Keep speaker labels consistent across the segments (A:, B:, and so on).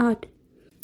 A: 8।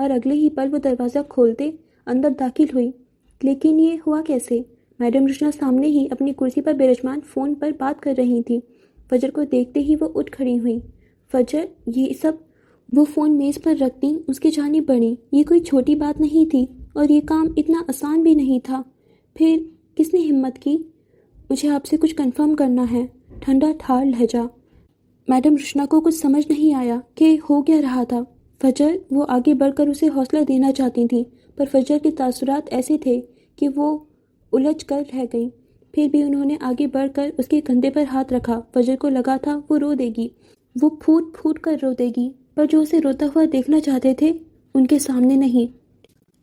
A: اور اگلے ہی پل وہ دروازہ کھولتے اندر داخل ہوئی۔ لیکن یہ ہوا کیسے؟ میڈم رشنا سامنے ہی اپنی کرسی پر بےرحمان فون پر بات کر رہی تھی۔ فجر کو دیکھتے ہی وہ اٹھ کھڑی ہوئی۔ فجر، یہ سب؟ وہ فون میز پر رکھتی اس کی جانب بڑھی۔ یہ کوئی چھوٹی بات نہیں تھی اور یہ کام اتنا آسان بھی نہیں تھا۔ پھر کس نے ہمت کی؟ مجھے آپ سے کچھ کنفرم کرنا ہے، ٹھنڈا ٹھار لہجہ۔ میڈم رشنا کو کچھ سمجھ نہیں آیا کہ ہو کیا رہا تھا۔ فجر، وہ آگے بڑھ کر اسے حوصلہ دینا چاہتی تھی، پر فجر کے تاثرات ایسے تھے کہ وہ الجھ کر رہ گئی۔ پھر بھی انہوں نے آگے بڑھ کر اس کے کندھے پر ہاتھ رکھا۔ فجر کو لگا تھا وہ رو دے گی، وہ پھوٹ پھوٹ کر رو دے گی، پر جو اسے روتا ہوا دیکھنا چاہتے تھے ان کے سامنے نہیں۔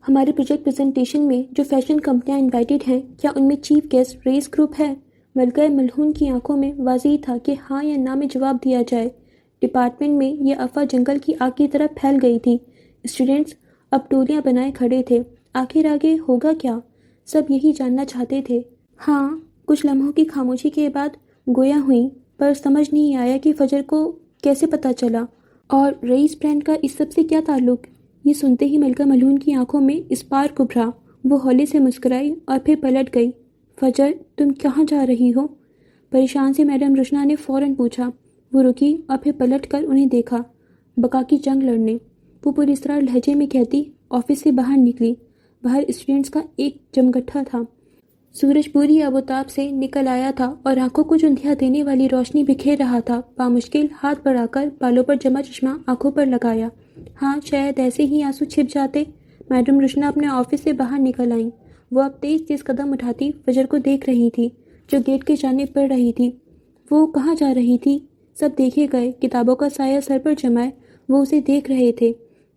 A: ہمارے پروجیکٹ پریزنٹیشن میں جو فیشن کمپنیاں انوائٹڈ ہیں، کیا ان میں چیف گیسٹ ریس گروپ ہے؟ ملکہ ملہون کی آنکھوں میں واضح تھا کہ ہاں یا نہ میں جواب دیا جائے۔ ڈپارٹمنٹ میں یہ افواہ جنگل کی آگ کی طرح پھیل گئی تھی۔ اسٹوڈنٹس اب ٹولیاں بنائے کھڑے تھے۔ آخر آگے ہوگا کیا؟ سب یہی جاننا چاہتے تھے۔ ہاں، کچھ لمحوں کی خاموشی کے بعد گویا ہوئی، پر سمجھ نہیں آیا کہ فجر کو کیسے پتہ چلا، اور رئیس برانڈ کا اس سب سے کیا تعلق؟ یہ سنتے ہی ملکہ ملہون کی آنکھوں میں اسپارک ابھرا۔ وہ ہولے سے مسکرائی اور پھر پلٹ گئی۔ فجر، تم کہاں جا رہی ہو؟ پریشان سے میڈم رشنا نے فوراً پوچھا۔ وہ رکی اور پھر پلٹ کر انہیں دیکھا۔ بقا کی جنگ لڑنے، وہ پوری اسرار لہجے میں کہتی آفس سے باہر نکلی۔ باہر اسٹوڈنٹس کا ایک جمگٹھا تھا۔ سورج پوری آبوتاب سے نکل آیا تھا اور آنکھوں کو چندھیا دینے والی روشنی بکھیر رہا تھا۔ بامشکل ہاتھ بڑھا کر بالوں پر جمع چشمہ آنکھوں پر لگایا۔ ہاں، شاید ایسے ہی آنسو چھپ جاتے۔ میڈم رشنا اپنے آفس سے باہر نکل آئیں۔ وہ اب تیز تیز قدم اٹھاتی فجر کو دیکھ رہی تھی، جو گیٹ کے جانب بڑھ رہی تھی۔ وہ کہاں جا رہی تھی؟ سب دیکھے گئے، کتابوں کا سایہ سر پر جمائے وہ اسے دیکھ رہے تھے۔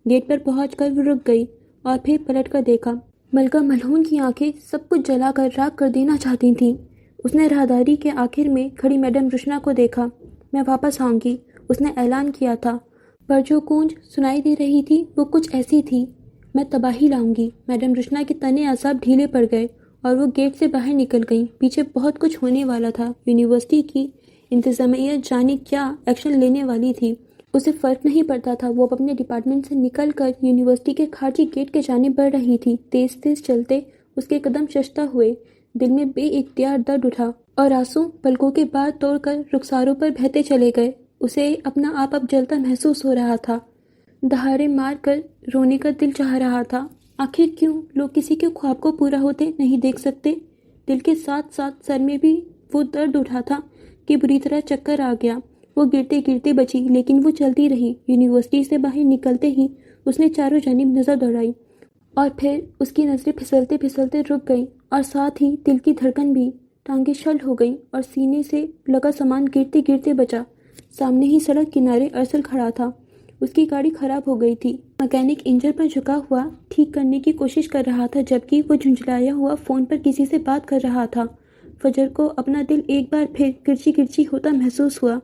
A: گیٹ پر پہنچ کر وہ رک گئی اور پھر پلٹ کر دیکھا۔ ملکہ ملہون کی آنکھیں سب کچھ جلا کر راکھ کر دینا چاہتی تھیں۔ اس نے راہداری کے آخر میں کھڑی میڈم رشنا کو دیکھا۔ میں واپس آؤں گی، اس نے اعلان کیا تھا، پر جو گونج سنائی دے رہی تھی وہ کچھ ایسی تھی، میں تباہی لاؤں گی۔ میڈم رشنا کے تنے اعصاب ڈھیلے پڑ گئے اور وہ گیٹ سے باہر نکل گئیں۔ پیچھے بہت کچھ ہونے والا تھا۔ یونیورسٹی کی انتظامیہ جانے کیا ایکشن لینے والی تھی۔ اسے فرق نہیں پڑتا تھا۔ وہ اب اپنے ڈپارٹمنٹ سے نکل کر یونیورسٹی کے خارجی گیٹ کے جانب بڑھ رہی تھی۔ تیز تیز چلتے اس کے قدم ششتہ ہوئے، دل میں بے اختیار درد اٹھا اور آنسو پلکوں کے بار توڑ کر رخساروں پر بہتے چلے گئے۔ اسے اپنا آپ اب جلتا محسوس ہو رہا تھا۔ دہاڑے مار کر رونے کا دل چاہ رہا تھا۔ آخر کیوں لوگ کسی کے خواب کو پورا ہوتے نہیں دیکھ سکتے؟ دل کے ساتھ ساتھ سر میں بھی وہ درد اٹھا تھا کہ بری طرح چکر آ گیا۔ وہ گرتے گرتے بچی، لیکن وہ چلتی رہی۔ یونیورسٹی سے باہر نکلتے ہی اس نے چاروں جانب نظر دوڑائی اور پھر اس کی نظریں پھسلتے پھسلتے رک گئیں، اور ساتھ ہی دل کی دھڑکن بھی۔ ٹانگیں شل ہو گئیں اور سینے سے لگا سامان گرتے گرتے بچا۔ سامنے ہی سڑک کنارے ارسل کھڑا تھا۔ اس کی گاڑی خراب ہو گئی تھی۔ مکینک انجن پر جھکا ہوا ٹھیک کرنے کی کوشش کر رہا تھا، جبکہ وہ جھنجھلایا ہوا فون پر کسی سے بات کر رہا تھا۔ فجر کو اپنا دل ایک بار پھر کرچی کرچی ہوتا محسوس ہوا۔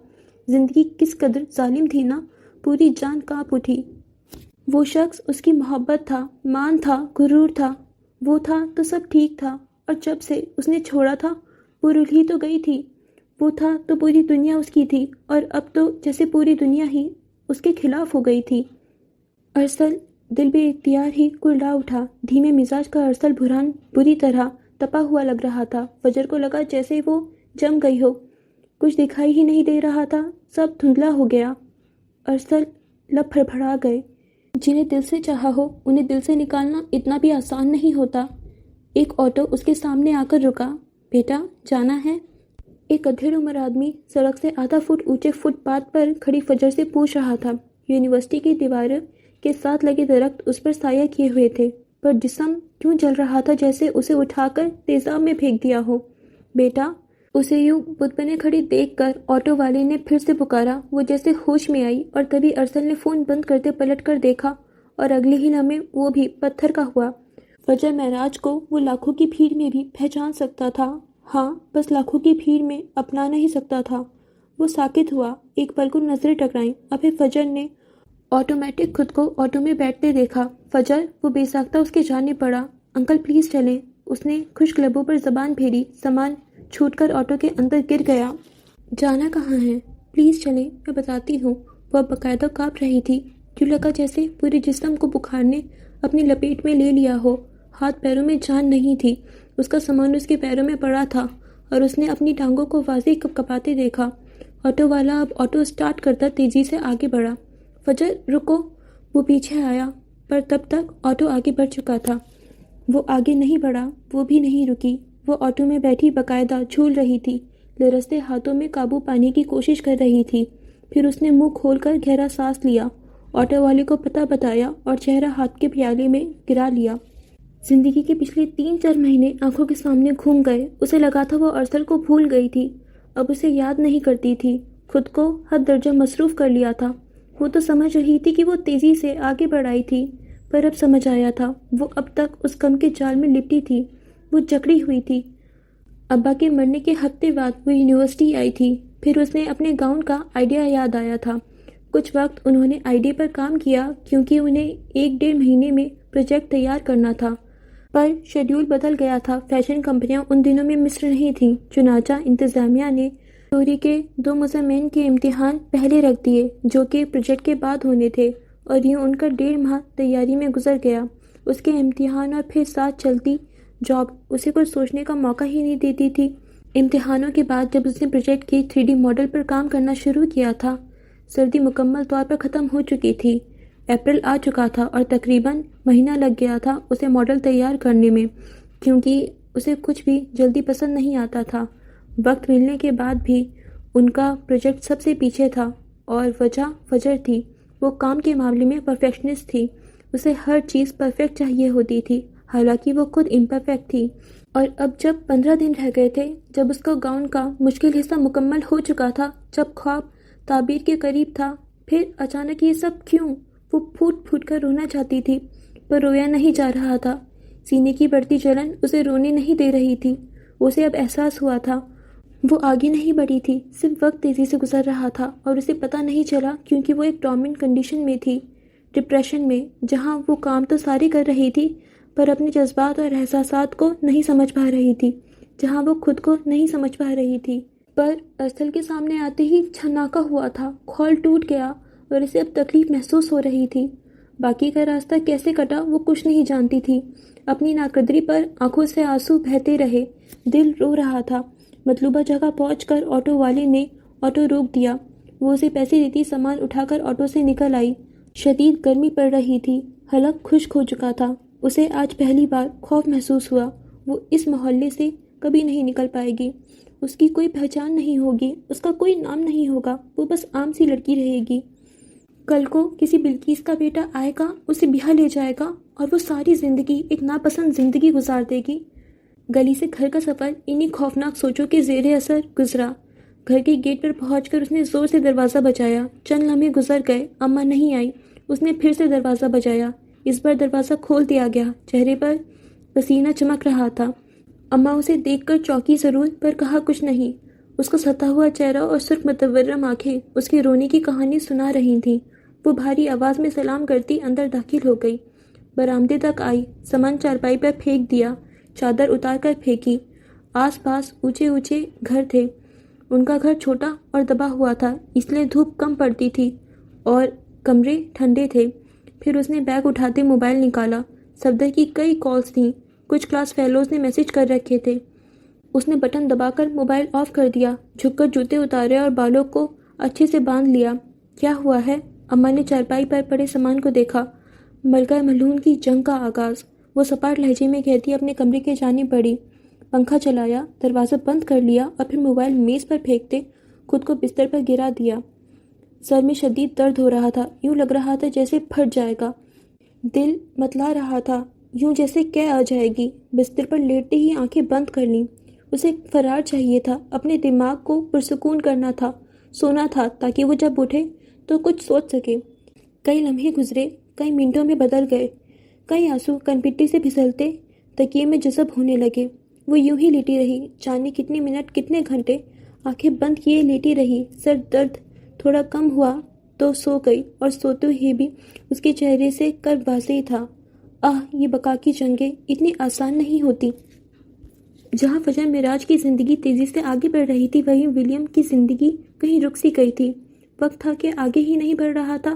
A: زندگی کس قدر ظالم تھی نا، پوری جان کانپ اٹھی۔ وہ شخص اس کی محبت تھا، مان تھا، غرور تھا۔ وہ تھا تو سب ٹھیک تھا، اور جب سے اس نے چھوڑا تھا وہ رل ہی تو گئی تھی۔ وہ تھا تو پوری دنیا اس کی تھی، اور اب تو جیسے پوری دنیا ہی اس کے خلاف ہو گئی تھی۔ ارسل دل بے اختیار ہی کرلا اٹھا۔ دھیمے مزاج کا ارسل بحران بری طرح تپا ہوا لگ رہا تھا۔ فجر کو لگا جیسے وہ جم گئی ہو، کچھ دکھائی ہی نہیں دے رہا تھا، سب دھندلا ہو گیا۔ ارسل لب پھڑپھڑا گئے۔ جنہیں دل سے چاہا ہو انہیں دل سے نکالنا اتنا بھی آسان نہیں ہوتا۔ ایک آٹو اس کے سامنے آ کر رکا۔ بیٹا، جانا ہے؟ ایک ادھیڑ عمر آدمی سڑک سے آدھا فٹ اونچے فٹ پاتھ پر کھڑی فجر سے پوچھ رہا تھا۔ یونیورسٹی کی دیواروں کے ساتھ لگے درخت اس پر سایہ کیے ہوئے تھے، پر جسم کیوں جل رہا تھا جیسے اسے اٹھا کر تیزاب میں پھینک دیا ہو۔ بیٹا، اسے یوں بت بنے کھڑی دیکھ کر آٹو والے نے پھر سے پکارا۔ وہ جیسے ہوش میں آئی، اور تبھی ارسل نے فون بند کرتے پلٹ کر دیکھا، اور اگلے ہی لمحے وہ بھی پتھر کا ہوا۔ فجر معراج کو وہ لاکھوں کی بھیڑ میں بھی پہچان سکتا تھا، ہاں بس لاکھوں کی بھیڑ میں اپنا نہیں سکتا تھا۔ وہ ساکت ہوا، ایک پل کو نظریں ٹکرائیں، اور پھر فجر نے آٹومیٹک خود کو آٹو میں بیٹھتے دیکھا۔ فجر، وہ بے ساختہ اس کے جانب بڑھا۔ انکل پلیز چلیں۔ اس نے خشک لبوں پر زبان پھیری، سامان چھوٹ کر آٹو کے اندر گر گیا۔ جانا کہاں ہے؟ پلیز چلیں، میں بتاتی ہوں۔ وہ باقاعدہ کانپ رہی تھی۔ یوں لگا جیسے پورے جسم کو بخار نے اپنی لپیٹ میں لے لیا ہو۔ ہاتھ پیروں میں جان نہیں تھی، اس کا سامان اس کے پیروں میں پڑا تھا اور اس نے اپنی ٹانگوں کو واضح کپکپاتے دیکھا۔ آٹو والا اب آٹو سٹارٹ کرتا تیزی سے آگے بڑھا۔ فجر رکو، وہ پیچھے آیا، پر تب تک آٹو آگے بڑھ چکا تھا۔ وہ آگے نہیں بڑھا، وہ بھی نہیں رکی۔ وہ آٹو میں بیٹھی باقاعدہ جھول رہی تھی، لرزتے ہاتھوں میں قابو پانے کی کوشش کر رہی تھی۔ پھر اس نے منہ کھول کر گہرا سانس لیا، آٹو والے کو پتہ بتایا اور چہرہ ہاتھ کے پیالے میں گرا لیا۔ زندگی کے پچھلے 3-4 مہینے آنکھوں کے سامنے گھوم گئے۔ اسے لگا تھا وہ ارسل کو بھول گئی تھی، اب اسے یاد نہیں کرتی تھی، خود کو حد درجہ مصروف کر لیا تھا۔ وہ تو سمجھ رہی تھی کہ وہ تیزی سے آگے بڑھ آئی تھی، پر اب سمجھ آیا تھا وہ اب تک اس غم کے جال میں لپٹی تھی، وہ جکڑی ہوئی تھی۔ ابا کے مرنے کے ہفتے بعد وہ یونیورسٹی آئی تھی، پھر اس نے اپنے گاؤن کا آئیڈیا یاد آیا تھا۔ کچھ وقت انہوں نے آئیڈیا پر کام کیا کیونکہ انہیں 1-1.5 مہینے میں پروجیکٹ تیار کرنا تھا، پر شیڈیول بدل گیا تھا۔ فیشن کمپنیاں ان دنوں میں مصر نہیں تھیں، چنانچہ انتظامیہ نے تھیوری کے 2 مضامین کے امتحان پہلے رکھ دیے جو کہ پروجیکٹ کے بعد ہونے تھے، اور یوں ان کا 1.5 ماہ تیاری میں گزر گیا۔ اس کے امتحان اور پھر ساتھ چلتی جاب اسے کچھ سوچنے کا موقع ہی نہیں دیتی تھی۔ امتحانوں کے بعد جب اس نے پروجیکٹ کی 3D ماڈل پر کام کرنا شروع کیا تھا، سردی مکمل طور پر ختم ہو چکی تھی۔ اپریل آ چکا تھا اور تقریباً مہینہ لگ گیا تھا اسے ماڈل تیار کرنے میں، کیونکہ اسے کچھ بھی جلدی پسند نہیں آتا تھا۔ وقت ملنے کے بعد بھی ان کا پروجیکٹ سب سے پیچھے تھا، اور وجہ فجر تھی۔ وہ کام کے معاملے میں پرفیکشنسٹ تھی، اسے ہر چیز پرفیکٹ چاہیے ہوتی تھی، حالانکہ وہ خود امپرفیکٹ تھی۔ اور اب جب 15 دن رہ گئے تھے، جب اس کا گاؤن کا مشکل حصہ مکمل ہو چکا تھا، جب خواب تعبیر کے قریب تھا، پھر اچانک یہ سب کیوں؟ وہ پھوٹ پھوٹ کر رونا چاہتی تھی، پر رویا نہیں جا رہا تھا۔ سینے کی بڑھتی جلن اسے رونے نہیں دے رہی تھی۔ اسے اب احساس ہوا تھا وہ آگے نہیں بڑھی تھی، صرف وقت تیزی سے گزر رہا تھا اور اسے پتہ نہیں چلا، کیونکہ وہ ایک ڈومیننٹ کنڈیشن میں تھی، ڈپریشن میں، جہاں وہ کام تو ساری کر رہی تھی پر اپنے جذبات اور احساسات کو نہیں سمجھ پا رہی تھی، جہاں وہ خود کو نہیں سمجھ پا رہی تھی۔ پر ارسل کے سامنے آتے ہی چھناکا ہوا تھا، کھول ٹوٹ گیا اور اسے اب تکلیف محسوس ہو رہی تھی۔ باقی کا راستہ کیسے کٹا وہ کچھ نہیں جانتی تھی۔ اپنی ناقدری پر آنکھوں سے آنسو بہتے رہے، دل رو رہا تھا۔ مطلوبہ جگہ پہنچ کر آٹو والے نے آٹو روک دیا۔ وہ اسے پیسے دیتی سامان اٹھا کر آٹو سے نکل آئی۔ شدید گرمی پڑ رہی تھی، حلق خشک ہو چکا تھا۔ اسے آج پہلی بار خوف محسوس ہوا، وہ اس محلے سے کبھی نہیں نکل پائے گی، اس کی کوئی پہچان نہیں ہوگی، اس کا کوئی نام نہیں ہوگا، وہ بس عام سی لڑکی رہے گی۔ کل کو کسی بلقیس کا بیٹا آئے گا، اسے بیاہ لے جائے گا اور وہ ساری زندگی ایک ناپسند زندگی گزار دے گی۔ گلی سے گھر کا سفر انہی خوفناک سوچوں کے زیر اثر گزرا۔ گھر کے گیٹ پر پہنچ کر اس نے زور سے دروازہ بجایا۔ چند لمحے گزر گئے، اماں نہیں آئی۔ اس نے پھر سے دروازہ بجایا، اس بار دروازہ کھول دیا گیا۔ چہرے پر پسینہ چمک رہا تھا۔ اماں اسے دیکھ کر چونکی ضرور، پر کہا کچھ نہیں۔ اس کا ستا ہوا چہرہ اور سرخ متورم آنکھیں اس کے رونے کی کہانی سنا رہی تھیں۔ وہ بھاری آواز میں سلام کرتی اندر داخل ہو گئی، برآمدے تک آئی، سامان چارپائی پر پھینک دیا، چادر اتار کر پھینکی۔ آس پاس اونچے اونچے گھر تھے، ان کا گھر چھوٹا اور دبا ہوا تھا، اس لیے دھوپ کم پڑتی تھی اور کمرے ٹھنڈے تھے۔ پھر اس نے بیگ اٹھاتے موبائل نکالا۔ صفدر کی کئی کالز تھیں، کچھ کلاس فیلوز نے میسج کر رکھے تھے۔ اس نے بٹن دبا کر موبائل آف کر دیا، جھک کر جوتے اتارے اور بالوں کو اچھے سے باندھ لیا۔ کیا ہوا ہے؟ اماں نے چارپائی پر پڑے سامان کو دیکھا۔ ملکہ ملعون کی جنگ کا آغاز، وہ سپاٹ لہجے میں کہتی اپنے کمرے کے جانب بڑھی، پنکھا چلایا، دروازہ بند کر لیا اور پھر موبائل میز پر پھینکتے خود کو بستر پر گرا دیا۔ سر میں شدید درد ہو رہا تھا، یوں لگ رہا تھا جیسے پھٹ جائے گا۔ دل متلا رہا تھا، یوں جیسے کہہ آ جائے گی۔ بستر پر لیٹتے ہی آنکھیں بند کر لیں۔ اسے فرار چاہیے تھا، اپنے دماغ کو پرسکون کرنا تھا، سونا تھا تاکہ وہ جب اٹھے تو کچھ سوچ سکے۔ کئی لمحے گزرے، کئی منٹوں میں بدل گئے، کئی آنسو کنپٹی سے پھسلتے تکیے میں جذب ہونے لگے۔ وہ یوں ہی لیٹی رہی، جانے کتنے منٹ کتنے گھنٹے، آنکھیں بند کیے لیٹی رہی۔ سر درد تھوڑا کم ہوا تو سو گئی، اور سوتے ہی بھی اس کے چہرے سے کرب واضح تھا۔ یہ بقا کی جنگیں اتنی آسان نہیں ہوتی۔ جہاں فجر معراج کی زندگی تیزی سے آگے بڑھ رہی تھی، وہیں ولیم کی زندگی کہیں رک سی گئی تھی۔ وقت تھا کہ آگے ہی نہیں بڑھ رہا تھا۔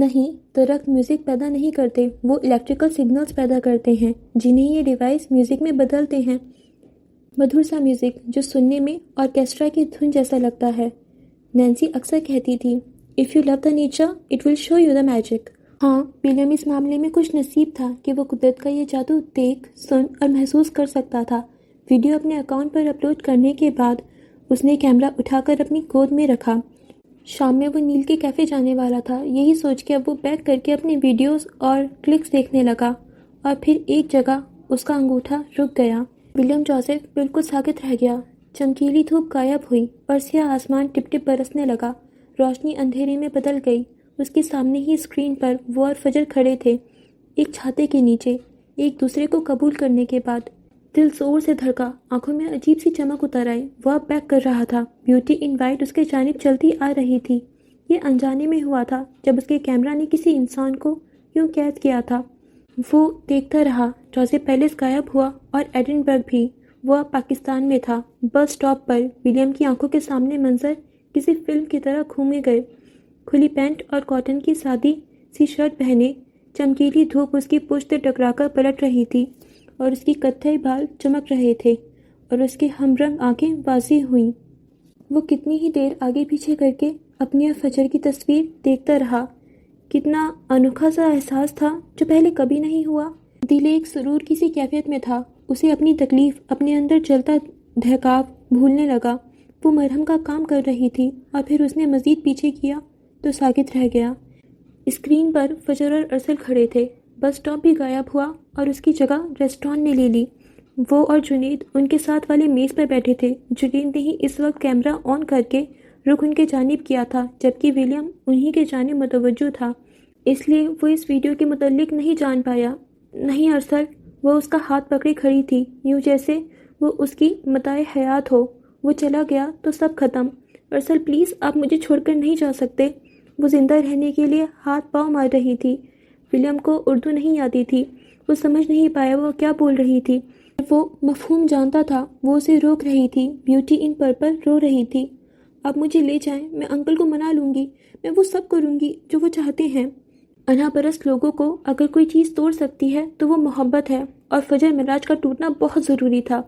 A: نہیں، درخت میوزک پیدا نہیں کرتے، وہ الیکٹریکل سگنلز پیدا کرتے ہیں جنہیں یہ ڈیوائس میوزک میں بدلتے ہیں۔ مدھر سا میوزک جو سننے میں آرکیسٹرا کی دھن جیسا لگتا ہے۔ نینسی اکثر کہتی تھی "If you love the nature, it will show you the magic"۔ ہاں، ولیم اس معاملے میں خوش نصیب تھا کہ وہ قدرت کا یہ جادو دیکھ، سن اور محسوس کر سکتا تھا۔ ویڈیو اپنے اکاؤنٹ پر اپلوڈ کرنے کے بعد اس نے کیمرہ اٹھا کر اپنی گود میں رکھا۔ شام میں وہ نیل کے کیفے جانے والا تھا، یہی سوچ کے اب وہ بیک کر کے اپنے ویڈیوز اور کلکس دیکھنے لگا، اور پھر ایک جگہ اس کا انگوٹھا رک گیا۔ ولیم جوزف بالکل ساکت رہ گیا۔ چمکیلی دھوپ غائب ہوئی اور سیاہ آسمان ٹپ ٹپ برسنے لگا۔ روشنی اندھیرے میں بدل گئی۔ اس کے سامنے ہی اسکرین پر وہ اور فجر کھڑے تھے، ایک چھاتے کے نیچے، ایک دوسرے کو قبول کرنے کے بعد۔ دل زور سے دھڑکا، آنکھوں میں عجیب سی چمک اتر آئی۔ وہ اب بیک کر رہا تھا۔ بیوٹی ان وائٹ اس کے جانب چلتی آ رہی تھی۔ یہ انجانے میں ہوا تھا جب اس کے کیمرہ نے کسی انسان کو یوں قید کیا تھا۔ وہ دیکھتا رہا۔ جوزف پیلس غائب ہوا اور ایڈنبرگ بھی۔ وہ اب پاکستان میں تھا۔ بس اسٹاپ پر ولیم کی آنکھوں کے سامنے منظر کسی فلم کی طرح گھومے گئے۔ کھلی پینٹ اور کاٹن کی سادی سی شرٹ پہنے، چمکیلی دھوپ اس کی پشت سے ٹکرا کر پلٹ رہی تھی اور اس کی کتھئی بال چمک رہے تھے اور اس کی ہم رنگ آنکھیں واضح ہوئیں۔ وہ کتنی ہی دیر آگے پیچھے کر کے اپنی اور فجر کی تصویر دیکھتا رہا۔ کتنا انوکھا سا احساس تھا جو پہلے کبھی نہیں ہوا۔ دل ایک سرور کی سی کیفیت میں تھا۔ اسے اپنی تکلیف، اپنے اندر چلتا دھکاو بھولنے لگا۔ وہ مرہم کا کام کر رہی تھی اور پھر اس نے مزید پیچھے کیا تو ساکت رہ گیا۔ اسکرین پر فجر اور ارسل کھڑے تھے۔ بس اسٹاپ بھی غائب ہوا اور اس کی جگہ ریسٹورانٹ نے لے لی۔ وہ اور جنید ان کے ساتھ والے میز پر بیٹھے تھے۔ جنید نے ہی اس وقت کیمرہ آن کر کے رخ ان کے جانب کیا تھا، جبکہ ولیم انہی کے جانب متوجہ تھا، اس لیے وہ اس ویڈیو کے متعلق نہیں جان پایا۔ نہیں ارسل، وہ اس کا ہاتھ پکڑے کھڑی تھی، یوں جیسے وہ اس کی متاع حیات ہو۔ وہ چلا گیا تو سب ختم۔ ارسل پلیز، آپ مجھے چھوڑ کر نہیں جا سکتے۔ وہ زندہ رہنے کے لیے ہاتھ پاؤں مار رہی تھی۔ ولیم کو اردو نہیں آتی تھی، وہ سمجھ نہیں پایا وہ کیا بول رہی تھی۔ وہ مفہوم جانتا تھا، وہ اسے روک رہی تھی۔ بیوٹی ان پرپل رو رہی تھی۔ آپ مجھے لے جائیں، میں انکل کو منا لوں گی، میں وہ سب کروں گی جو وہ چاہتے ہیں۔ انہا پرست لوگوں کو اگر کوئی چیز توڑ سکتی ہے تو وہ محبت ہے، اور فجر معراج کا ٹوٹنا بہت ضروری تھا۔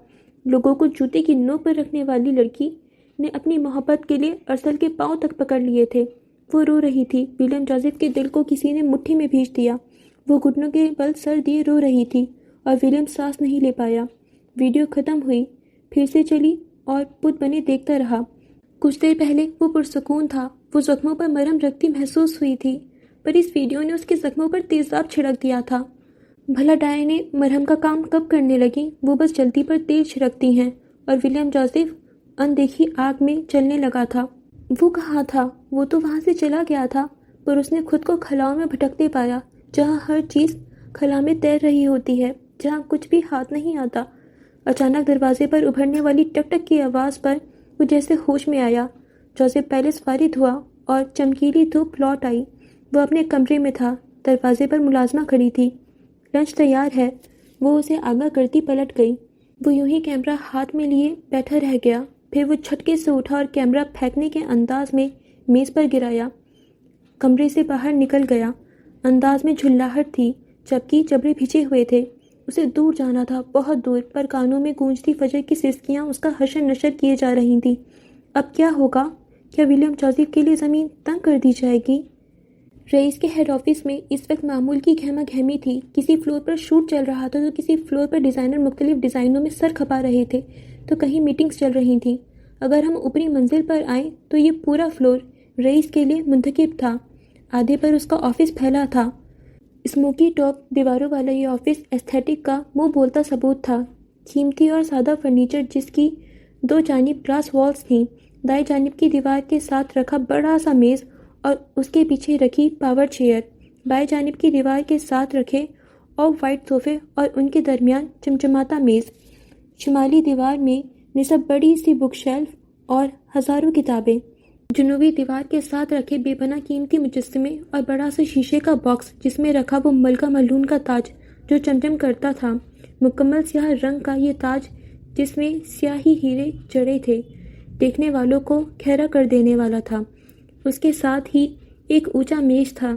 A: لوگوں کو جوتے کی نوک پر رکھنے والی لڑکی نے اپنی محبت کے لیے ارسل کے پاؤں تک پکڑ لیے تھے۔ وہ رو رہی تھی۔ ولیم جوزف کے دل کو کسی نے مٹھی میں بھیج دیا۔ وہ گھٹنوں کے بل سر دیے رو رہی تھی اور ولیم سانس نہیں لے پایا۔ ویڈیو ختم ہوئی، پھر سے چلی اور بت بنے دیکھتا رہا۔ کچھ دیر پہلے وہ پرسکون تھا، وہ زخموں پر مرہم رکھتی محسوس ہوئی تھی، پر اس ویڈیو نے اس کے زخموں پر تیزاب چھڑک دیا تھا۔ بھلا ڈائنے مرہم کا کام کب کرنے لگیں؟ وہ بس جلدی پر تیل چھڑکتی ہیں، اور ولیم جوزف اندیکھی آگ میں چلنے لگا تھا۔ وہ کہاں تھا؟ وہ تو وہاں سے چلا گیا تھا، پر اس نے خود کو خلاؤں میں بھٹکتے پایا، جہاں ہر چیز خلا میں تیر رہی ہوتی ہے، جہاں کچھ بھی ہاتھ نہیں آتا۔ اچانک دروازے پر ابھرنے والی ٹک ٹک کی آواز پر وہ جیسے ہوش میں آیا۔ جوزف پیلس فارغ ہوا اور چمکیلی دھوپ لوٹ آئی۔ وہ اپنے کمرے میں تھا۔ دروازے پر ملازمہ کھڑی تھی۔ لنچ تیار ہے، وہ اسے آگاہ کرتی پلٹ گئی۔ وہ یوں ہی کیمرہ ہاتھ میں لیے بیٹھا رہ گیا، پھر وہ جھٹکے سے اٹھا اور کیمرہ پھینکنے کے انداز میں میز پر گرایا۔ کمرے سے باہر نکل گیا۔ انداز میں جھلاہٹ تھی، جبکہ جبڑے بھیجے ہوئے تھے۔ اسے دور جانا تھا، بہت دور، پر کانوں میں گونجتی فجر کی سسکیاں اس کا حشر نشر کیے جا رہی تھیں۔ اب کیا ہوگا؟ کیا ولیم جوزف کے لیے زمین تنگ کر دی جائے گی؟ رئیس کے ہیڈ آفس میں اس وقت معمول کی گہما گہمی تھی۔ کسی فلور پر شوٹ چل رہا تھا تو کسی فلور پر ڈیزائنر مختلف ڈیزائنوں میں سر کھپا رہے تھے، تو کہیں میٹنگز چل رہی تھیں۔ اگر ہم اوپری منزل پر آئیں تو یہ پورا فلور رئیس کے لیے منتخب تھا۔ آدھے پر اس کا آفس پھیلا تھا۔ اسموکی ٹاپ دیواروں والا یہ آفس ایستھیٹک کا منہ بولتا ثبوت تھا۔ قیمتی اور سادہ فرنیچر جس کی دو جانب گلاس والز تھیں۔ دائیں جانب کی دیوار کے ساتھ رکھا بڑا سا میز اور اس کے پیچھے رکھی پاور چیئر، بائیں جانب کی دیوار کے ساتھ رکھے آف وائٹ صوفے اور ان کے درمیان چمچماتا میز۔ شمالی دیوار میں نصب بڑی سی بک شیلف اور ہزاروں کتابیں۔ جنوبی دیوار کے ساتھ رکھے بے پناہ قیمتی مجسمے اور بڑا سا شیشے کا باکس جس میں رکھا وہ ملکہ ملعون کا تاج جو چمچم کرتا تھا۔ مکمل سیاہ رنگ کا یہ تاج جس میں سیاہی ہیرے جڑے تھے، دیکھنے والوں کو کھیرا کر دینے والا تھا۔ اس کے ساتھ ہی ایک اونچا میز تھا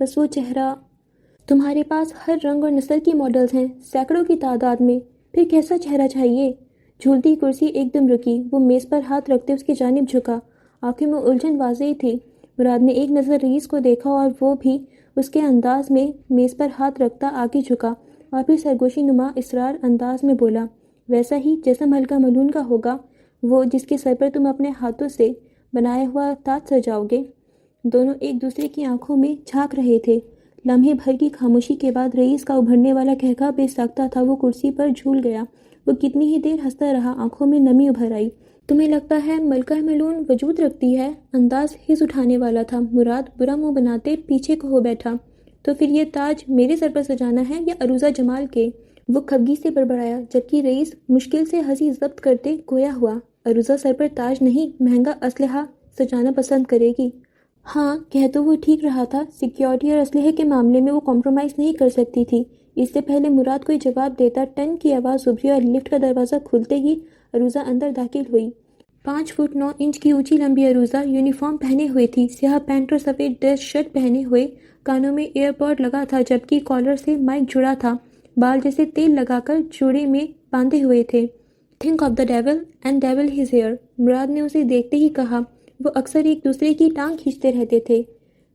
A: بس وہ چہرہ۔ تمہارے پاس ہر رنگ اور نسل کی ماڈلز ہیں، سینکڑوں کی تعداد میں، پھر کیسا چہرہ چاہیے؟ جھولتی کرسی ایک دم رکی، وہ میز پر ہاتھ رکھتے اس کی جانب جھکا۔ آنکھوں میں الجھن واضح تھی۔ مراد نے ایک نظر رئیس کو دیکھا اور وہ بھی اس کے انداز میں میز پر ہاتھ رکھتا آگے جھکا اور پھر سرگوشی نما اسرار انداز میں بولا، ویسا ہی جیسا ملکہ ملون کا ہوگا، وہ جس کے سر پر تم اپنے ہاتھوں سے بنایا ہوا تاج سجاؤ گے۔ دونوں ایک دوسرے کی آنکھوں میں جھانک رہے تھے۔ لمحے بھر کی خاموشی کے بعد رئیس کا ابھرنے والا قہقہ بے ساختہ تھا۔ وہ کرسی پر جھول گیا۔ وہ کتنی ہی دیر ہنستا رہا، آنکھوں میں نمی ابھر آئی۔ تمہیں لگتا ہے ملکہ ملون وجود رکھتی ہے؟ انداز ہز اٹھانے والا تھا۔ مراد برا منہ بناتے پیچھے کو ہو بیٹھا۔ تو پھر یہ تاج میرے سر پر سجانا ہے یا عروضہ جمال کے؟ وہ خفگی سے بڑبڑایا، جبکہ رئیس مشکل سے ہنسی ضبط کرتے گویا ہوا، عروضہ سر پر تاج نہیں، مہنگا اسلحہ سجانا پسند کرے گی۔ ہاں، کہہ تو وہ ٹھیک رہا تھا، سیکیورٹی اور اسلحے کے معاملے میں وہ کمپرومائز نہیں کر سکتی تھی۔ اس سے پہلے مراد کوئی جواب دیتا، ٹن کی آواز ابھری اور لفٹ کا دروازہ کھلتے ہی عروضہ اندر داخل ہوئی۔ 5 فٹ 9 انچ کی اونچی لمبی عروضہ یونیفارم پہنے ہوئے تھی، سیاہ پینٹ اور سفید ڈریس شرٹ پہنے ہوئے، کانوں میں ایئر پوڈ لگا تھا جبکہ کالر سے مائک جڑا تھا، بال جیسے تیل لگا کر جوڑے میں باندھے ہوئے تھے۔ Think of the devil and devil his here, Murad نے اسے دیکھتے ہی کہا۔ وہ اکثر ایک دوسرے کی ٹانگ کھینچتے رہتے تھے۔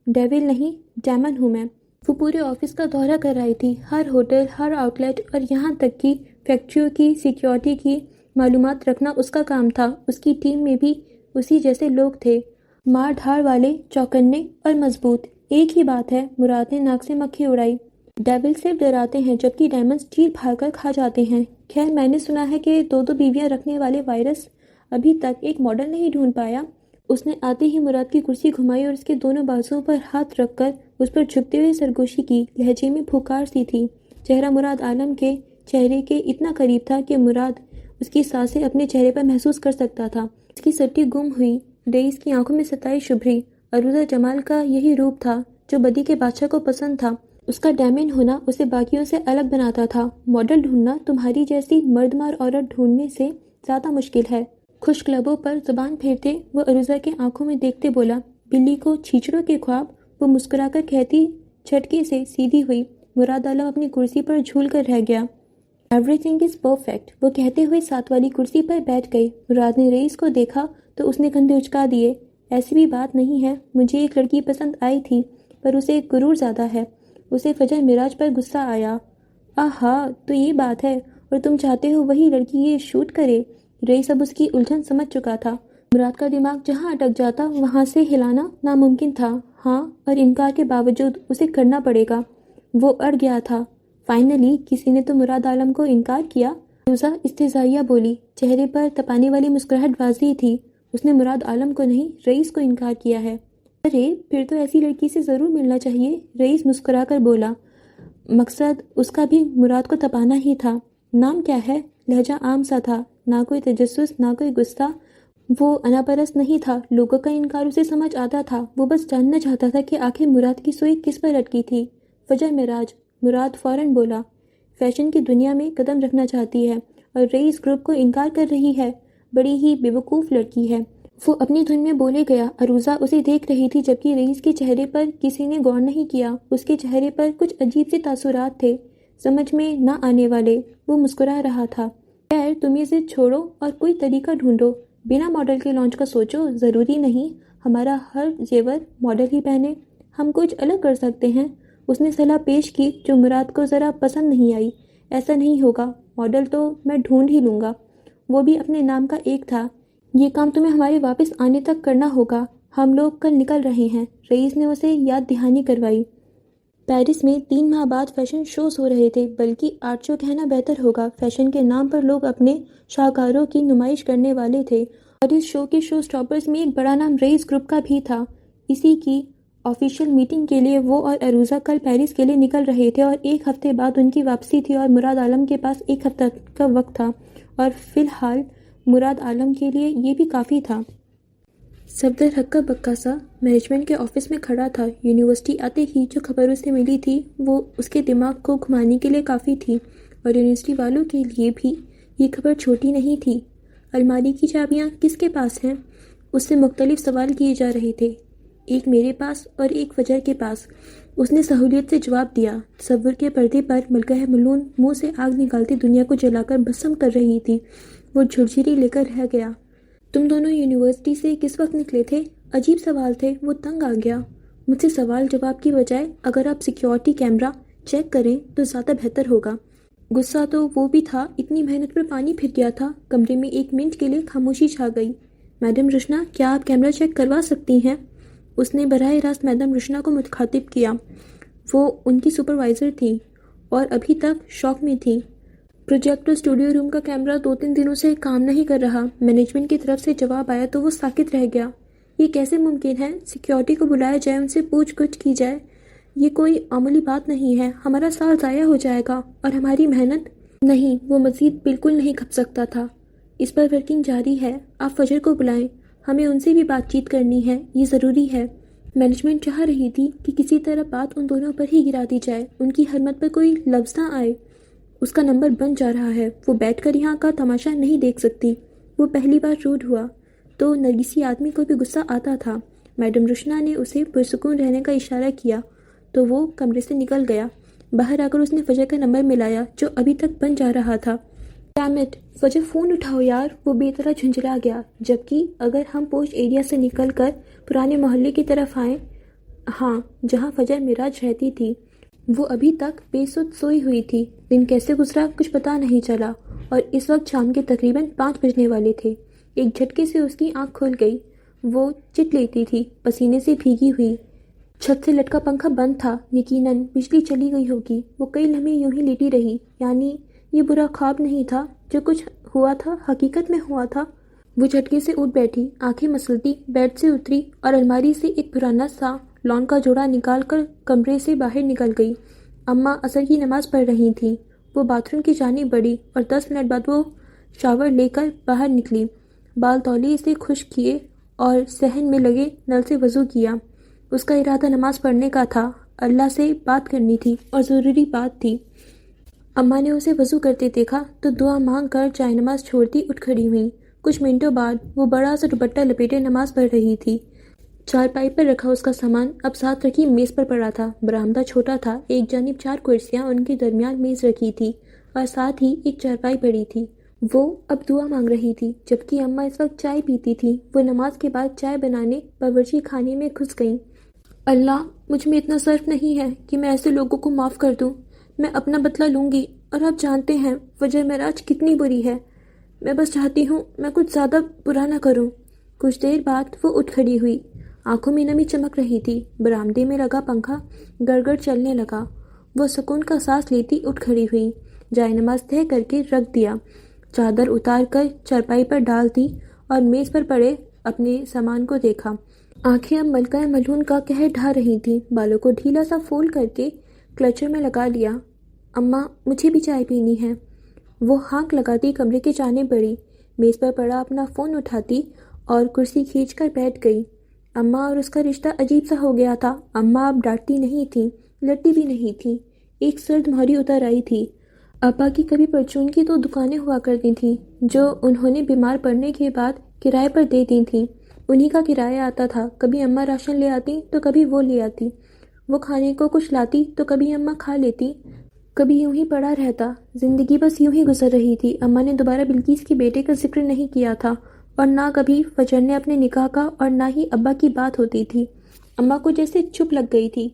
A: ڈیول نہیں، ڈیمن ہوں میں۔ وہ پورے آفس کا دورہ کر رہی تھی، ہر ہوٹل، ہر آؤٹ لیٹ اور یہاں تک کہ فیکٹریوں کی سیکیورٹی کی معلومات رکھنا اس کا کام تھا۔ اس کی ٹیم میں بھی اسی جیسے لوگ تھے، مار دھاڑ والے، چوکنے اور مضبوط۔ ایک ہی بات ہے، مراد نے ناک سے مکھی اڑائی، ڈیول صرف ڈراتے ہیں جبکہ ڈائمنڈز چیر پھاڑ کر کھا جاتے ہیں۔ خیر، میں نے سنا ہے کہ 2 بیویاں رکھنے والے وائرس ابھی تک ایک ماڈل نہیں ڈھونڈ پایا۔ اس نے آتے ہی مراد کی کرسی گھمائی اور اس کے دونوں بازوؤں پر ہاتھ رکھ کر اس پر جھکتے ہوئے سرگوشی کی، لہجے میں پھکار سی تھی۔ چہرہ مراد عالم کے چہرے کے اتنا قریب تھا کہ مراد اس کی سانسیں اپنے چہرے پر محسوس کر سکتا تھا۔ اس کی سٹی گم ہوئی، رئیس کی آنکھوں میں ستائش ابھری۔ عروضہ جمال کا یہی روپ تھا جو بدی کے بادشاہ کو پسند تھا۔ اس کا ڈیمن ہونا اسے باقیوں سے الگ بناتا تھا۔ ماڈل ڈھونڈنا تمہاری جیسی مردمار عورت ڈھونڈنے سے زیادہ مشکل ہے۔ خشک لبوں پر زبان پھیرتے وہ عروضہ کے آنکھوں میں دیکھتے بولا، بلی کو چھیچڑوں کے خواب؟ وہ مسکرا کر کہتی جھٹکے سے سیدھی ہوئی۔ مراد عالم اپنی کرسی پر جھول کر رہ گیا۔ ایوری تھنگ از پرفیکٹ، وہ کہتے ہوئے ساتھ والی کرسی پر بیٹھ گئی۔ مراد نے رئیس کو دیکھا تو اس نے کندھے اچکا دیے۔ ایسی بھی بات نہیں ہے، مجھے ایک لڑکی پسند آئی تھی پر اسے غرور زیادہ ہے۔ اسے فجر معراج پر غصہ آیا۔ آہا، تو یہ بات ہے، اور تم چاہتے ہو وہی لڑکی یہ شوٹ کرے؟ رئیس اب اس کی الجھن سمجھ چکا تھا۔ مراد کا دماغ جہاں اٹک جاتا وہاں سے ہلانا ناممکن تھا۔ ہاں، اور انکار کے باوجود اسے کرنا پڑے گا۔ وہ اڑ گیا تھا۔ فائنلی کسی نے تو مراد عالم کو انکار کیا۔ عروضہ استہزائیہ بولی، چہرے پر تپانے والی مسکراہٹ واضح تھی۔ اس نے مراد عالم کو نہیں، رئیس کو انکار کیا ہے۔ ارے پھر تو ایسی لڑکی سے ضرور ملنا چاہیے، رئیس مسکرا کر بولا۔ مقصد اس کا بھی مراد کو تپانا ہی تھا۔ نام کیا ہے؟ لہجہ عام سا تھا، نہ کوئی تجسس نہ کوئی غصہ۔ وہ انا پرست نہیں تھا، لوگوں کا انکار اسے سمجھ آتا تھا۔ وہ بس جاننا چاہتا تھا کہ آخر مراد کی سوئی کس پر اٹکی تھی۔ فجر معراج، مراد فوراً بولا۔ فیشن کی دنیا میں قدم رکھنا چاہتی ہے اور رئیس گروپ کو انکار کر رہی ہے، بڑی ہی بیوقوف لڑکی ہے۔ وہ اپنی دھن میں بولے گیا۔ عروضہ اسے دیکھ رہی تھی جبکہ رئیس کے چہرے پر کسی نے غور نہیں کیا۔ اس کے چہرے پر کچھ عجیب سے تاثرات تھے، سمجھ میں نہ آنے والے۔ وہ مسکرا رہا تھا۔ خیر، تم یہ ضد چھوڑو اور کوئی طریقہ ڈھونڈو۔ بنا ماڈل کے لانچ کا سوچو، ضروری نہیں ہمارا ہر زیور ماڈل ہی پہنے، ہم کچھ الگ کر سکتے ہیں۔ اس نے صلاح پیش کی جو مراد کو ذرا پسند نہیں آئی۔ ایسا نہیں ہوگا، ماڈل تو میں ڈھونڈ ہی لوں گا، وہ بھی اپنے نام کا ایک تھا۔ یہ کام تمہیں ہمارے واپس آنے تک کرنا ہوگا، ہم لوگ کل نکل رہے ہیں۔ رئیس نے اسے یاد دہانی کروائی۔ پیرس میں 3 ماہ بعد فیشن شوز ہو رہے تھے، بلکہ آرٹ شو کہنا بہتر ہوگا۔ فیشن کے نام پر لوگ اپنے شاہکاروں کی نمائش کرنے والے تھے، اور اس شو کے شو اسٹاپرز میں ایک بڑا نام رئیس گروپ کا بھی تھا۔ اسی کی آفیشیل میٹنگ کے لیے وہ اور عروضہ کل پیرس کے لیے نکل رہے تھے، اور 1 ہفتے بعد ان کی واپسی تھی، اور مراد عالم کے پاس 1 ہفتہ کا وقت تھا، اور فی الحال مراد عالم کے لیے یہ بھی کافی تھا۔ صفدر ہکا بکا سا مینجمنٹ کے آفس میں کھڑا تھا۔ یونیورسٹی آتے ہی جو خبر اسے ملی تھی وہ اس کے دماغ کو گھمانے کے لیے کافی تھی، اور یونیورسٹی والوں کے لیے بھی یہ خبر چھوٹی نہیں تھی۔ الماری کی چابیاں کس کے پاس ہیں؟ اس سے مختلف سوال کیے جا رہے تھے۔ ایک میرے پاس اور ایک فجر کے پاس، اس نے سہولیت سے جواب دیا۔ تصور کے پردے پر ملکہ ملون منہ سے آگ نکالتی دنیا کو جلا کر بھسم کر رہی تھی۔ وہ جھرجھری لے کر رہ گیا۔ تم دونوں یونیورسٹی سے کس وقت نکلے تھے؟ عجیب سوال تھے، وہ تنگ آ گیا۔ مجھ سے سوال جواب کی بجائے اگر آپ سیکیورٹی کیمرہ چیک کریں تو زیادہ بہتر ہوگا۔ غصہ تو وہ بھی تھا، اتنی محنت پر پانی پھر گیا تھا۔ کمرے میں ایک منٹ کے لیے خاموشی چھا گئی۔ میڈم رشنا، کیا آپ کیمرہ چیک کروا سکتی ہیں؟ اس نے براہ راست میڈم رشنا کو مخاطب کیا۔ وہ ان کی سپروائزر تھیں اور ابھی تک شاک میں تھیں۔ پروجیکٹر اسٹوڈیو روم کا کیمرہ 2-3 دنوں سے کام نہیں کر رہا۔ مینجمنٹ کی طرف سے جواب آیا تو وہ ساکت رہ گیا۔ یہ کیسے ممکن ہے؟ سیکیورٹی کو بلایا جائے، ان سے پوچھ گچھ کی جائے۔ یہ کوئی معمولی بات نہیں ہے، ہمارا سال ضائع ہو جائے گا اور ہماری محنت۔ نہیں، وہ مزید بالکل نہیں کھپ سکتا تھا۔ اس پر ورکنگ جاری ہے، آپ فجر کو بلائیں، ہمیں ان سے بھی بات چیت کرنی ہے، یہ ضروری ہے۔ مینجمنٹ چاہ رہی تھی کہ کسی طرح بات ان دونوں پر ہی گرا دی جائے، ان کی حرمت پر کوئی لفظ نہ آئے۔ اس کا نمبر بن جا رہا ہے، وہ بیٹھ کر یہاں کا تماشا نہیں دیکھ سکتی۔ وہ پہلی بار روڈ ہوا تو نرگسی آدمی کو بھی غصہ آتا تھا۔ میڈم رشنا نے اسے پرسکون رہنے کا اشارہ کیا تو وہ کمرے سے نکل گیا۔ باہر آ کر اس نے فجر کا نمبر ملایا جو ابھی تک بن جا رہا تھا۔ ڈیم اٹ، فجر فون اٹھاؤ یار، وہ بے طرح جھنجھلا گیا۔ جبکہ اگر ہم پوش ایریا سے نکل کر پرانے محلے کی طرف آئیں، ہاں، جہاں فجر معراج رہتی تھی، وہ ابھی تک بے سود سوئی ہوئی تھی۔ دن کیسے گزرا کچھ پتہ نہیں چلا اور اس وقت شام کے تقریباً 5 بجنے والے تھے۔ ایک جھٹکے سے اس کی آنکھ کھل گئی۔ وہ چٹ لیتی تھی، پسینے سے بھیگی ہوئی۔ چھت سے لٹکا پنکھا بند تھا، یقیناً بجلی چلی گئی ہوگی۔ وہ کئی لمحے یوں ہی لیٹی رہی، یعنی یہ برا خواب نہیں تھا، جو کچھ ہوا تھا حقیقت میں ہوا تھا۔ وہ جھٹکے سے اٹھ بیٹھی، آنکھیں مسلتی، بیڈ سے اتری اور الماری سے ایک پرانا سا لون کا جوڑا نکال کر کمرے سے باہر نکل گئی۔ اماں عصر کی نماز پڑھ رہی تھیں۔ وہ باتھ روم کی جانب بڑھی اور 10 منٹ بعد وہ شاور لے کر باہر نکلی۔ بال تولیے سے خشک کیے اور صحن میں لگے نل سے وضو کیا۔ اس کا ارادہ نماز پڑھنے کا تھا، اللہ سے بات کرنی تھی اور ضروری بات تھی۔ اماں نے اسے وضو کرتے دیکھا تو دعا مانگ کر جائے نماز چھوڑتی اٹھ کھڑی ہوئیں۔ کچھ منٹوں بعد وہ بڑا سا دوپٹہ لپیٹے نماز پڑھ رہی تھی۔ چارپائی پر رکھا اس کا سامان اب ساتھ رکھی میز پر پڑا تھا۔ برآمدہ چھوٹا تھا، ایک جانب 4 کرسیاں، ان کے درمیان میز رکھی تھی اور ساتھ ہی ایک چارپائی پڑی تھی۔ وہ اب دعا مانگ رہی تھی، جبکہ اماں اس وقت چائے پیتی تھی۔ وہ نماز کے بعد چائے بنانے باورچی خانے میں گھس گئیں۔ اللہ، مجھ میں اتنا صرف نہیں ہے کہ میں ایسے لوگوں کو معاف کر دوں۔ میں اپنا بدلہ لوں گی، اور آپ جانتے ہیں فجر معراج کتنی بری ہے۔ میں بس چاہتی ہوں میں کچھ زیادہ برا نہ کروں۔ کچھ دیر بعد وہ اٹھ کھڑی ہوئی، آنکھوں میں نمی چمک رہی تھی۔ برآمدے میں لگا پنکھا گڑگڑ چلنے لگا۔ وہ سکون کا سانس لیتی اٹھ کھڑی ہوئی، جائے نماز طے کر کے رکھ دیا، چادر اتار کر چارپائی پر ڈال دی اور میز پر پڑے اپنے سامان کو دیکھا۔ آنکھیں اب ملکہ ملعون کا قہر ڈھا رہی تھیں۔ بالوں کو ڈھیلا سا فولڈ کر کے کلچر میں لگا لیا۔ اماں، مجھے بھی چائے پینی ہے۔ وہ ہانک لگاتی کمرے کے جانب بڑھی، میز پر پڑا اپنا فون اٹھاتی اور کرسی کھینچ کر بیٹھ گئی۔ اماں اور اس کا رشتہ عجیب سا ہو گیا تھا۔ اماں اب ڈانٹتی نہیں تھیں، لڑتی بھی نہیں تھیں۔ ایک سرد مہری اتر آئی تھی۔ ابا کی کبھی پرچون کی تو دکانیں ہوا کرتی تھیں جو انہوں نے بیمار پڑنے کے بعد کرائے پر دے دی تھیں۔ انہی کا کرایہ آتا تھا۔ کبھی اماں راشن لے آتی تو کبھی وہ لے آتی۔ وہ کھانے کو کچھ لاتی تو کبھی اماں کھا لیتی، کبھی یوں ہی پڑا رہتا۔ زندگی بس یوں ہی گزر رہی تھی۔ اماں نے دوبارہ بلقیس کے بیٹے کا ذکر نہیں کیا تھا اور نہ کبھی فجر نے اپنے نکاح کا، اور نہ ہی ابا کی بات ہوتی تھی۔ اماں کو جیسے چپ لگ گئی تھی۔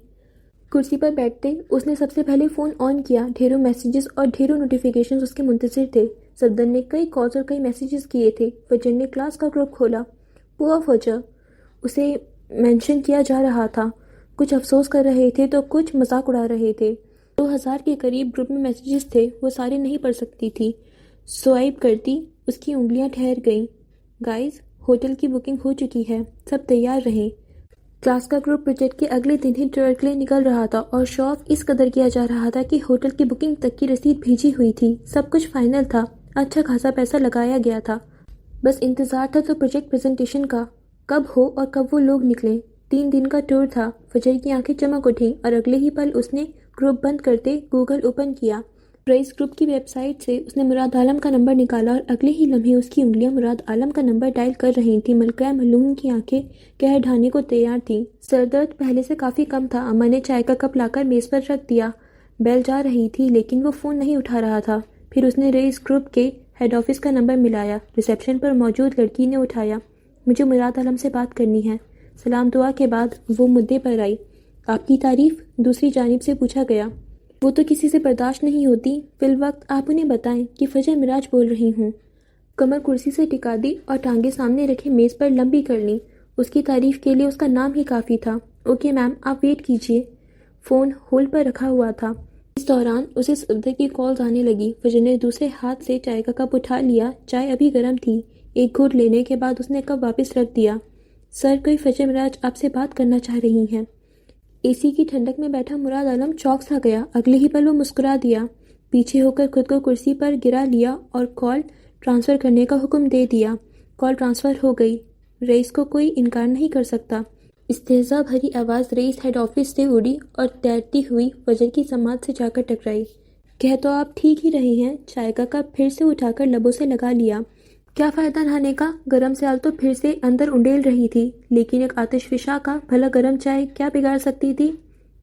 A: کرسی پر بیٹھتے اس نے سب سے پہلے فون آن کیا۔ ڈھیروں میسیجز اور ڈھیروں نوٹیفیکیشنز اس کے منتظر تھے۔ صدر نے کئی کالز اور کئی میسیجز کیے تھے۔ فجر نے کلاس کا گروپ کھولا۔ پوا فجر، اسے مینشن کیا جا رہا تھا۔ کچھ افسوس کر رہے تھے تو کچھ مذاق اڑا رہے تھے۔ 2000 کے قریب گروپ میں میسیجز تھے، وہ سارے نہیں پڑھ سکتی تھی۔ سوائپ کرتی اس کی انگلیاں ٹھہر گئیں۔ گائز، ہوٹل کی بکنگ ہو چکی ہے، سب تیار رہیں۔ کلاس کا گروپ پروجیکٹ کے اگلے دن ہی ٹرکلے نکل رہا تھا اور شو آف اس قدر کیا جا رہا تھا کہ ہوٹل کی بکنگ تک کی رسید بھیجی ہوئی تھی۔ سب کچھ فائنل تھا، اچھا خاصا پیسہ لگایا گیا تھا۔ بس انتظار تھا تو پروجیکٹ پریزنٹیشن کا کب ہو اور کب وہ لوگ نکلیں۔ 3 دن کا ٹور تھا۔ فجر کی آنکھیں چمک اٹھیں اور اگلے ہی پل اس نے گروپ بند کرتے گوگل اوپن کیا۔ رئیس گروپ کی ویب سائٹ سے اس نے مراد عالم کا نمبر نکالا اور اگلے ہی لمحے اس کی انگلیاں مراد عالم کا نمبر ڈائل کر رہی تھیں۔ ملکہ ملون کی آنکھیں قہر ڈھانے کو تیار تھیں۔ سر درد پہلے سے کافی کم تھا۔ اماں نے چائے کا کپ لا کر میز پر رکھ دیا۔ بیل جا رہی تھی لیکن وہ فون نہیں اٹھا رہا تھا۔ پھر اس نے رئیس گروپ کے ہیڈ آفس کا نمبر ملایا۔ ریسیپشن پر موجود لڑکی نے اٹھایا۔ مجھے مراد عالم سے بات کرنی ہے۔ سلام دعا کے بعد وہ مدعے پر آئی۔ آپ کی تعریف؟ دوسری جانب سے پوچھا گیا۔ وہ تو کسی سے برداشت نہیں ہوتی۔ فی الوقت آپ انہیں بتائیں کہ فجر معراج بول رہی ہوں۔ کمر کرسی سے ٹکا دی اور ٹانگیں سامنے رکھے میز پر لمبی کر لیں۔ اس کی تعریف کے لیے اس کا نام ہی کافی تھا۔ اوکے میم، آپ ویٹ کیجئے۔ فون ہولڈ پر رکھا ہوا تھا۔ اس دوران اسے صدر کی کالز آنے لگی۔ فجر نے دوسرے ہاتھ سے چائے کا کپ اٹھا لیا۔ چائے ابھی گرم تھی۔ ایک گھونٹ لینے کے بعد اس نے کپ واپس رکھ دیا۔ سر، کوئی فجر معراج آپ سے بات کرنا چاہ رہی ہیں۔ اے سی کی ٹھنڈک میں بیٹھا مراد عالم چوک سا گیا۔ اگلے ہی پل وہ مسکرا دیا۔ پیچھے ہو کر خود کو کرسی پر گرا لیا اور کال ٹرانسفر کرنے کا حکم دے دیا۔ کال ٹرانسفر ہو گئی۔ رئیس کو کوئی انکار نہیں کر سکتا۔ استہزاء بھری آواز رئیس ہیڈ آفس سے اڑی اور تیرتی ہوئی فجر کی سماعت سے جا کر ٹکرائی۔ کہہ تو آپ ٹھیک ہی رہے ہیں۔ چائے کا کپ پھر سے اٹھا کر لبوں سے لگا لیا۔ کیا فائدہ نہانے کا؟ گرم سیال تو پھر سے اندر انڈیل رہی تھی، لیکن ایک آتش فشاں کا بھلا گرم چائے کیا بگاڑ سکتی تھی؟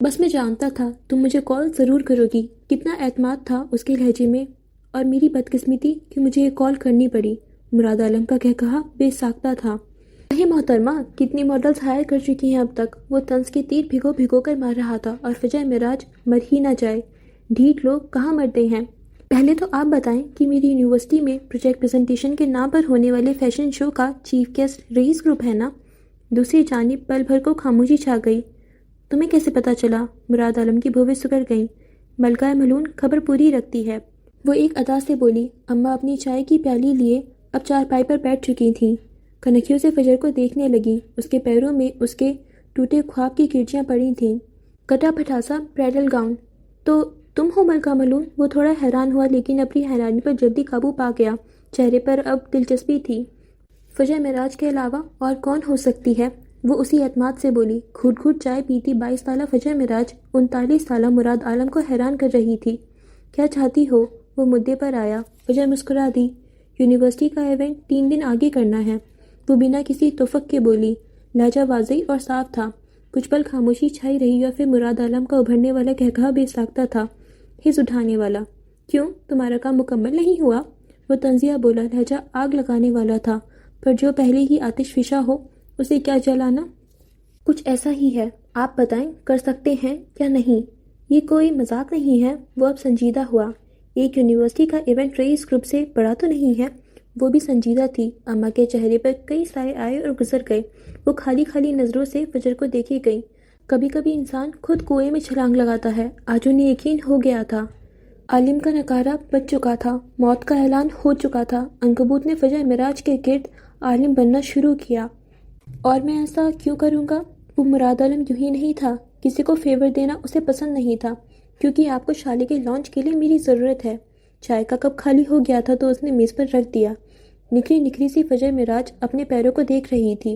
A: بس میں جانتا تھا تم مجھے کال ضرور کرو گی۔ کتنا اعتماد تھا اس کے لہجے میں، اور میری بدقسمتی کہ مجھے یہ کال کرنی پڑی۔ مراد عالم کا کہا بے ساختہ تھا۔ محترمہ، کتنی ماڈلز ہائر کر چکی ہیں اب تک؟ وہ طنز کے تیر بھگو بھگو کر مار رہا تھا۔ اور فجر معراج مر ہی نہ جائے۔ ڈھیٹ لوگ کہاں مرتے ہیں؟ پہلے تو آپ بتائیں کہ میری یونیورسٹی میں پروجیکٹ پریزنٹیشن کے نام پر ہونے والے فیشن شو کا چیف گیسٹ رئیس گروپ ہے نا؟ دوسری جانب پل بھر کو خاموشی چھا گئی۔ تمہیں کیسے پتا چلا؟ مراد عالم کی بھویں سکڑ گئیں۔ ملکہ ملون خبر پوری رکھتی ہے، وہ ایک ادا سے بولی۔ اماں اپنی چائے کی پیالی لیے اب چارپائی پر بیٹھ چکی تھیں۔ کنکھیوں سے فجر کو دیکھنے لگیں۔ اس کے پیروں میں اس کے ٹوٹے خواب کی کرچیاں پڑی تھیں۔ کٹا پھٹاسا برائڈل گاؤن۔ تو تم ہو ملکہ ملون؟ وہ تھوڑا حیران ہوا لیکن اپنی حیرانی پر جلدی قابو پا گیا۔ چہرے پر اب دلچسپی تھی۔ فجر معراج کے علاوہ اور کون ہو سکتی ہے؟ وہ اسی اعتماد سے بولی۔ گھوٹ گھوٹ چائے پیتی 22 سالہ فجر معراج 39 سالہ مراد عالم کو حیران کر رہی تھی۔ کیا چاہتی ہو؟ وہ مدعے پر آیا۔ فجر مسکرا دی۔ یونیورسٹی کا ایونٹ 3 دن آگے کرنا ہے، وہ بنا کسی توفق کے بولی۔ لہجہ واضح اور صاف تھا۔ کچھ پل خاموشی چھائی رہی اور پھر مراد عالم کا ابھرنے والا کہا بے ساختہ تھا، حس اٹھانے والا۔ کیوں؟ تمہارا کام مکمل نہیں ہوا؟ وہ طنزیہ بولا۔ لہجہ آگ لگانے والا تھا، پر جو پہلے ہی آتش فشاں ہو اسے کیا جلانا؟ کچھ ایسا ہی ہے۔ آپ بتائیں کر سکتے ہیں یا نہیں؟ یہ کوئی مذاق نہیں ہے۔ وہ اب سنجیدہ ہوا۔ ایک یونیورسٹی کا ایونٹ رئیس گروپ سے بڑا تو نہیں ہے؟ وہ بھی سنجیدہ تھی۔ اماں کے چہرے پر کئی سائے آئے اور گزر گئے۔ وہ خالی خالی نظروں سے فجر کو دیکھی گئی۔ کبھی کبھی انسان خود کنویں میں چھلانگ لگاتا ہے۔ آج انہیں یقین ہو گیا تھا۔ عالم کا نکارہ بچ چکا تھا، موت کا اعلان ہو چکا تھا۔ عنکبوت نے فجر معراج کے گرد عالم بننا شروع کیا۔ اور میں ایسا کیوں کروں گا؟ وہ مراد عالم یوں ہی نہیں تھا۔ کسی کو فیور دینا اسے پسند نہیں تھا، کیونکہ آپ کو شالے کے لانچ کے لیے میری ضرورت ہے۔ چائے کا کپ خالی ہو گیا تھا تو اس نے میز پر رکھ دیا۔ نکھری نکھری سی فجر معراج اپنے پیروں کو دیکھ رہی تھی۔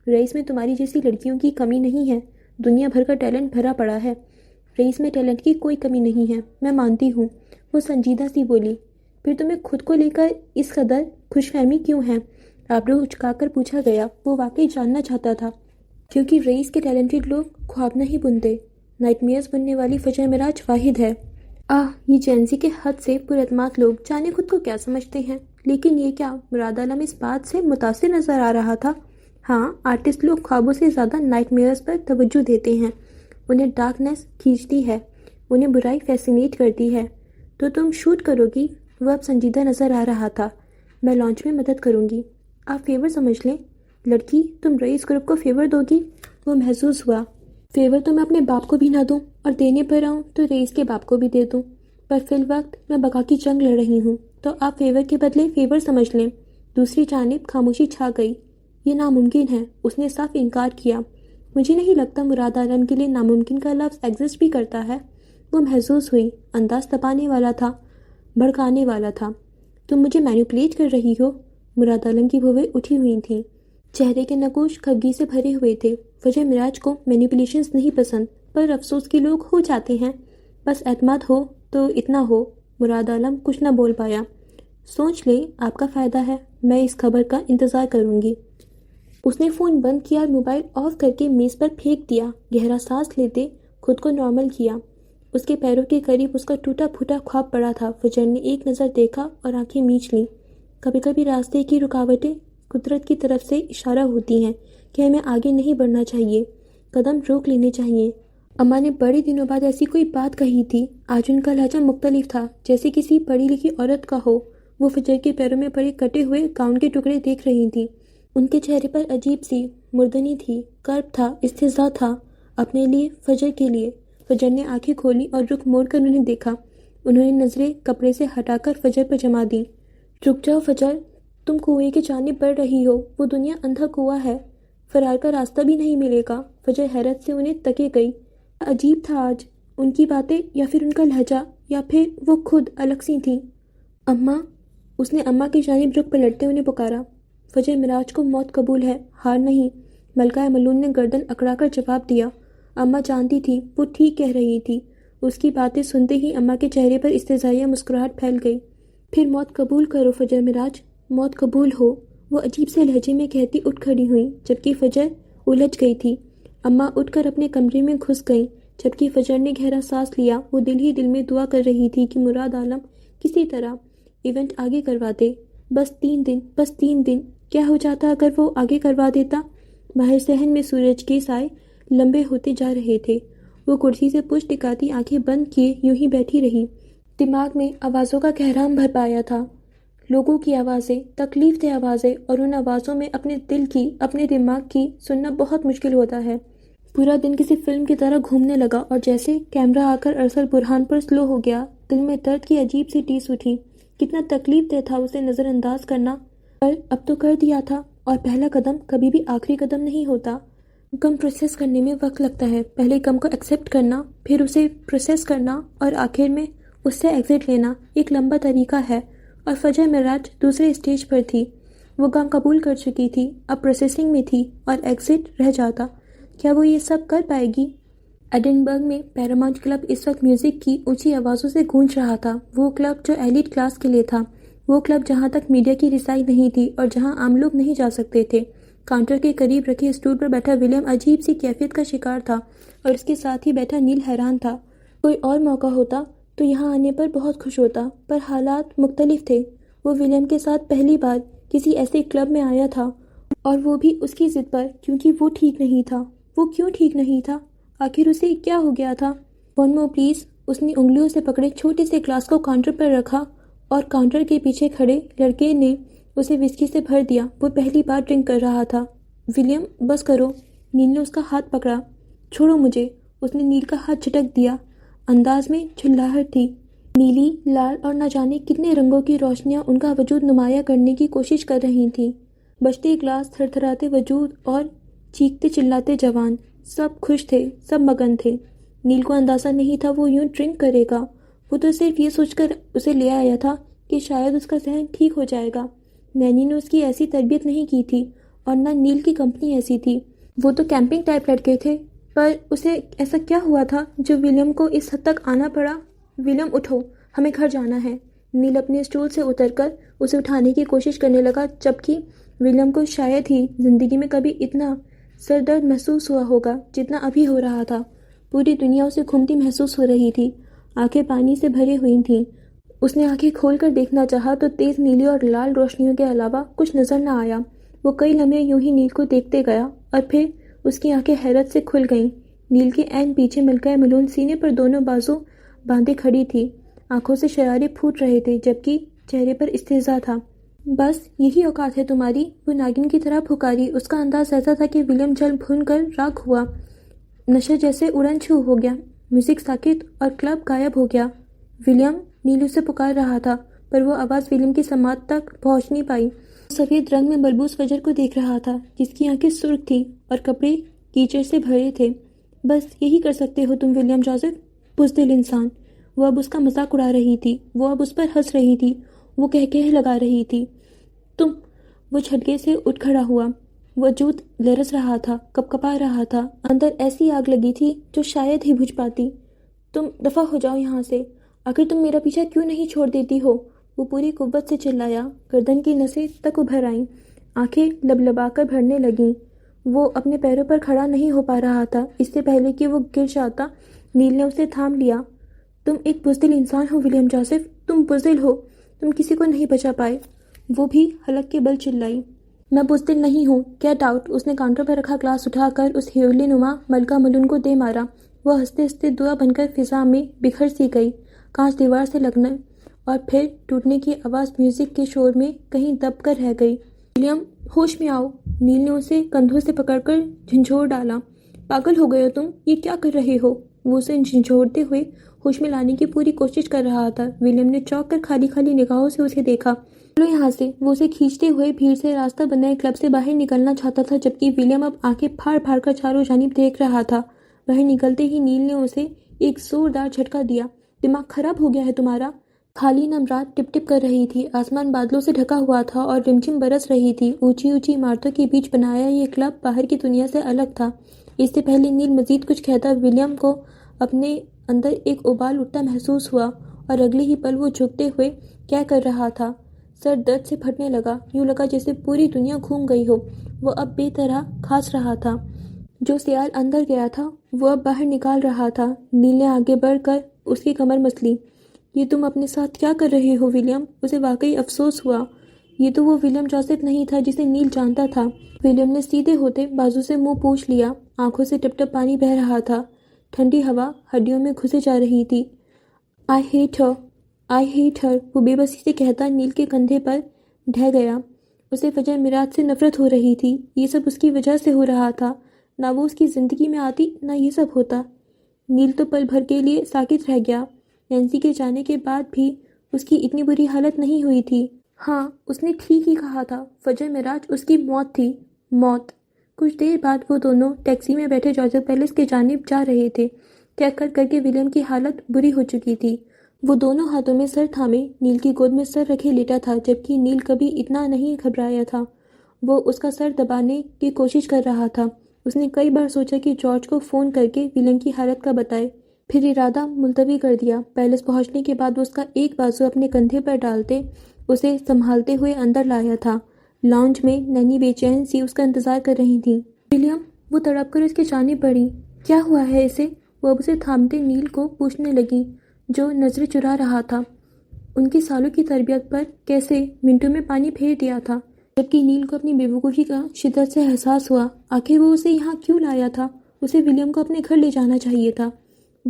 A: رئیس میں تمہاری جیسی لڑکیوں کی کمی نہیں ہے، دنیا بھر کا ٹیلنٹ بھرا پڑا ہے۔ رئیس میں ٹیلنٹ کی کوئی کمی نہیں ہے، میں مانتی ہوں۔ وہ سنجیدہ سی بولی۔ پھر تمہیں خود کو لے کر اس قدر خوش فہمی کیوں ہے؟ آبرو اچکا کر پوچھا گیا۔ وہ واقعی جاننا چاہتا تھا۔ کیونکہ رئیس کے ٹیلنٹڈ لوگ خواب نہیں بنتے، نائٹ میئرز بننے والی فجر معراج واحد ہے۔ یہ جینزی کے حد سے پر اعتماد لوگ جانے خود کو کیا سمجھتے ہیں۔ لیکن یہ کیا مراد عالم اس بات سے متاثر نظر آ رہا تھا؟ ہاں، آرٹسٹ لوگ خوابوں سے زیادہ نائٹ میئرز پر توجہ دیتے ہیں۔ انہیں ڈارکنیس کھینچتی ہے، انہیں برائی فیسینیٹ کرتی ہے۔ تو تم شوٹ کرو گی؟ وہ اب سنجیدہ نظر آ رہا تھا۔ میں لانچ میں مدد کروں گی۔ آپ فیور سمجھ لیں۔ لڑکی، تم رئیس گروپ کو فیور دو گی؟ وہ محظوظ ہوا۔ فیور تو میں اپنے باپ کو بھی نہ دوں، اور دینے پر آؤں تو رئیس کے باپ کو بھی دے دوں، پر فی الوقت میں بقا کی جنگ لڑ رہی ہوں، تو آپ فیور کے بدلے فیور سمجھ لیں۔ دوسری جانب خاموشی چھا گئی۔ یہ ناممکن ہے، اس نے صاف انکار کیا۔ مجھے نہیں لگتا مراد عالم کے لیے ناممکن کا لفظ ایگزسٹ بھی کرتا ہے۔ وہ محظوظ ہوئی۔ انداز تپانے والا تھا، بھڑکانے والا تھا۔ تم مجھے مینیپولیٹ کر رہی ہو؟ مراد عالم کی بھویں اٹھی ہوئی تھیں، چہرے کے نقوش خفگی سے بھرے ہوئے تھے۔ فجر معراج کو مینیپولیشنز نہیں پسند، پر افسوس کے لوگ ہو جاتے ہیں۔ بس اعتماد ہو تو اتنا ہو، مراد عالم کچھ نہ بول پایا۔ سوچ لے، آپ کا فائدہ ہے، میں اس خبر کا انتظار کروں گی۔ اس نے فون بند کیا اور موبائل آف کر کے میز پر پھینک دیا۔ گہرا سانس لیتے خود کو نارمل کیا۔ اس کے پیروں کے قریب اس کا ٹوٹا پھوٹا خواب پڑا تھا۔ فجر نے ایک نظر دیکھا اور آنکھیں میچ لیں۔ کبھی کبھی راستے کی رکاوٹیں قدرت کی طرف سے اشارہ ہوتی ہیں کہ ہمیں آگے نہیں بڑھنا چاہیے، قدم روک لینے چاہیے۔ اماں نے بڑے دنوں بعد ایسی کوئی بات کہی تھی۔ آج ان کا لہجہ مختلف تھا، جیسے کسی پڑھی لکھی عورت کا ہو۔ وہ فجر کے پیروں میں پڑے کٹے ہوئے گاؤن کے ٹکڑے دیکھ رہی تھی۔ ان کے چہرے پر عجیب سی مردنی تھی، کرب تھا، استحضاء تھا، اپنے لیے، فجر کے لیے۔ فجر نے آنکھیں کھولی اور رخ موڑ کر انہیں دیکھا۔ انہوں نے نظریں کپڑے سے ہٹا کر فجر پر جما دیں۔ رک جاؤ فجر، تم کنویں کی جانب بڑھ رہی ہو، وہ دنیا اندھا کنواں ہے، فرار کا راستہ بھی نہیں ملے گا۔ فجر حیرت سے انہیں تکے گئی۔ عجیب تھا آج، ان کی باتیں یا پھر ان کا لہجہ یا پھر وہ خود الگ سی تھیں۔ اماں، اس نے اماں کی جانب رخ پلٹتے انہیں پکارا۔ فجر معراج کو موت قبول ہے، ہار نہیں، ملکہ ملون نے گردن اکڑا کر جواب دیا۔ اماں جانتی تھی، وہ ٹھیک کہہ رہی تھی۔ اس کی باتیں سنتے ہی اماں کے چہرے پر استحضائیہ مسکراہٹ پھیل گئی۔ پھر موت قبول کرو فجر معراج، موت قبول ہو، وہ عجیب سے لہجے میں کہتی اٹھ کھڑی ہوئیں، جبکہ فجر الجھ گئی تھی۔ اماں اٹھ کر اپنے کمرے میں گھس گئیں، جبکہ فجر نے گہرا سانس لیا۔ وہ دل ہی دل میں دعا کر رہی تھی کہ مراد عالم کسی طرح ایونٹ آگے کروا دے۔ بس 3 دن، بس 3 دن، کیا ہو جاتا اگر وہ آگے کروا دیتا؟ باہر صحن میں سورج کے سائے لمبے ہوتے جا رہے تھے۔ وہ کرسی سے پشت ٹکاتی آنکھیں بند کیے یوں ہی بیٹھی رہی۔ دماغ میں آوازوں کا کہرام بھر پایا تھا، لوگوں کی آوازیں، تکلیف دہ آوازیں، اور ان آوازوں میں اپنے دل کی، اپنے دماغ کی سننا بہت مشکل ہوتا ہے۔ پورا دن کسی فلم کی طرح گھومنے لگا اور جیسے کیمرہ آ کر ارسل برہان پر سلو ہو گیا، دل میں درد کی عجیب سی ٹیس اٹھی۔ کتنا تکلیف دہ تھا اسے نظر انداز کرنا، پر اب تو کر دیا تھا، اور پہلا قدم کبھی بھی آخری قدم نہیں ہوتا۔ غم پروسیس کرنے میں وقت لگتا ہے، پہلے غم کو ایکسیپٹ کرنا، پھر اسے پروسیس کرنا اور آخر میں اس سے ایگزٹ لینا ایک لمبا طریقہ ہے۔ اور فجر معراج دوسرے اسٹیج پر تھی۔ وہ غم قبول کر چکی تھی، اب پروسیسنگ میں تھی اور ایگزٹ رہ جاتا۔ کیا وہ یہ سب کر پائے گی؟ ایڈنبرگ میں پیراماؤنٹ کلب اس وقت میوزک کی اونچی آوازوں سے گونج رہا تھا۔ وہ کلب جو ایلیٹ کلاس کے لیے تھا، وہ کلب جہاں تک میڈیا کی رسائی نہیں تھی اور جہاں عام لوگ نہیں جا سکتے تھے۔ کاؤنٹر کے قریب رکھے اسٹول پر بیٹھا ولیم عجیب سی کیفیت کا شکار تھا اور اس کے ساتھ ہی بیٹھا نیل حیران تھا۔ کوئی اور موقع ہوتا تو یہاں آنے پر بہت خوش ہوتا، پر حالات مختلف تھے۔ وہ ولیم کے ساتھ پہلی بار کسی ایسے کلب میں آیا تھا، اور وہ بھی اس کی ضد پر، کیونکہ وہ ٹھیک نہیں تھا۔ وہ کیوں ٹھیک نہیں تھا؟ آخر اسے کیا ہو گیا تھا؟ One more please. اس نے انگلیوں سے پکڑے چھوٹے سے گلاس کو کاؤنٹر پر رکھا اور کاؤنٹر کے پیچھے کھڑے لڑکے نے اسے وسکی سے بھر دیا۔ وہ پہلی بار ڈرنک کر رہا تھا۔ ولیم، بس کرو۔ نیل نے اس کا ہاتھ پکڑا۔ چھوڑو مجھے۔ اس نے نیل کا ہاتھ جھٹک دیا۔ انداز میں جھنجھلاہٹ تھی۔ نیلی، لال اور نہ جانے کتنے رنگوں کی روشنیاں ان کا وجود نمایاں کرنے کی کوشش کر رہی تھیں۔ بجتے گلاس، تھر تھراتے وجود اور چیختے چلاتے جوان، سب خوش تھے، سب مگن تھے۔ نیل کو اندازہ نہیں تھا وہ یوں ڈرنک کرے گا۔ وہ تو صرف یہ سوچ کر اسے لے آیا تھا کہ شاید اس کا ذہن ٹھیک ہو جائے گا۔ نینی نے اس کی ایسی تربیت نہیں کی تھی، اور نہ نیل کی کمپنی ایسی تھی۔ وہ تو کیمپنگ ٹائپ لڑکے تھے، پر اسے ایسا کیا ہوا تھا جو ولیم کو اس حد تک آنا پڑا؟ ولیم اٹھو، ہمیں گھر جانا ہے۔ نیل اپنے اسٹول سے اتر کر اسے اٹھانے کی کوشش کرنے لگا، جبکہ ولیم کو شاید ہی زندگی میں کبھی اتنا سر درد محسوس ہوا ہوگا جتنا ابھی ہو رہا تھا۔ پوری دنیا اسے گھومتی محسوس ہو رہی تھی، آنکھیں پانی سے بھری ہوئی تھیں۔ اس نے آنکھیں کھول کر دیکھنا چاہا تو تیز نیلی اور لال روشنیوں کے علاوہ کچھ نظر نہ آیا۔ وہ کئی لمحے یوں ہی نیل کو دیکھتے گیا اور پھر اس کی آنکھیں حیرت سے کھل گئیں۔ نیل کے عین پیچھے ملکہ ملون سینے پر دونوں بازو باندھے کھڑی تھی، آنکھوں سے شرارے پھوٹ رہے تھے جبکہ چہرے پر استحضاء تھا۔ بس یہی اوقات ہے تمہاری، وہ ناگن کی طرح پھکاری۔ اس کا انداز ایسا تھا کہ ولیم جل بھن کر راکھ ہوا، نشہ جیسے اڑن چھو ہو گیا۔ میوزک ساکت اور کلب غائب ہو گیا۔ ولیم، نیل اسے پکار رہا تھا، پر وہ آواز ولیم کی سماعت تک پہنچ نہیں پائی۔ سفید رنگ میں ملبوس فجر کو دیکھ رہا تھا، جس کی آنکھیں سرخ تھیں اور کپڑے کیچڑ سے بھرے تھے۔ بس یہی کر سکتے ہو تم ولیم جوزف، بزدل انسان۔ وہ اب اس کا مذاق اڑا رہی تھی، وہ اب اس پر ہنس رہی تھی، وہ کہکہے لگا رہی تھی۔ تم، وہ جھٹکے سے اٹھ کھڑا ہوا، وجود لرز رہا تھا، کپکپا رہا تھا، اندر ایسی آگ لگی تھی جو شاید ہی بجھ پاتی۔ تم دفع ہو جاؤ یہاں سے۔ آخر تم میرا پیچھا کیوں نہیں چھوڑ دیتی ہو؟ وہ پوری قوت سے چلایا، گردن کی نسیں تک ابھر آئیں، آنکھیں لبلبا کر بھرنے لگیں۔ وہ اپنے پیروں پر کھڑا نہیں ہو پا رہا تھا۔ اس سے پہلے کہ وہ گر جاتا، نیل نے اسے تھام لیا۔ تم ایک بزدل انسان ہو ولیم جوزف، تم بزدل ہو، تم کسی کو نہیں بچا پائے۔ وہ بھی حلق کے بل چلائی۔ میں بزدل نہیں ہوں، گیٹ آؤٹ۔ اس نے کاؤنٹر پر رکھا گلاس اٹھا کر اس ہیولی نما ملکہ ملون کو دے مارا۔ وہ ہنستے ہنستے دعا بن کر فضا میں بکھر سی گئی۔ کانچ دیوار سے لگنے اور پھر ٹوٹنے کی آواز میوزک کے شور میں کہیں دب کر رہ گئی۔ ولیم، ہوش میں آؤ۔ نیل نے اسے کندھوں سے پکڑ کر جھنجھوڑ ڈالا۔ پاگل ہو گئے ہو تم، یہ کیا کر رہے ہو؟ وہ اسے جھنجھوڑتے ہوئے ہوش میں لانے کی پوری کوشش کر رہا تھا۔ ولیم نے چونک کر خالی خالی نگاہوں سے اسے دیکھا۔ چلو یہاں سے۔ وہ اسے کھینچتے ہوئے بھیڑ سے راستہ بنائے کلب سے باہر نکلنا چاہتا تھا، جبکہ ولیم اب آنکھیں پھاڑ پھاڑ کر چاروں جانب دیکھ رہا تھا۔ باہر نکلتے ہی نیل نے اسے ایک زوردار جھٹکا دیا۔ دماغ خراب ہو گیا ہے تمہارا؟ خالی نم رات ٹپ ٹپ کر رہی تھی، آسمان بادلوں سے ڈھکا ہوا تھا اور رمجھم برس رہی تھی۔ اونچی اونچی عمارتوں کے بیچ بنایا یہ کلب باہر کی دنیا سے الگ تھا۔ اس سے پہلے نیل مزید کچھ کہتا، ولیم کو اپنے اندر ایک ابال اٹھتا محسوس ہوا، اور اگلے ہی پل وہ جھکتے ہوئے کیا کر رہا تھا۔ سر درد سے پھٹنے لگا، یوں لگا جیسے پوری دنیا گھوم گئی ہو۔ وہ اب بے طرح کھانس رہا تھا۔ جو سیال اندر گیا تھا وہ اب باہر نکال رہا تھا۔ نیل نے آگے بڑھ کر اس کی کمر مسلی۔ یہ تم اپنے ساتھ کیا کر رہے ہو ولیم؟ اسے واقعی افسوس ہوا۔ یہ تو وہ ولیم جوزف نہیں تھا جسے نیل جانتا تھا۔ ولیم نے سیدھے ہوتے بازو سے منہ پوچھ لیا، آنکھوں سے ٹپ ٹپ پانی بہہ رہا تھا۔ ٹھنڈی ہوا ہڈیوں میں گھسے جا رہی تھی۔ آئی ہیٹ ہر، آئی ہیٹ ہر، وہ بے بسی سے کہتا نیل کے کندھے پر ڈھہ گیا۔ اسے فجر میراج سے نفرت ہو رہی تھی۔ یہ سب اس کی وجہ سے ہو رہا تھا۔ نہ وہ اس کی زندگی میں آتی، نہ یہ سب ہوتا۔ نیل تو پل بھر کے لیے ساکت رہ گیا۔ نینسی کے جانے کے بعد بھی اس کی اتنی بری حالت نہیں ہوئی تھی۔ ہاں، اس نے ٹھیک ہی کہا تھا، فجر معراج اس کی موت تھی، موت۔ کچھ دیر بعد وہ دونوں ٹیکسی میں بیٹھے جارجر پیلس کے جانب جا رہے تھے۔ کہہ کر کے ولیم کی حالت بری ہو چکی تھی۔ وہ دونوں ہاتھوں میں سر تھامے نیل کی گود میں سر رکھے لیٹا تھا، جبکہ نیل کبھی اتنا نہیں گھبرایا تھا۔ وہ اس کا سر دبانے کی کوشش کر رہا تھا۔ اس نے کئی بار سوچا کہ جارج کو فون کر کے ولیم کی حالت کا بتائے، پھر ارادہ ملتوی کر دیا۔ پیلس پہنچنے کے بعد وہ اس کا ایک بازو اپنے کندھے پر ڈالتے اسے سنبھالتے ہوئے اندر لایا تھا۔ لاؤنج میں نینی بے چین سی اس کا انتظار کر رہی تھی۔ ولیم، وہ تڑپ کر اس کی جانب بڑھی۔ کیا ہوا ہے اسے؟ وہ اب اسے تھامتے نیل کو پوچھنے لگی، جو نظریں چرا رہا تھا۔ ان کی سالوں کی تربیت پر کیسے منٹوں میں پانی پھیر دیا تھا، جبکہ نیل کو اپنی بیوقوفی کا شدت سے احساس ہوا۔ آخر وہ اسے یہاں کیوں لایا تھا؟ اسے ولیم کو اپنے گھر لے جانا چاہیے تھا۔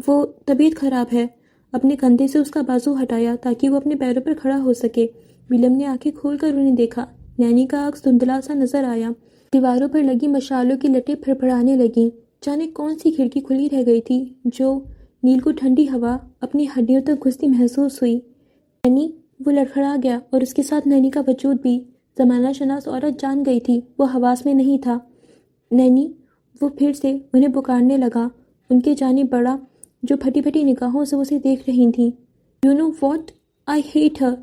A: وہ طبیعت خراب ہے۔ اپنے کندھے سے اس کا بازو ہٹایا تاکہ وہ اپنے پیروں پر کھڑا ہو سکے۔ ولیم نے آنکھیں کھول کر انہیں دیکھا۔ نینی کا عکس دھندلا سا نظر آیا۔ دیواروں پر لگی مشالوں کی لٹیں پھڑپھڑانے لگیں۔ جانے کون سی کھڑکی کھلی رہ گئی تھی جو نیل کو ٹھنڈی ہوا اپنی ہڈیوں تک گھستی محسوس ہوئی۔ نینی، وہ لڑکھڑا گیا، اور اس کے ساتھ نینی کا وجود بھی۔ زمانہ شناس عورت جان گئی تھی، وہ حواس میں نہیں تھا۔ نینی، وہ پھر سے انہیں پکارنے لگا، ان کے جانب بڑھا، جو پھٹی پھٹی نگاہوں سے اسے دیکھ رہی تھیں۔ You know what, I hate her,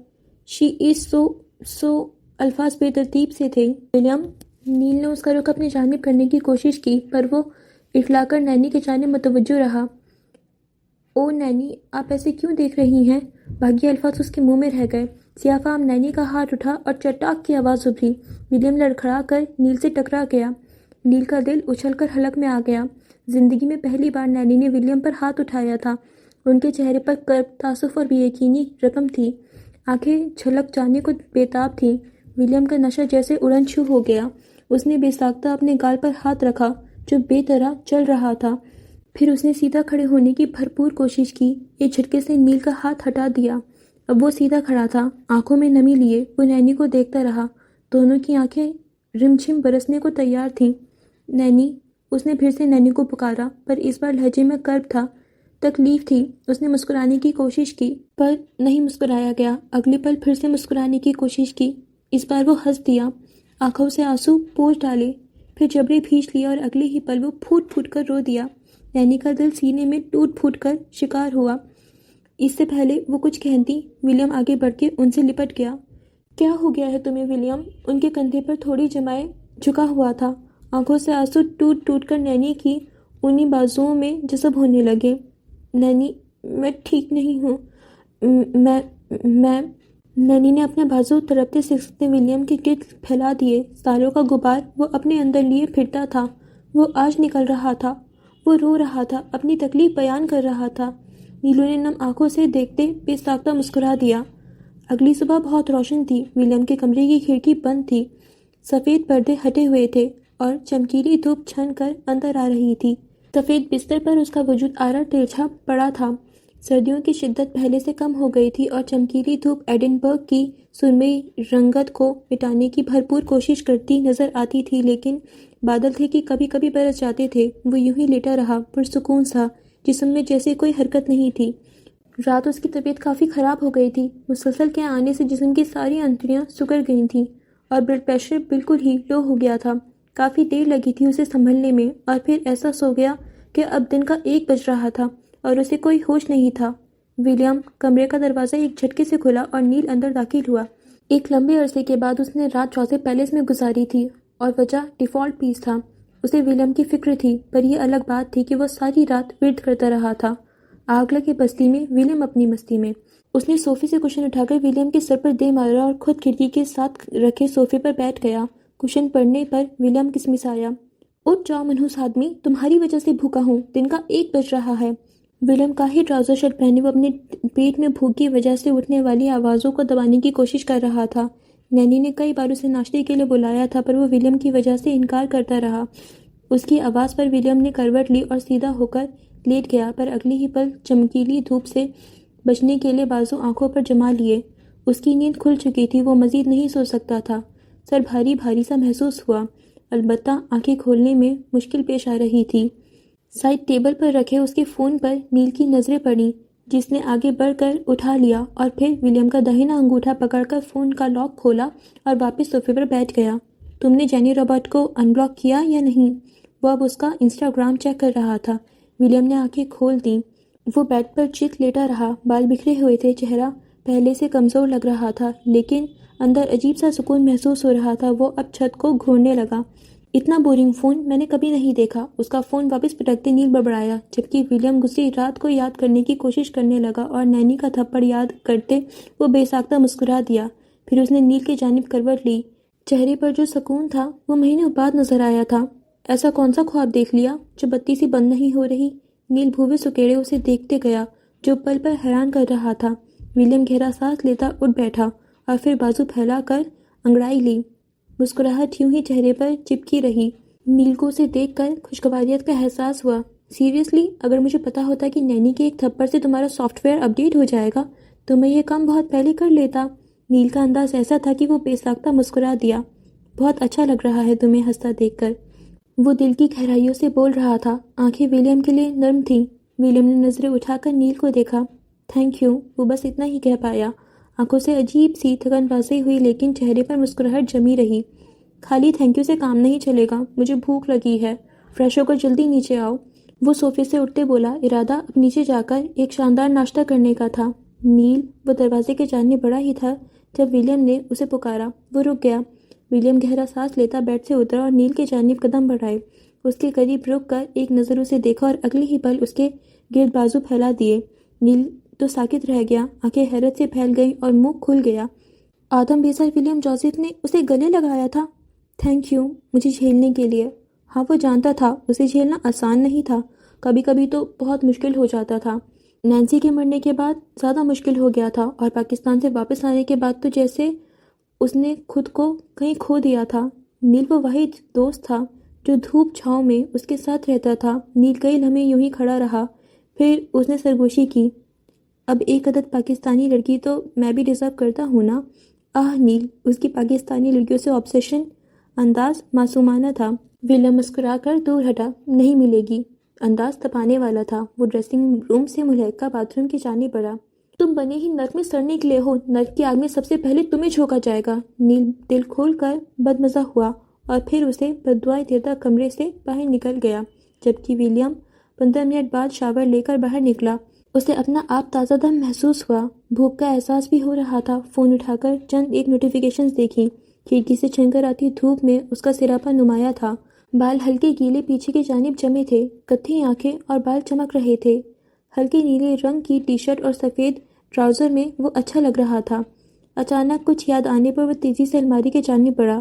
A: she is so الفاظ بے ترتیب سے تھے۔ ولیم، نیل نے اس کا رخ اپنی جانب کرنے کی کوشش کی، پر وہ اٹھلا کر نینی کے جانب متوجہ رہا۔ او نینی، آپ ایسے کیوں دیکھ رہی ہیں؟ باقی الفاظ اس کے منہ میں رہ گئے۔ سیاہ فام نینی کا ہاتھ اٹھا اور چٹاک کی آواز ابھری۔ ولیم لڑکھڑا کر نیل سے ٹکرا گیا۔ نیل کا دل اچھل کر حلق میں آ گیا۔ زندگی میں پہلی بار نینی نے ولیم پر ہاتھ اٹھایا تھا۔ ان کے چہرے پر کرب، تعصب اور بے یقینی رقم تھی۔ آنکھیں چھلک جانے کو بےتاب تھیں۔ ولیم کا نشہ جیسے اڑن چھو ہو گیا۔ اس نے بے ساختہ اپنے گال پر ہاتھ رکھا جو بے طرح چل رہا تھا۔ پھر اس نے سیدھا کھڑے ہونے کی بھرپور کوشش کی۔ ایک جھٹکے سے نیل کا ہاتھ ہٹا دیا۔ اب وہ سیدھا کھڑا تھا، آنکھوں میں نمی لیے وہ نینی کو دیکھتا رہا۔ دونوں کی آنکھیں رمجھم برسنے کو تیار تھیں۔ نینی، اس نے پھر سے نینی کو پکارا، پر اس بار لہجے میں کرب تھا، تکلیف تھی۔ اس نے مسکرانے کی کوشش کی، پر نہیں مسکرایا گیا۔ اگلے پل پھر سے مسکرانے کی کوشش کی، اس بار وہ ہنس دیا، آنکھوں سے آنسو پوچھ ڈالے، پھر جبڑے بھینچ لیا، اور اگلے ہی پل وہ پھوٹ پھوٹ کر رو دیا۔ نینی کا دل سینے میں ٹوٹ پھوٹ کر شکار ہوا۔ اس سے پہلے وہ کچھ کہتی، ولیم آگے بڑھ کے ان سے لپٹ گیا۔ کیا ہو گیا ہے تمہیں ولیم؟ ان کے کندھے پر تھوڑی جمائے جھکا ہوا تھا۔ آنکھوں سے آنسو ٹوٹ ٹوٹ کر نینی کی انہی بازوؤں میں جذب ہونے لگے۔ نینی، میں ٹھیک نہیں ہوں، میں میں نینی نے اپنے بازو تڑپتے سکھتے ولیم کے گرد پھیلا دیے۔ سالوں کا غبار وہ اپنے اندر لیے پھرتا تھا۔ وہ آج نکل رہا تھا۔ وہ رو رہا تھا، اپنی تکلیف بیان کر رہا تھا۔ نیلو نے نم آنکھوں سے دیکھتے بے ساختہ مسکرا دیا۔ اگلی صبح بہت روشن تھی۔ ولیم کے کمرے کی کھڑکی بند تھی، سفید پردے ہٹے ہوئے تھے اور چمکیلی دھوپ چھن کر اندر آ رہی تھی۔ سفید بستر پر اس کا وجود آرا ترچھا پڑا تھا۔ سردیوں کی شدت پہلے سے کم ہو گئی تھی اور چمکیلی دھوپ ایڈنبرگ کی سرمئی رنگت کو مٹانے کی بھرپور کوشش کرتی نظر آتی تھی، لیکن بادل تھے کہ کبھی کبھی برس جاتے تھے۔ وہ یوں ہی لیٹا رہا، پرسکون سا، جسم میں جیسے کوئی حرکت نہیں تھی۔ رات اس کی طبیعت کافی خراب ہو گئی تھی۔ مسلسل کے آنے سے جسم کی ساری انتڑیاں سکڑ گئی تھیں اور بلڈ پریشر بالکل ہی لو ہو گیا تھا۔ کافی دیر لگی تھی اسے سنبھلنے میں، اور پھر احساس ہو گیا کہ اب دن کا 1 بج رہا تھا اور اسے کوئی ہوش نہیں تھا۔ ولیم کمرے کا دروازہ ایک جھٹکے سے کھلا اور نیل اندر داخل ہوا۔ ایک لمبے عرصے کے بعد اس نے رات چوتھے پیلس میں گزاری تھی اور وجہ ڈیفالٹ پیس تھا۔ اسے ولیم کی فکر تھی، پر یہ الگ بات تھی کہ وہ ساری رات ورد کرتا رہا تھا۔ آگ لگے بستی میں، ولیم اپنی مستی میں۔ اس نے صوفے سے کشن اٹھا کر ولیم کے سر پر دے مارا اور خود کھڑکی کے ساتھ رکھے صوفے پر بیٹھ گیا۔ کشن پڑنے پر ولیم کسمسایا۔ اٹھ جاؤ منحوس آدمی، تمہاری وجہ سے بھوکا ہوں، دن کا 1 بج رہا ہے۔ ولیم کا ہی ٹراؤزر شرٹ پہنے وہ اپنے پیٹ میں بھوک کی وجہ سے اٹھنے والی آوازوں کو دبانے کی کوشش کر رہا تھا۔ نینی نے کئی بار اسے ناشتے کے لیے بلایا تھا، پر وہ ولیم کی وجہ سے انکار کرتا رہا۔ اس کی آواز پر ولیم نے کروٹ لی اور سیدھا ہو کر لیٹ گیا، پر اگلی ہی پل چمکیلی دھوپ سے بچنے کے لیے بازو آنکھوں پر جما لیے۔ اس کی نیند کھل چکی تھی، وہ مزید نہیں سو سکتا تھا۔ سر بھاری بھاری سا محسوس ہوا، البتہ آنکھیں کھولنے میں مشکل پیش آ رہی تھی۔ سائڈ ٹیبل پر رکھے اس کے فون پر نیل کی نظریں پڑیں، جس نے آگے بڑھ کر اٹھا لیا اور پھر ولیم کا داہنا انگوٹھا پکڑ کر فون کا لاک کھولا اور واپس صوفے پر بیٹھ گیا۔ تم نے جینی رابرٹ کو ان بلاک کیا یا نہیں؟ وہ اب اس کا انسٹاگرام چیک کر رہا تھا۔ ولیم نے آنکھیں کھول دیں۔ وہ بیڈ پر چت لیٹا رہا، بال بکھرے ہوئے تھے، چہرہ پہلے سے کمزور لگ رہا تھا، لیکن اندر عجیب سا سکون محسوس ہو رہا تھا۔ وہ اب چھت کو گھورنے لگا۔ اتنا بورنگ فون میں نے کبھی نہیں دیکھا۔ اس کا فون واپس پٹکتے نیل بڑبڑایا، جبکہ ولیم گزری رات کو یاد کرنے کی کوشش کرنے لگا اور نینی کا تھپڑ یاد کرتے وہ بے ساختہ مسکرا دیا۔ پھر اس نے نیل کی جانب کروٹ لی۔ چہرے پر جو سکون تھا وہ مہینوں بعد نظر آیا تھا۔ ایسا کون سا خواب دیکھ لیا جو بتی سی بند نہیں ہو رہی؟ نیل بھوے سکیڑے اسے دیکھتے گیا، جو پل پر حیران کر رہا تھا۔ ولیم گہرا سانس لیتا اٹھ بیٹھا اور پھر بازو پھیلا کر انگڑائی لی۔ مسکراہٹ یوں ہی چہرے پر چپکی رہی۔ نیل کو اسے دیکھ کر خوشگواریت کا احساس ہوا۔ سیریسلی، اگر مجھے پتا ہوتا کہ نینی کے ایک تھپڑ سے تمہارا سافٹ ویئر اپ ڈیٹ ہو جائے گا تو میں یہ کام بہت پہلے کر لیتا۔ نیل کا انداز ایسا تھا کہ وہ بے ساختہ مسکرا دیا۔ بہت اچھا لگ رہا ہے تمہیں ہنستا دیکھ کر، وہ دل کی گہرائیوں سے بول رہا تھا۔ آنکھیں ولیم کے لیے نرم تھیں۔ ولیم نے نظریں اٹھا کر نیل کو دیکھا۔ تھینک یو، وہ بس اتنا ہی کہہ پایا۔ آنکھوں سے عجیب سی تھکن واضح ہوئی، لیکن چہرے پر مسکراہٹ جمی رہی۔ خالی تھینک یو سے کام نہیں چلے گا، مجھے بھوک لگی ہے، فریش ہو کر جلدی نیچے آؤ۔ وہ صوفے سے اٹھتے بولا، ارادہ اب نیچے جا کر ایک شاندار ناشتہ کرنے کا تھا۔ نیل، وہ دروازے کے جانب بڑھا ہی تھا جب ولیم نے اسے پکارا۔ وہ رک گیا۔ ولیم گہرا سانس لیتا بیڈ سے اترا اور نیل کے جانب قدم بڑھائے۔ اس کے قریب رک کر ایک نظر اسے دیکھا اور اگلی ہی پل اس کے گرد بازو پھیلا دیے۔ نیل تو ساکت رہ گیا، آنکھیں حیرت سے پھیل گئیں اور منہ کھل گیا۔ آدم بیسر ولیم جوزف نے اسے گلے لگایا تھا۔ تھینک یو، مجھے جھیلنے کے لیے۔ ہاں، وہ جانتا تھا اسے جھیلنا آسان نہیں تھا، کبھی کبھی تو بہت مشکل ہو جاتا تھا۔ نینسی کے مرنے کے بعد زیادہ مشکل ہو گیا تھا، اور پاکستان سے واپس آنے کے بعد تو جیسے اس نے خود کو کہیں کھو دیا تھا۔ نیل وہ واحد دوست تھا جو دھوپ چھاؤں میں اس کے ساتھ رہتا تھا۔ نیل کئی لمحے یوں ہی کھڑا رہا، پھر اس نے سرگوشی کی، اب ایک عدد پاکستانی لڑکی تو میں بھی ڈیزرو کرتا ہوں نا۔ آہ نیل، اس کی پاکستانی لڑکیوں سے آبسیشن انداز معصومانہ تھا۔ ولیم مسکرا کر دور ہٹا۔ نہیں ملے گی، انداز تپانے والا تھا۔ وہ ڈریسنگ روم سے ملحقہ باتھ روم کی جانب بڑھا۔ تم بنے ہی نرک میں سڑنے کے لیے ہو، نرک کی آگ میں سب سے پہلے تمہیں جھونکا جائے گا۔ نیل دل کھول کر بدمزہ ہوا اور پھر اسے بددعائیں دیتا کمرے سے باہر نکل گیا، جبکہ ولیم 15 منٹ بعد شاور لے کر باہر نکلا۔ اسے اپنا آپ تازہ دم محسوس ہوا، بھوک کا احساس بھی ہو رہا تھا۔ فون اٹھا کر چند ایک نوٹیفیکیشنز دیکھی۔ کھڑکی سے چھن کر آتی دھوپ میں اس کا سراپا نمایاں تھا۔ بال ہلکے گیلے پیچھے کی جانب جمے تھے، کتھی آنکھیں اور بال چمک رہے تھے۔ ہلکے نیلے رنگ کی ٹی شرٹ اور سفید ٹراؤزر میں وہ اچھا لگ رہا تھا۔ اچانک کچھ یاد آنے پر وہ تیزی سے الماری کی جانب بڑھا۔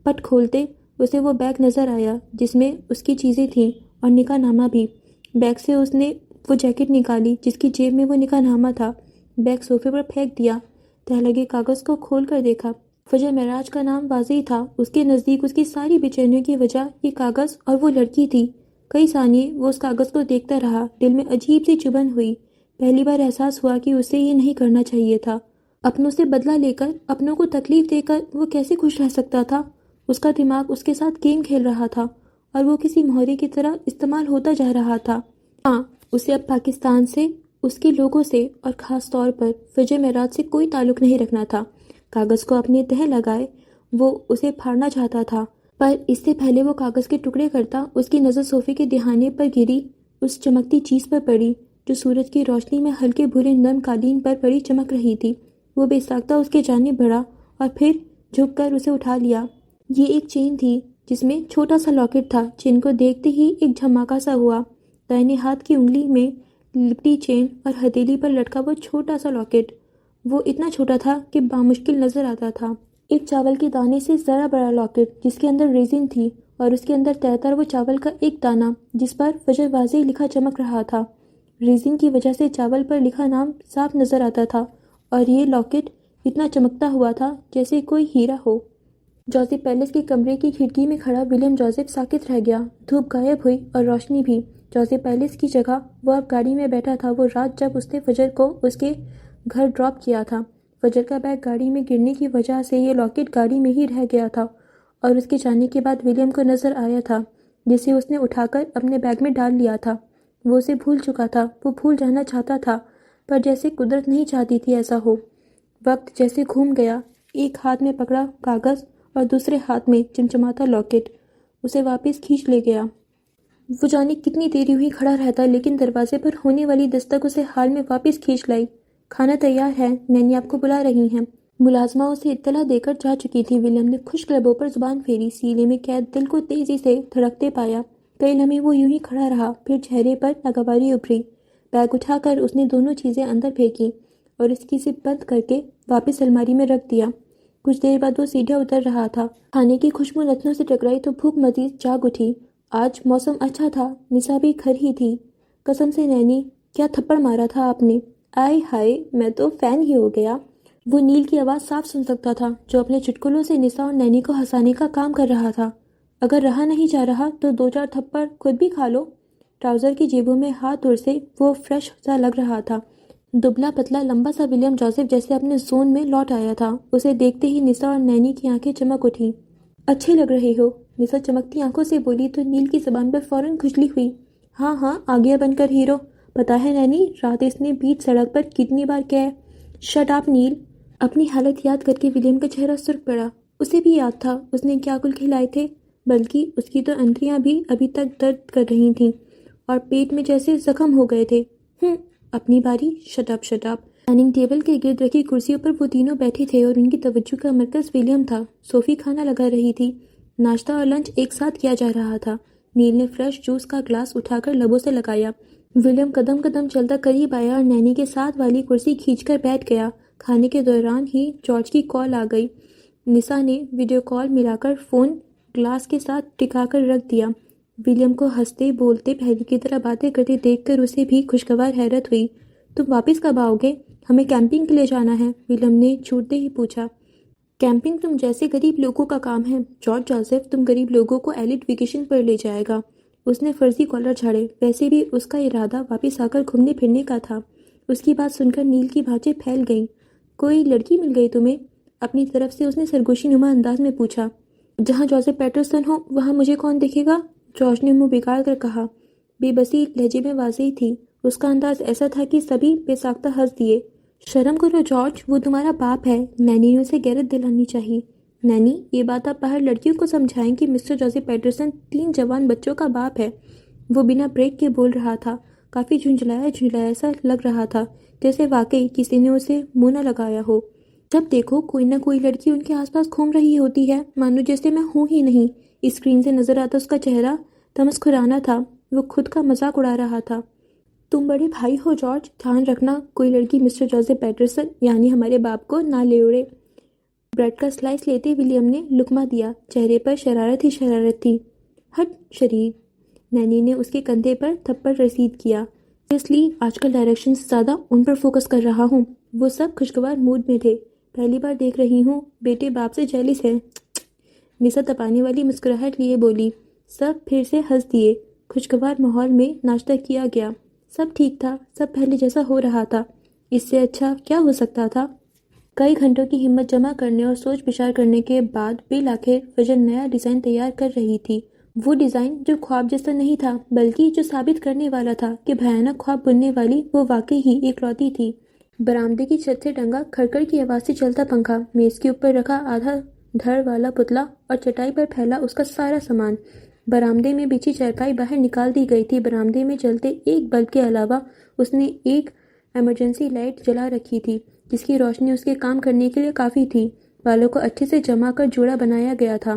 A: پٹ کھولتے اسے وہ بیگ نظر آیا جس میں اس کی چیزیں تھیں اور نکاح نامہ بھی۔ بیگ سے اس نے وہ جیکٹ نکالی جس کی جیب میں وہ نکاح نامہ تھا۔ بیگ صوفے پر پھینک دیا۔ تہہ لگے کاغذ کو کھول کر دیکھا۔ فجر معراج کا نام واضح تھا۔ اس کے نزدیک اس کی ساری بے چینیوں کی وجہ یہ کاغذ اور وہ لڑکی تھی۔ کئی ثانیے وہ اس کاغذ کو دیکھتا رہا۔ دل میں عجیب سی چبھن ہوئی۔ پہلی بار احساس ہوا کہ اسے یہ نہیں کرنا چاہیے تھا۔ اپنوں سے بدلہ لے کر، اپنوں کو تکلیف دے کر وہ کیسے خوش رہ سکتا تھا؟ اس کا دماغ اس کے ساتھ گیم کھیل رہا تھا اور وہ کسی مہرے کی طرح استعمال ہوتا جا رہا تھا۔ ہاں، اسے اب پاکستان سے، اس کے لوگوں سے اور خاص طور پر فجر معراج سے کوئی تعلق نہیں رکھنا تھا۔ کاغذ کو اپنے تہہ لگائے وہ اسے پھاڑنا چاہتا تھا، پر اس سے پہلے وہ کاغذ کے ٹکڑے کرتا اس کی نظر صوفے کے دہانے پر گری اس چمکتی چیز پر پڑی جو سورج کی روشنی میں ہلکے بھورے نرم قالین پر پڑی چمک رہی تھی۔ وہ بے ساختہ اس کے جانب بڑھا اور پھر جھک کر اسے اٹھا لیا۔ یہ ایک چین تھی جس میں چھوٹا سا لاکٹ تھا۔ چین کو دیکھتے ہی ایک جھماکا سا ہوا۔ دائیں ہاتھ کی انگلی میں لپٹی چین اور ہتھیلی پر لٹکا وہ چھوٹا سا لاکٹ، وہ اتنا چھوٹا تھا کہ بامشکل نظر آتا تھا۔ ایک چاول کے دانے سے ذرا بڑا لاکٹ جس کے اندر ریزن تھی اور اس کے اندر تہ تر وہ چاول کا ایک دانہ جس پر فجر واضح لکھا چمک رہا تھا۔ ریزن کی وجہ سے چاول پر لکھا نام صاف نظر آتا تھا اور یہ لاکٹ اتنا چمکتا ہوا تھا جیسے کوئی ہیرا ہو۔ جوزف پیلس کے کمرے کی کھڑکی میں کھڑا ولیم جوزف ساکت رہ گیا۔ دھوپ غائب ہوئی اور روشنی بھی۔ جوزف پیلس کی جگہ وہ اب گاڑی میں بیٹھا تھا، وہ رات جب اس نے فجر کو اس کے گھر ڈراپ کیا تھا۔ فجر کا بیگ گاڑی میں گرنے کی وجہ سے یہ لاکٹ گاڑی میں ہی رہ گیا تھا اور اس کے جانے کے بعد ولیم کو نظر آیا تھا جسے اس نے اٹھا کر اپنے بیگ میں ڈال لیا تھا۔ وہ اسے بھول چکا تھا، وہ بھول جانا چاہتا تھا، پر جیسے قدرت نہیں چاہتی تھی ایسا ہو۔ وقت جیسے گھوم گیا۔ ایک ہاتھ میں پکڑا کاغذ اور دوسرے ہاتھ میں چمچماتا لاکٹ اسے واپس کھینچ لے گیا۔ وہ جانے کتنی دیری ہوئی کھڑا رہتا، لیکن دروازے پر ہونے والی دستک اسے حال میں واپس کھینچ لائی۔ کھانا تیار ہے، نینی آپ کو بلا رہی ہیں۔ ملازمہ اسے اطلاع دے کر جا چکی تھی۔ ولیم نے خشک لبوں پر زبان پھیری، سینے میں قید دل کو تیزی سے دھڑکتے پایا۔ کئی لمحے وہ یوں ہی کھڑا رہا، پھر چہرے پر ناگواری ابھری۔ بیگ اٹھا کر اس نے دونوں چیزیں اندر پھینکی اور اس کی زپ بند کر کے واپس الماری میں رکھ دیا۔ کچھ دیر بعد وہ سیڑھیاں اتر رہا تھا۔ کھانے کی خوشبو نتنوں سے ٹکرائی تو بھوک مزید جاگ اٹھی۔ آج موسم اچھا تھا، نسا بھی گھر ہی تھی۔ قسم سے نینی، کیا تھپڑ مارا تھا آپ نے؟ آئے ہائے، میں تو فین ہی ہو گیا۔ وہ نیل کی آواز صاف سن سکتا تھا جو اپنے چٹکلوں سے نسا اور نینی کو ہنسانے کا کام کر رہا تھا۔ اگر رہا نہیں جا رہا تو دو چار تھپڑ خود بھی کھا لو۔ ٹراؤزر کی جیبوں میں ہاتھ سے وہ فریش سا لگ رہا تھا۔ دبلا پتلا لمبا سا ولیم جوزف جیسے اپنے زون میں لوٹ آیا تھا۔ اسے دیکھتے ہی نسا اور نینی کی آنکھیں چمک اٹھیں۔ اچھے لگ رہے ہو، نسا چمکتی آنکھوں سے بولی تو نیل کی زبان پر فوراً کھجلی ہوئی۔ ہاں ہاں، آ گیا بن کر ہیرو۔ پتا ہے نینی، رات اس نے بیچ سڑک پر کتنی بار کہا شٹ اپ نیل۔ اپنی حالت یاد کر کے ولیم کا چہرہ سرخ پڑا۔ اسے بھی یاد تھا اس نے کیا گل کھلائے تھے، بلکہ اس کی تو انتڑیاں بھی ابھی تک درد کر رہی تھیں اور پیٹ میں جیسے زخم ہو گئے تھے۔ اپنی باری، shut up shut up. Dining table کے گرد رکھی کرسیوں پر وہ تینوں بیٹھے تھے اور ان کی توجہ کا مرکز ولیم تھا۔ صوفی کھانا لگا رہی تھی۔ ناشتہ اور لنچ ایک ساتھ کیا جا رہا تھا۔ نیل نے فریش جوس کا گلاس اٹھا کر لبوں سے لگایا۔ ولیم قدم قدم چلتا قریب آیا اور نینی کے ساتھ والی کرسی کھینچ کر بیٹھ گیا۔ کھانے کے دوران ہی جارج کی کال آ گئی۔ نسا نے ویڈیو کال ملا کر فون گلاس کے ساتھ ٹکا کر رکھ دیا۔ ولیم کو ہنستے بولتے پہلے کی طرح باتیں کرتے دیکھ کر اسے بھی خوشگوار حیرت ہوئی۔ تم واپس کب آؤ گے؟ ہمیں کیمپنگ کے لیے جانا ہے، ولیم نے چھوٹتے ہی پوچھا۔ کیمپنگ تم جیسے غریب لوگوں کا کام ہے جارج جوزف، تم غریب لوگوں کو ایلٹ ویکیشن پر لے جائے گا۔ اس نے فرضی کالر جھاڑے، ویسے بھی اس کا ارادہ واپس آ کر گھومنے پھرنے کا تھا۔ اس کی بات سن کر نیل کی بھانچیں پھیل گئیں۔ کوئی لڑکی مل گئی تمہیں؟ اپنی طرف سے اس نے سرگوشی نما انداز میں پوچھا۔ جہاں جوزف پیٹرسن ہو وہاں مجھے کون دیکھے گا؟ جارج نے منہ بگاڑ کر کہا۔ بے بسی لہجے میں واضح تھی۔ اس کا انداز ایسا تھا کہ سبھی بے ساختہ ہنس دیے۔ شرم کرو جارج، وہ تمہارا باپ ہے، نینی نے اسے غیرت دلانی چاہیے۔ نینی، یہ بات آپ باہر لڑکیوں کو سمجھائیں کہ مسٹر جوزف پیٹرسن 3 جوان بچوں کا باپ ہے۔ وہ بنا بریک کے بول رہا تھا، کافی جھنجھلایا سا لگ رہا تھا، جیسے واقعی کسی نے اسے منہ نہ لگایا ہو۔ جب دیکھو کوئی نہ کوئی لڑکی ان کے آس پاس گھوم رہی ہوتی ہے، مانو جیسے میں ہوں ہی نہیں۔ اسکرین سے نظر آتا اس کا چہرہ تمسخرانہ تھا، وہ خود کا مذاق اڑا رہا تھا۔ تم بڑے بھائی ہو جارج، دھیان رکھنا کوئی لڑکی مسٹر جوزف پیٹرسن یعنی ہمارے باپ کو نہ لے اڑے۔ بریڈ کا سلائس لیتے ولیم نے لقمہ دیا، چہرے پر شرارت ہی شرارت تھی۔ ہٹ شریر، نینی نے اس کے کندھے پر تھپڑ رسید کیا۔ اس لیے آج کل ڈائریکشن سے زیادہ ان پر فوکس کر رہا ہوں۔ وہ سب خوشگوار موڈ میں تھے۔ پہلی بار دیکھ رہی ہوں بیٹے باپ سے جیلس ہے۔ نسا تپانے والی مسکراہٹ لیے بولی۔ سب پھر سے ہنس دیے۔ خوشگوار ماحول میں ناشتہ کیا گیا۔ سب ٹھیک تھا، سب پہلے جیسا ہو رہا تھا۔ اس سے اچھا کیا ہو سکتا تھا؟ کئی گھنٹوں کی ہمت جمع کرنے اور سوچ بچار کرنے کے بعد بالآخر فجر نیا ڈیزائن تیار کر رہی تھی۔ وہ ڈیزائن جو خواب جیسا نہیں تھا بلکہ جو ثابت کرنے والا تھا کہ بھیانک خواب بننے والی وہ واقعی ہی اکلوتی تھی۔ برآمدے کی چھت سے ٹنگا کھڑکڑ کی آواز سے چلتا پنکھا، میز کے اوپر رکھا آدھا دھڑ والا پتلا اور چٹائی پر پھیلا اس کا سارا سامان۔ برآمدے میں بچھی چارپائی باہر نکال دی گئی تھی۔ برآمدے میں جلتے ایک بلب کے علاوہ اس نے ایک ایمرجنسی لائٹ جلا رکھی تھی جس کی روشنی اس کے کام کرنے کے لیے کافی تھی۔ بالوں کو اچھے سے جما کر جوڑا بنایا گیا تھا۔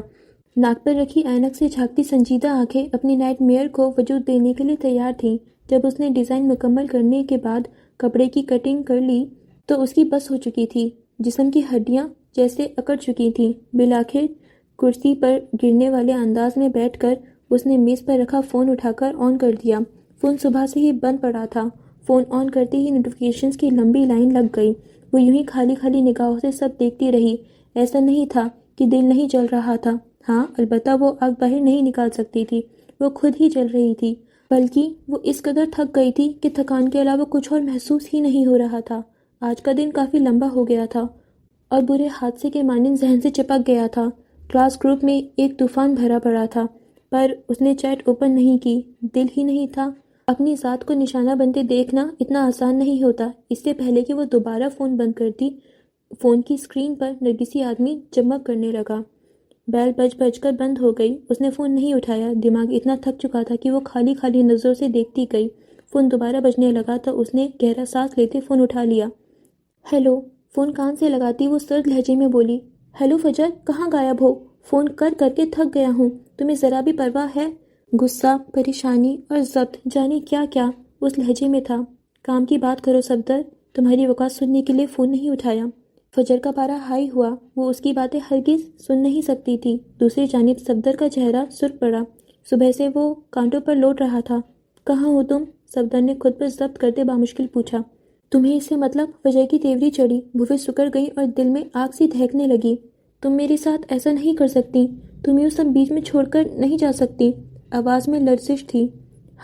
A: ناک پر رکھی اینک سے جھانکتی سنجیدہ آنکھیں اپنی نائٹ میئر کو وجود دینے کے لیے تیار تھیں۔ جب اس نے ڈیزائن مکمل کرنے کے بعد کپڑے کی کٹنگ کر لی تو اس کی بس ہو چکی تھی۔ جسم کی ہڈیاں جیسے اکڑ چکی تھیں۔ بالآخر کرسی پر گرنے والے انداز میں بیٹھ کر اس نے میز پر رکھا فون اٹھا کر آن کر دیا۔ فون صبح سے ہی بند پڑا تھا۔ فون آن کرتے ہی نوٹیفیکیشنز کی لمبی لائن لگ گئی۔ وہ یوں ہی خالی خالی نگاہوں سے سب دیکھتی رہی۔ ایسا نہیں تھا کہ دل نہیں جل رہا تھا، ہاں البتہ وہ آگ باہر نہیں نکال سکتی تھی، وہ خود ہی جل رہی تھی، بلکہ وہ اس قدر تھک گئی تھی کہ تھکان کے علاوہ کچھ اور محسوس ہی نہیں ہو رہا تھا۔ آج کا دن کافی لمبا ہو گیا تھا اور برے حادثے کے مانند ذہن سے چپک گیا تھا۔ کلاس گروپ میں ایک طوفان بھرا پڑا تھا، پر اس نے چیٹ اوپن نہیں کی، دل ہی نہیں تھا۔ اپنی ذات کو نشانہ بنتے دیکھنا اتنا آسان نہیں ہوتا۔ اس سے پہلے کہ وہ دوبارہ فون بند کرتی، فون کی اسکرین پر نرگسی آدمی چمک کرنے لگا۔ بیل بج کر بند ہو گئی۔ اس نے فون نہیں اٹھایا۔ دماغ اتنا تھک چکا تھا کہ وہ خالی خالی نظروں سے دیکھتی گئی۔ فون دوبارہ بجنے لگا تو اس نے گہرا سانس لیتے فون اٹھا لیا۔ ہیلو، فون کان سے لگاتی وہ سرد لہجے میں بولی۔ ہیلو فجر، کہاں غائب ہو؟ فون کر کر کے تھک گیا ہوں، تمہیں ذرا بھی پرواہ ہے؟ غصہ، پریشانی اور ضبط جانے کیا کیا اس لہجے میں تھا۔ کام کی بات کرو صفدر، تمہاری وقت سننے کے لیے فون نہیں اٹھایا۔ فجر کا پارا ہائی ہوا، وہ اس کی باتیں ہرگز سن نہیں سکتی تھی۔ دوسری جانب صفدر کا چہرہ سرخ پڑا۔ صبح سے وہ کانٹوں پر لوٹ رہا تھا۔ کہاں ہو تم؟ صفدر نے خود پر ضبط کرتے بامشکل پوچھا۔ تمہیں اس سے مطلب؟ فجر کی تیوری چڑھی، بھویں سکڑ گئی اور دل میں آگ سی دہکنے لگی۔ تم میرے ساتھ ایسا نہیں کر سکتی، تم یہ سب بیچ میں چھوڑ کر نہیں جا سکتی۔ آواز میں لرزش تھی۔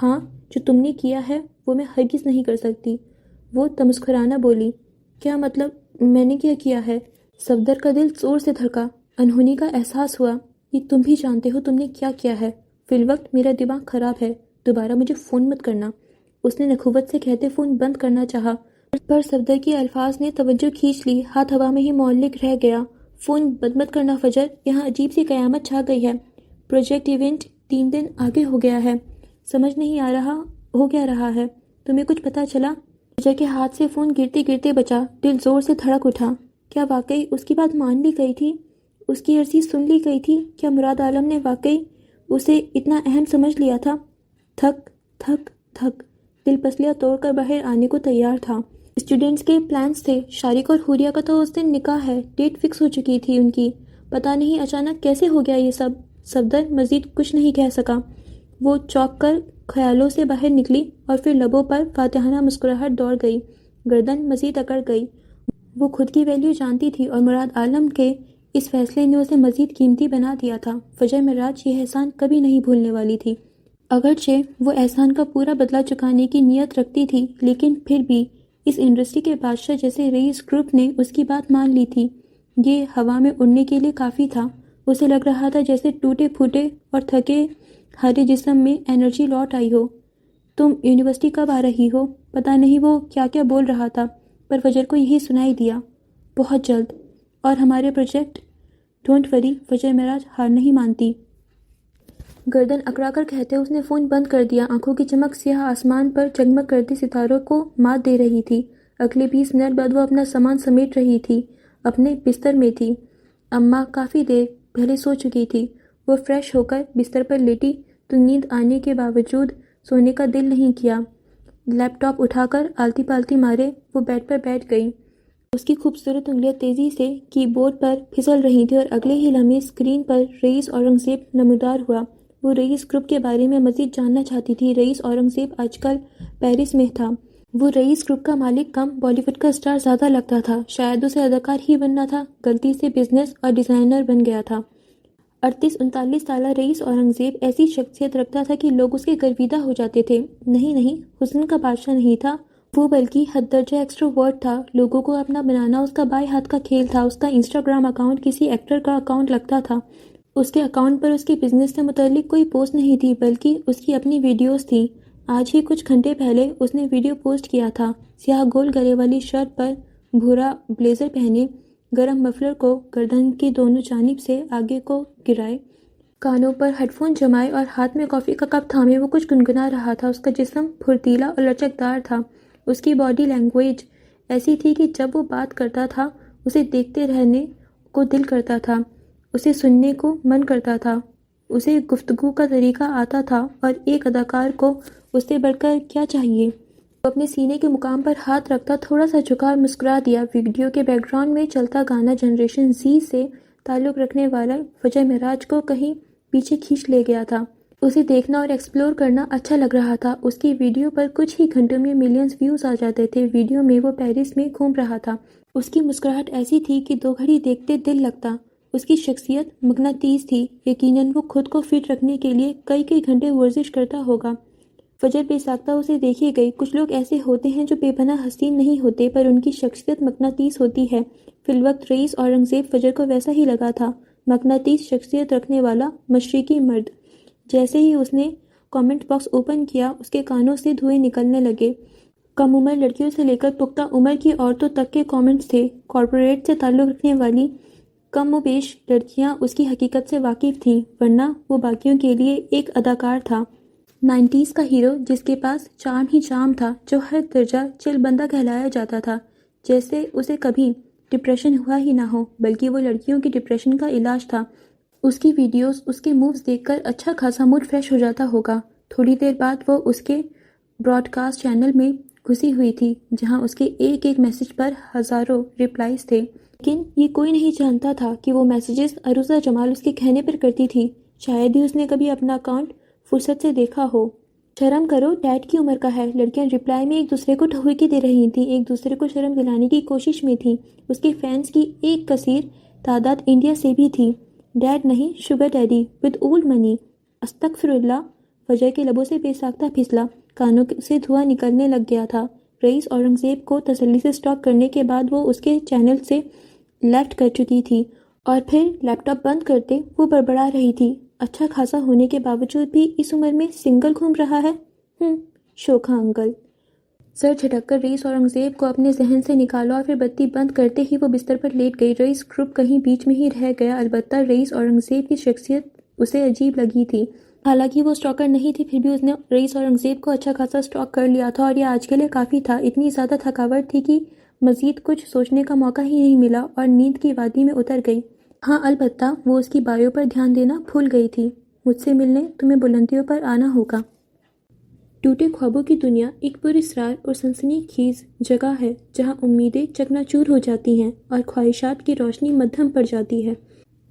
A: ہاں، جو تم نے کیا ہے وہ میں ہرگز نہیں کر سکتی، وہ تمسخرانہ بولی۔ کیا مطلب؟ میں نے کیا کیا ہے؟ صفدر کا دل زور سے دھڑکا۔ انہونی کا احساس ہوا۔ یہ تم بھی جانتے ہو تم نے کیا کیا ہے۔ فی الوقت میرا دماغ خراب ہے، دوبارہ مجھے فون مت کرنا۔ اس نے نخوت سے کہتے فون بند کرنا چاہا، پر صفدر کے الفاظ نے توجہ کھینچ لی۔ ہاتھ ہوا میں ہی معلق رہ گیا۔ فون بند مت کرنا فجر، یہاں عجیب سی قیامت چھا گئی ہے۔ پروجیکٹ ایونٹ 3 دن آگے ہو گیا ہے۔ سمجھ نہیں آ رہا ہو کیا رہا ہے، تمہیں کچھ پتہ چلا؟ فجر کے ہاتھ سے فون گرتے گرتے بچا۔ دل زور سے دھڑک اٹھا۔ کیا واقعی اس کی بات مان لی گئی تھی؟ اس کی عرضی سن لی گئی تھی؟ کیا مراد عالم نے واقعی اسے اتنا اہم سمجھ لیا تھا؟ تھک تھک تھک دل پسلیاں توڑ کر باہر آنے کو تیار تھا۔ اسٹوڈنٹس کے پلانس تھے، شارق اور حوریہ کا تو اس دن نکاح ہے، ڈیٹ فکس ہو چکی تھی ان کی۔ پتہ نہیں اچانک کیسے ہو گیا یہ سب۔ صفدر مزید کچھ نہیں کہہ سکا۔ وہ چونک کر خیالوں سے باہر نکلی اور پھر لبوں پر فاتحانہ مسکراہٹ دوڑ گئی، گردن مزید اکڑ گئی۔ وہ خود کی ویلیو جانتی تھی اور مراد عالم کے اس فیصلے نے اسے مزید قیمتی بنا دیا تھا۔ فجر معراج یہ احسان کبھی نہیں بھولنے والی تھی۔ اگرچہ وہ احسان کا پورا بدلہ چکانے کی نیت رکھتی تھی، لیکن پھر بھی اس انڈسٹری کے بادشاہ جیسے رئیس گروپ نے اس کی بات مان لی تھی۔ یہ ہوا میں اڑنے کے لیے کافی تھا۔ اسے لگ رہا تھا جیسے ٹوٹے پھوٹے اور تھکے ہارے جسم میں انرجی لوٹ آئی ہو۔ تم یونیورسٹی کب آ رہی ہو؟ پتہ نہیں وہ کیا کیا بول رہا تھا، پر فجر کو یہی سنائی دیا، بہت جلد۔ اور ہمارے پروجیکٹ؟ ڈونٹ وری، فجر معراج ہار نہیں مانتی۔ گردن اکڑا کر کہتے اس نے فون بند کر دیا۔ آنکھوں کی چمک سیاہ آسمان پر جگمگ کرتے ستاروں کو مات دے رہی تھی۔ اگلے 20 منٹ بعد وہ اپنا سامان سمیٹ رہی تھی، اپنے بستر میں تھی۔ اماں کافی دیر پہلے سو چکی تھی۔ وہ فریش ہو کر بستر پر لیٹی تو نیند آنے کے باوجود سونے کا دل نہیں کیا۔ لیپ ٹاپ اٹھا کر آلتی پالتی مارے وہ بیڈ پر بیٹھ گئی۔ اس کی خوبصورت انگلیاں تیزی سے کی بورڈ پر پھسل رہی تھیں اور اگلے ہی لمحے اسکرین پر رئیس اورنگزیب نمودار ہوا۔ وہ رئیس گروپ کے بارے میں مزید جاننا چاہتی تھی۔ رئیس اورنگزیب آج کل پیرس میں تھا۔ وہ رئیس گروپ کا مالک کم بالی ووڈ کا اسٹار زیادہ لگتا تھا۔ شاید اسے اداکار ہی بننا تھا، غلطی سے بزنس اور ڈیزائنر بن گیا تھا۔ 38-39 سالہ رئیس اورنگزیب ایسی شخصیت رکھتا تھا کہ لوگ اس کے گرویدہ ہو جاتے تھے۔ نہیں، حسن کا بادشاہ نہیں تھا وہ، بلکہ حد درجہ ایکسٹروورٹ تھا۔ لوگوں کو اپنا بنانا اس کا بائیں ہاتھ کا کھیل تھا۔ اس کا انسٹاگرام اکاؤنٹ کسی ایکٹر کا اکاؤنٹ لگتا تھا۔ اس کے اکاؤنٹ پر اس کے بزنس سے متعلق کوئی پوسٹ نہیں تھی، بلکہ اس کی اپنی ویڈیوز تھیں۔ آج ہی کچھ گھنٹے پہلے اس نے ویڈیو پوسٹ کیا تھا، سیاہ گول گلے والی شرٹ پر بھورا بلیزر پہنے، گرم مفلر کو گردن کی دونوں جانب سے آگے کو گرائے، کانوں پر ہیڈ فون جمائے اور ہاتھ میں کافی کا کپ تھامے وہ کچھ گنگنا رہا تھا۔ اس کا جسم پھرتیلا اور لچکدار تھا۔ اس کی باڈی لینگویج ایسی تھی کہ جب وہ بات کرتا تھا اسے دیکھتے رہنے کو دل کرتا تھا، اسے سننے کو من کرتا تھا، اسے گفتگو کا طریقہ آتا تھا، اور ایک اداکار کو اس سے بڑھ کر کیا چاہیے۔ وہ اپنے سینے کے مقام پر ہاتھ رکھتا تھوڑا سا جھکا اور مسکرا دیا۔ ویڈیو کے بیک گراؤنڈ میں چلتا گانا جنریشن زی سے تعلق رکھنے والا فجر معراج کو کہیں پیچھے کھینچ لے گیا تھا۔ اسے دیکھنا اور ایکسپلور کرنا اچھا لگ رہا تھا۔ اس کی ویڈیو پر کچھ ہی گھنٹوں میں ملینز ویوز آ جاتے تھے۔ ویڈیو میں وہ پیرس میں گھوم رہا تھا۔ اس کی مسکراہٹ ایسی تھی کہ 2 گھڑی دیکھتے دل لگتا۔ اس کی شخصیت مغناطیس تھی۔ یقیناً وہ خود کو فٹ رکھنے کے لیے کئی گھنٹے ورزش کرتا ہوگا۔ فجر بے ساختہ اسے دیکھے گئی۔ کچھ لوگ ایسے ہوتے ہیں جو بے پناہ حسین نہیں ہوتے، پر ان کی شخصیت مغناطیس ہوتی ہے۔ فی الوقت رئیس اورنگزیب فجر کو ویسا ہی لگا تھا، مغناطیس شخصیت رکھنے والا مشرقی مرد۔ جیسے ہی اس نے کامنٹ باکس اوپن کیا، اس کے کانوں سے دھوئیں نکلنے لگے۔ کم عمر لڑکیوں سے لے کر پختہ عمر کی عورتوں تک کے کامنٹس تھے۔ کارپوریٹ سے تعلق رکھنے والی کم و بیش لڑکیاں اس کی حقیقت سے واقف تھیں، ورنہ وہ باقیوں کے لیے ایک اداکار تھا، 90s کا ہیرو جس کے پاس چارم ہی چارم تھا، جو ہر درجہ چل بندہ کہلایا جاتا تھا۔ جیسے اسے کبھی ڈپریشن ہوا ہی نہ ہو، بلکہ وہ لڑکیوں کی ڈپریشن کا علاج تھا۔ اس کی ویڈیوز، اس کے مووز دیکھ کر اچھا خاصا موڈ فریش ہو جاتا ہوگا۔ تھوڑی دیر بعد وہ اس کے براڈ کاسٹ چینل میں گھسی ہوئی تھی، جہاں اس کے ایک میسج پر ہزاروں ریپلائز تھے، لیکن یہ کوئی نہیں جانتا تھا کہ وہ میسیجز عروضہ جمال اس کے کہنے پر کرتی تھی۔ شاید ہی اس نے کبھی اپنا اکاؤنٹ فرصت سے دیکھا ہو۔ شرم کرو، ڈیڈ کی عمر کا ہے۔ لڑکیاں رپلائی میں ایک دوسرے کو ٹھوئے دے رہی تھیں، ایک دوسرے کو شرم دلانے کی کوشش میں تھیں۔ اس کے فینس کی ایک کثیر تعداد انڈیا سے بھی تھی۔ ڈیڈ نہیں، شوگر ڈیڈی ود اولڈ منی۔ استغفر اللہ، فجر کے لبوں سے بے ساختہ پھسلا، کانوں سے دھواں نکلنے لگ گیا تھا۔ رئیس اورنگزیب کو تسلی سے سٹاک کرنے کے بعد وہ اس کے چینل سے لیفٹ کر چکی تھی، اور پھر لیپ ٹاپ بند کرتے وہ بڑبڑا رہی تھی، اچھا خاصا ہونے کے باوجود بھی اس عمر میں سنگل گھوم رہا ہے۔ شوخا انکل۔ سر جھٹک کر رئیس اورنگزیب کو اپنے ذہن سے نکالا اور پھر بتی بند کرتے ہی وہ بستر پر لیٹ گئی۔ رئیس گروپ کہیں بیچ میں ہی رہ گیا۔ البتہ رئیس اورنگزیب کی شخصیت اسے عجیب لگی تھی۔ حالانکہ وہ اسٹاکر نہیں تھی، پھر بھی اس نے رئیس اورنگزیب کو اچھا خاصا اسٹاک کر لیا تھا، اور یہ آج کے لیے کافی تھا۔ اتنی زیادہ تھکاوٹ تھی کہ مزید کچھ سوچنے کا موقع ہی نہیں ملا، اور نیند کی وادی میں اتر گئی۔ ہاں، البتہ وہ اس کی بایو پر دھیان دینا بھول گئی تھی۔ مجھ سے ملنے تمہیں بلندیوں پر آنا ہوگا۔ ٹوٹے خوابوں کی دنیا ایک پراسرار اور سنسنی خیز جگہ ہے، جہاں امیدیں چکنا چور ہو جاتی ہیں اور خواہشات کی روشنی مدھم پڑ جاتی ہے۔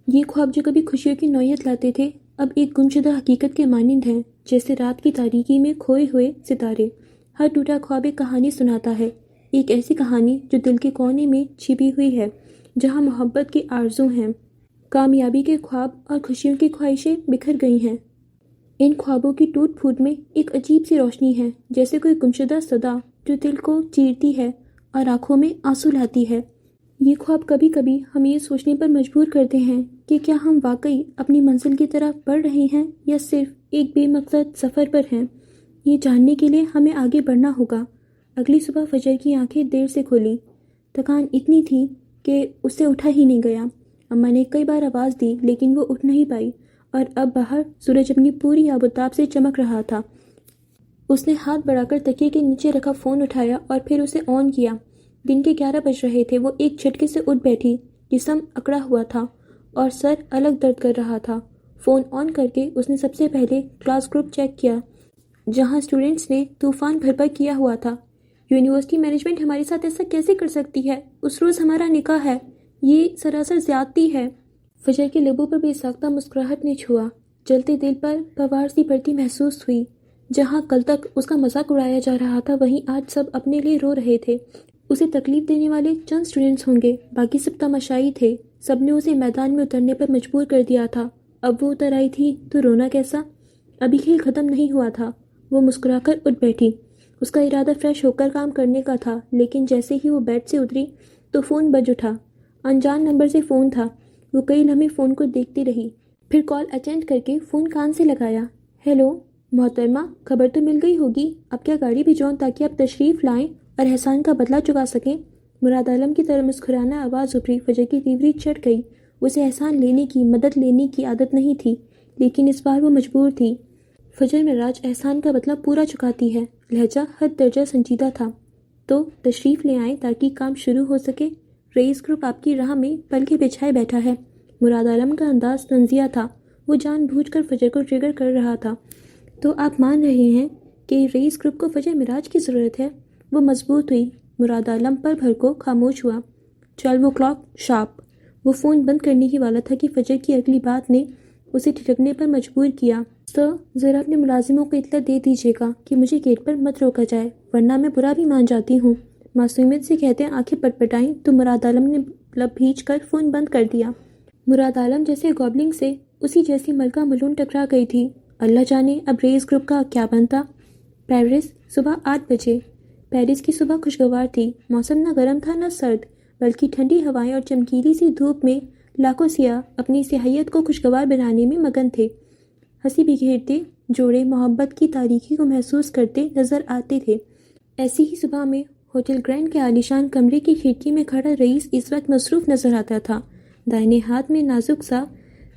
A: یہ خواب جو کبھی خوشیوں کی نوعیت لاتے تھے، اب ایک گمشدہ حقیقت کے مانند ہیں، جیسے رات کی تاریکی میں کھوئے ہوئے ستارے۔ ہر ٹوٹا خواب ایک کہانی سناتا ہے، ایک ایسی کہانی جو دل کے کونے میں چھپی ہوئی ہے، جہاں محبت کی آرزو ہیں، کامیابی کے خواب اور خوشیوں کی خواہشیں بکھر گئی ہیں۔ ان خوابوں کی ٹوٹ پھوٹ میں ایک عجیب سی روشنی ہے، جیسے کوئی گمشدہ صدا جو دل کو چیرتی ہے اور آنکھوں میں آنسو لاتی ہے۔ یہ خواب کبھی کبھی ہمیں یہ سوچنے پر مجبور کرتے ہیں کہ کیا ہم واقعی اپنی منزل کی طرف بڑھ رہے ہیں یا صرف ایک بے مقصد سفر پر ہیں۔ یہ جاننے کے لیے ہمیں آگے بڑھنا ہوگا۔ اگلی صبح فجر کی آنکھیں دیر سے کھلی۔ تھکان اتنی تھی کہ اس سے اٹھا ہی نہیں گیا۔ اماں نے کئی بار آواز دی، لیکن وہ اٹھ نہیں پائی، اور اب باہر سورج اپنی پوری آب و تاب سے چمک رہا تھا۔ اس نے ہاتھ بڑھا کر تکیے کے نیچے رکھا فون اٹھایا اور پھر اسے آن کیا۔ دن کے 11 بج رہے تھے۔ وہ ایک جھٹکے سے اٹھ بیٹھی، جسم اکڑا ہوا تھا اور سر الگ درد کر رہا تھا۔ فون آن کر کے اس نے سب سے پہلے کلاس گروپ چیک کیا۔ جہاں اسٹوڈنٹس نے طوفان بھرپا کیا ہوا تھا۔ یونیورسٹی مینجمنٹ ہمارے ساتھ ایسا کیسے کر سکتی ہے؟ اس روز ہمارا نکاح ہے، یہ سراسر زیادتی ہے۔ فجر کے لبوں پر بے ساختہ مسکراہٹ نے چھوا، جلتے دل پر پوار سی پڑتی محسوس ہوئی۔ جہاں کل تک اس کا مذاق اڑایا جا رہا تھا، وہیں آج سب اپنے لیے رو رہے تھے۔ اسے تکلیف دینے والے چند اسٹوڈنٹس ہوں گے، باقی سب تماشائی تھے۔ سب نے اسے میدان میں اترنے پر مجبور کر دیا تھا۔ اب وہ اتر آئی تھی تو رونا کیسا؟ ابھی کھیل ختم نہیں ہوا تھا۔ وہ مسکرا کر اٹھ بیٹھی۔ اس کا ارادہ فریش ہو کر کام کرنے کا تھا، لیکن جیسے ہی وہ بیڈ سے اتری تو فون بج اٹھا۔ انجان نمبر سے فون تھا۔ وہ کئی لمحے فون کو دیکھتی رہی، پھر کال اٹینڈ کر کے فون کان سے لگایا۔ ہیلو محترمہ، خبر تو مل گئی ہوگی۔ اب کیا گاڑی بھیجواؤں تاکہ آپ تشریف لائیں اور احسان کا بدلہ چکا سکیں؟ مراد عالم کی طرح مسکرانہ آواز ابھری۔ فجر کی تیوری چڑھ گئی۔ اسے احسان لینے کی، مدد لینے کی عادت نہیں تھی، لیکن اس بار وہ مجبور تھی۔ فجر معراج احسان کا بدلہ پورا چکاتی ہے۔ لہجہ حد درجہ سنجیدہ تھا۔ تو تشریف لے آئیں تاکہ کام شروع ہو سکے۔ رئیس گروپ آپ کی راہ میں پلکیں بچھائے بیٹھا ہے۔ مراد عالم کا انداز طنزیہ تھا۔ وہ جان بوجھ کر فجر کو ٹریگر کر رہا تھا۔ تو آپ مان رہے ہیں کہ رئیس گروپ کو فجر معراج کی ضرورت ہے؟ وہ مضبوط ہوئی۔ مراد عالم پر بھر کو خاموش ہوا۔ 12 o'clock شارپ۔ وہ فون بند کرنے ہی والا تھا کہ فجر کی اگلی بات نے اسے ٹھٹکنے پر مجبور کیا۔ سر، ذرا اپنے ملازموں کو اطلاع دے دیجیے گا کہ مجھے گیٹ پر مت روکا جائے، ورنہ میں برا بھی مان جاتی ہوں۔ معصومیت سے کہتے آنکھیں پٹپٹائیں تو مراد عالم نے لب بھیج کر فون بند کر دیا۔ مراد عالم جیسے گابلنگ سے اسی جیسی ملکہ ملون ٹکرا گئی تھی۔ اللہ جانے اب ریس گروپ کا کیا بنتا۔ پیرس، صبح 8 بجے۔ پیرس کی صبح خوشگوار تھی۔ موسم نہ گرم تھا نہ سرد، بلکہ ٹھنڈی ہوائیں اور چمکیلی سی دھوپ میں لاکھوں سیاح اپنی سیاحیت کو خوشگوار بنانے میں مگن تھے۔ ہنسی بکھیرتے جوڑے محبت کی تاریکی کو محسوس کرتے نظر آتے تھے۔ ایسی ہی صبح میں ہوٹل گرینڈ کے عالیشان کمرے کی کھڑکی میں کھڑا رئیس اس وقت مصروف نظر آتا تھا۔ دائیں ہاتھ میں نازک سا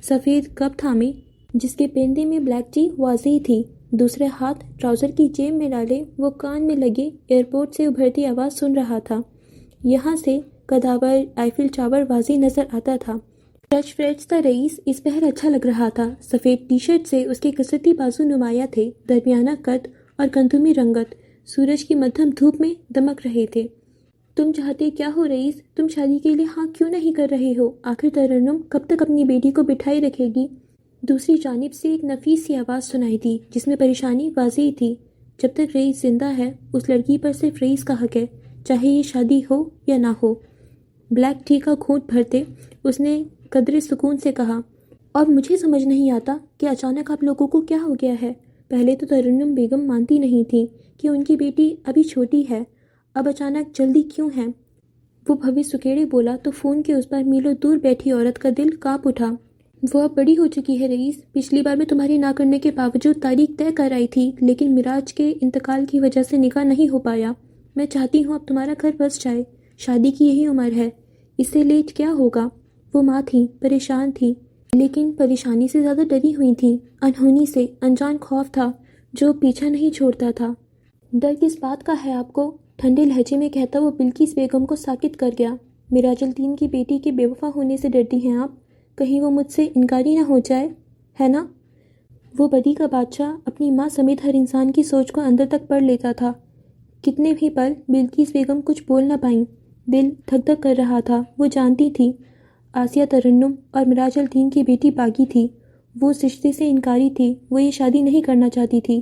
A: سفید کپ تھامے، جس کے پیندے میں بلیک ٹی واضح تھی۔ دوسرے ہاتھ ٹراؤزر کی جیب میں ڈالے وہ کان میں لگے ایئرپورٹ سے ابھرتی آواز سن رہا تھا۔ یہاں سے قداور آئیفل ٹاور واضح نظر آتا تھا۔ ٹچ فریشتہ رئیس اس پہر اچھا لگ رہا تھا۔ سفید ٹی شرٹ سے اس کے کسرتی بازو نمایاں تھے، درمیانہ قد اور گندمی رنگت سورج کی مدھم دھوپ میں دمک رہے تھے۔ تم چاہتے کیا ہو رئیس؟ تم شادی کے لیے ہاں کیوں نہیں کر رہے ہو؟ آخر ترنم کب تک اپنی بیٹی کو بٹھائی رکھے گی؟ دوسری جانب سے ایک نفیس سی آواز سنائی دی جس میں پریشانی واضح تھی۔ جب تک رئیس زندہ ہے اس لڑکی پر صرف رئیس کا حق ہے، چاہے یہ شادی ہو یا نہ ہو۔ بلیک ٹی کا گھونٹ بھرتے اس نے قدرے سکون سے کہا، اور مجھے سمجھ نہیں آتا کہ اچانک آپ لوگوں کو کیا ہو گیا ہے۔ پہلے تو ترنم بیگم مانتی نہیں تھی کہ ان کی بیٹی ابھی چھوٹی ہے، اب اچانک جلدی کیوں ہے؟ وہ بھوی سکیڑے بولا تو فون کے اس پر میلوں دور بیٹھی عورت کا دل کانپ اٹھا۔ وہ اب بڑی ہو چکی ہے رئیس۔ پچھلی بار میں تمہاری نہ کرنے کے باوجود تاریخ طے کر آئی تھی، لیکن معراج کے انتقال کی وجہ سے نکاح نہیں ہو پایا۔ میں چاہتی ہوں اب تمہارا گھر بس جائے۔ شادی کی یہی عمر ہے، اس سے لیٹ کیا ہوگا؟ وہ ماں تھی، پریشان تھی، لیکن پریشانی سے زیادہ ڈری ہوئی تھی۔ انہونی سے انجان خوف تھا جو پیچھا نہیں چھوڑتا تھا۔ ڈر کس بات کا ہے آپ کو؟ ٹھنڈے لہجے میں کہتا وہ بلقیس بیگم کو ساکت کر گیا۔ معراج الدین کی بیٹی کے بے وفا ہونے سے ڈرتی ہیں آپ؟ کہیں وہ مجھ سے انکاری نہ ہو جائے، ہے نا؟ وہ بدی کا بادشاہ اپنی ماں سمیت ہر انسان کی سوچ کو اندر تک پڑھ لیتا تھا۔ کتنے بھی پل بلقیس بیگم کچھ بول نہ پائیں۔ دل دھک دھک کر رہا تھا۔ وہ جانتی تھی آسیہ ترنم اور معراج الدین کی بیٹی باغی تھی۔ وہ اس رشتے سے انکاری تھی۔ وہ یہ شادی نہیں کرنا چاہتی تھی۔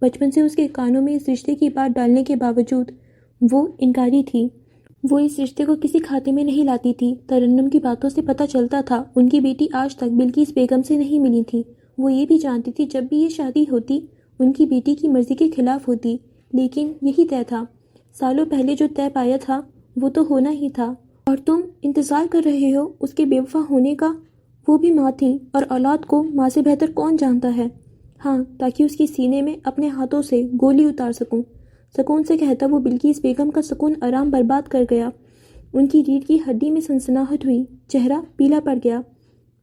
A: بچپن سے اس کے کانوں میں اس رشتے کی بات ڈالنے کے باوجود وہ انکاری تھی۔ وہ اس رشتے کو کسی کھاتے میں نہیں لاتی تھی۔ ترنم کی باتوں سے پتہ چلتا تھا ان کی بیٹی آج تک بلقیس بیگم سے نہیں ملی تھی۔ وہ یہ بھی جانتی تھی جب بھی یہ شادی ہوتی ان کی بیٹی کی مرضی کے خلاف ہوتی، لیکن یہی طے تھا۔ سالوں پہلے جو طے پایا تھا وہ تو ہونا ہی تھا، اور تم انتظار کر رہے ہو اس کے بے وفا ہونے کا۔ وہ بھی ماں تھی، اور اولاد کو ماں سے بہتر کون جانتا ہے؟ ہاں، تاکہ اس کی سینے میں اپنے ہاتھوں سے گولی اتار سکوں۔ سکون سے کہتا وہ بلقیس بیگم کا سکون آرام برباد کر گیا۔ ان کی ریڑھ کی ہڈی میں سنسناہٹ ہوئی، چہرہ پیلا پڑ گیا۔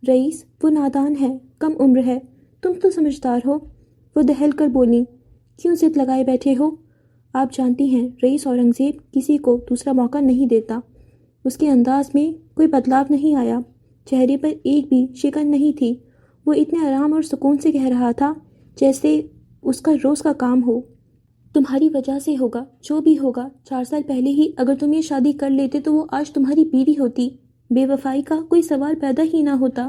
A: رئیس، وہ نادان ہے، کم عمر ہے، تم تو سمجھدار ہو۔ وہ دہل کر بولیں، کیوں ضد لگائے بیٹھے ہو؟ آپ جانتی ہیں رئیس اورنگزیب کسی کو دوسرا موقع نہیں دیتا۔ اس کے انداز میں کوئی بدلاؤ نہیں آیا، چہرے پر ایک بھی شکن نہیں تھی۔ وہ اتنے آرام اور سکون سے کہہ رہا تھا جیسے اس کا روز کا کام ہو۔ تمہاری وجہ سے ہوگا، جو بھی ہوگا۔ 4 سال پہلے ہی اگر تم یہ شادی کر لیتے تو وہ آج تمہاری بیوی ہوتی، بے وفائی کا کوئی سوال پیدا ہی نہ ہوتا۔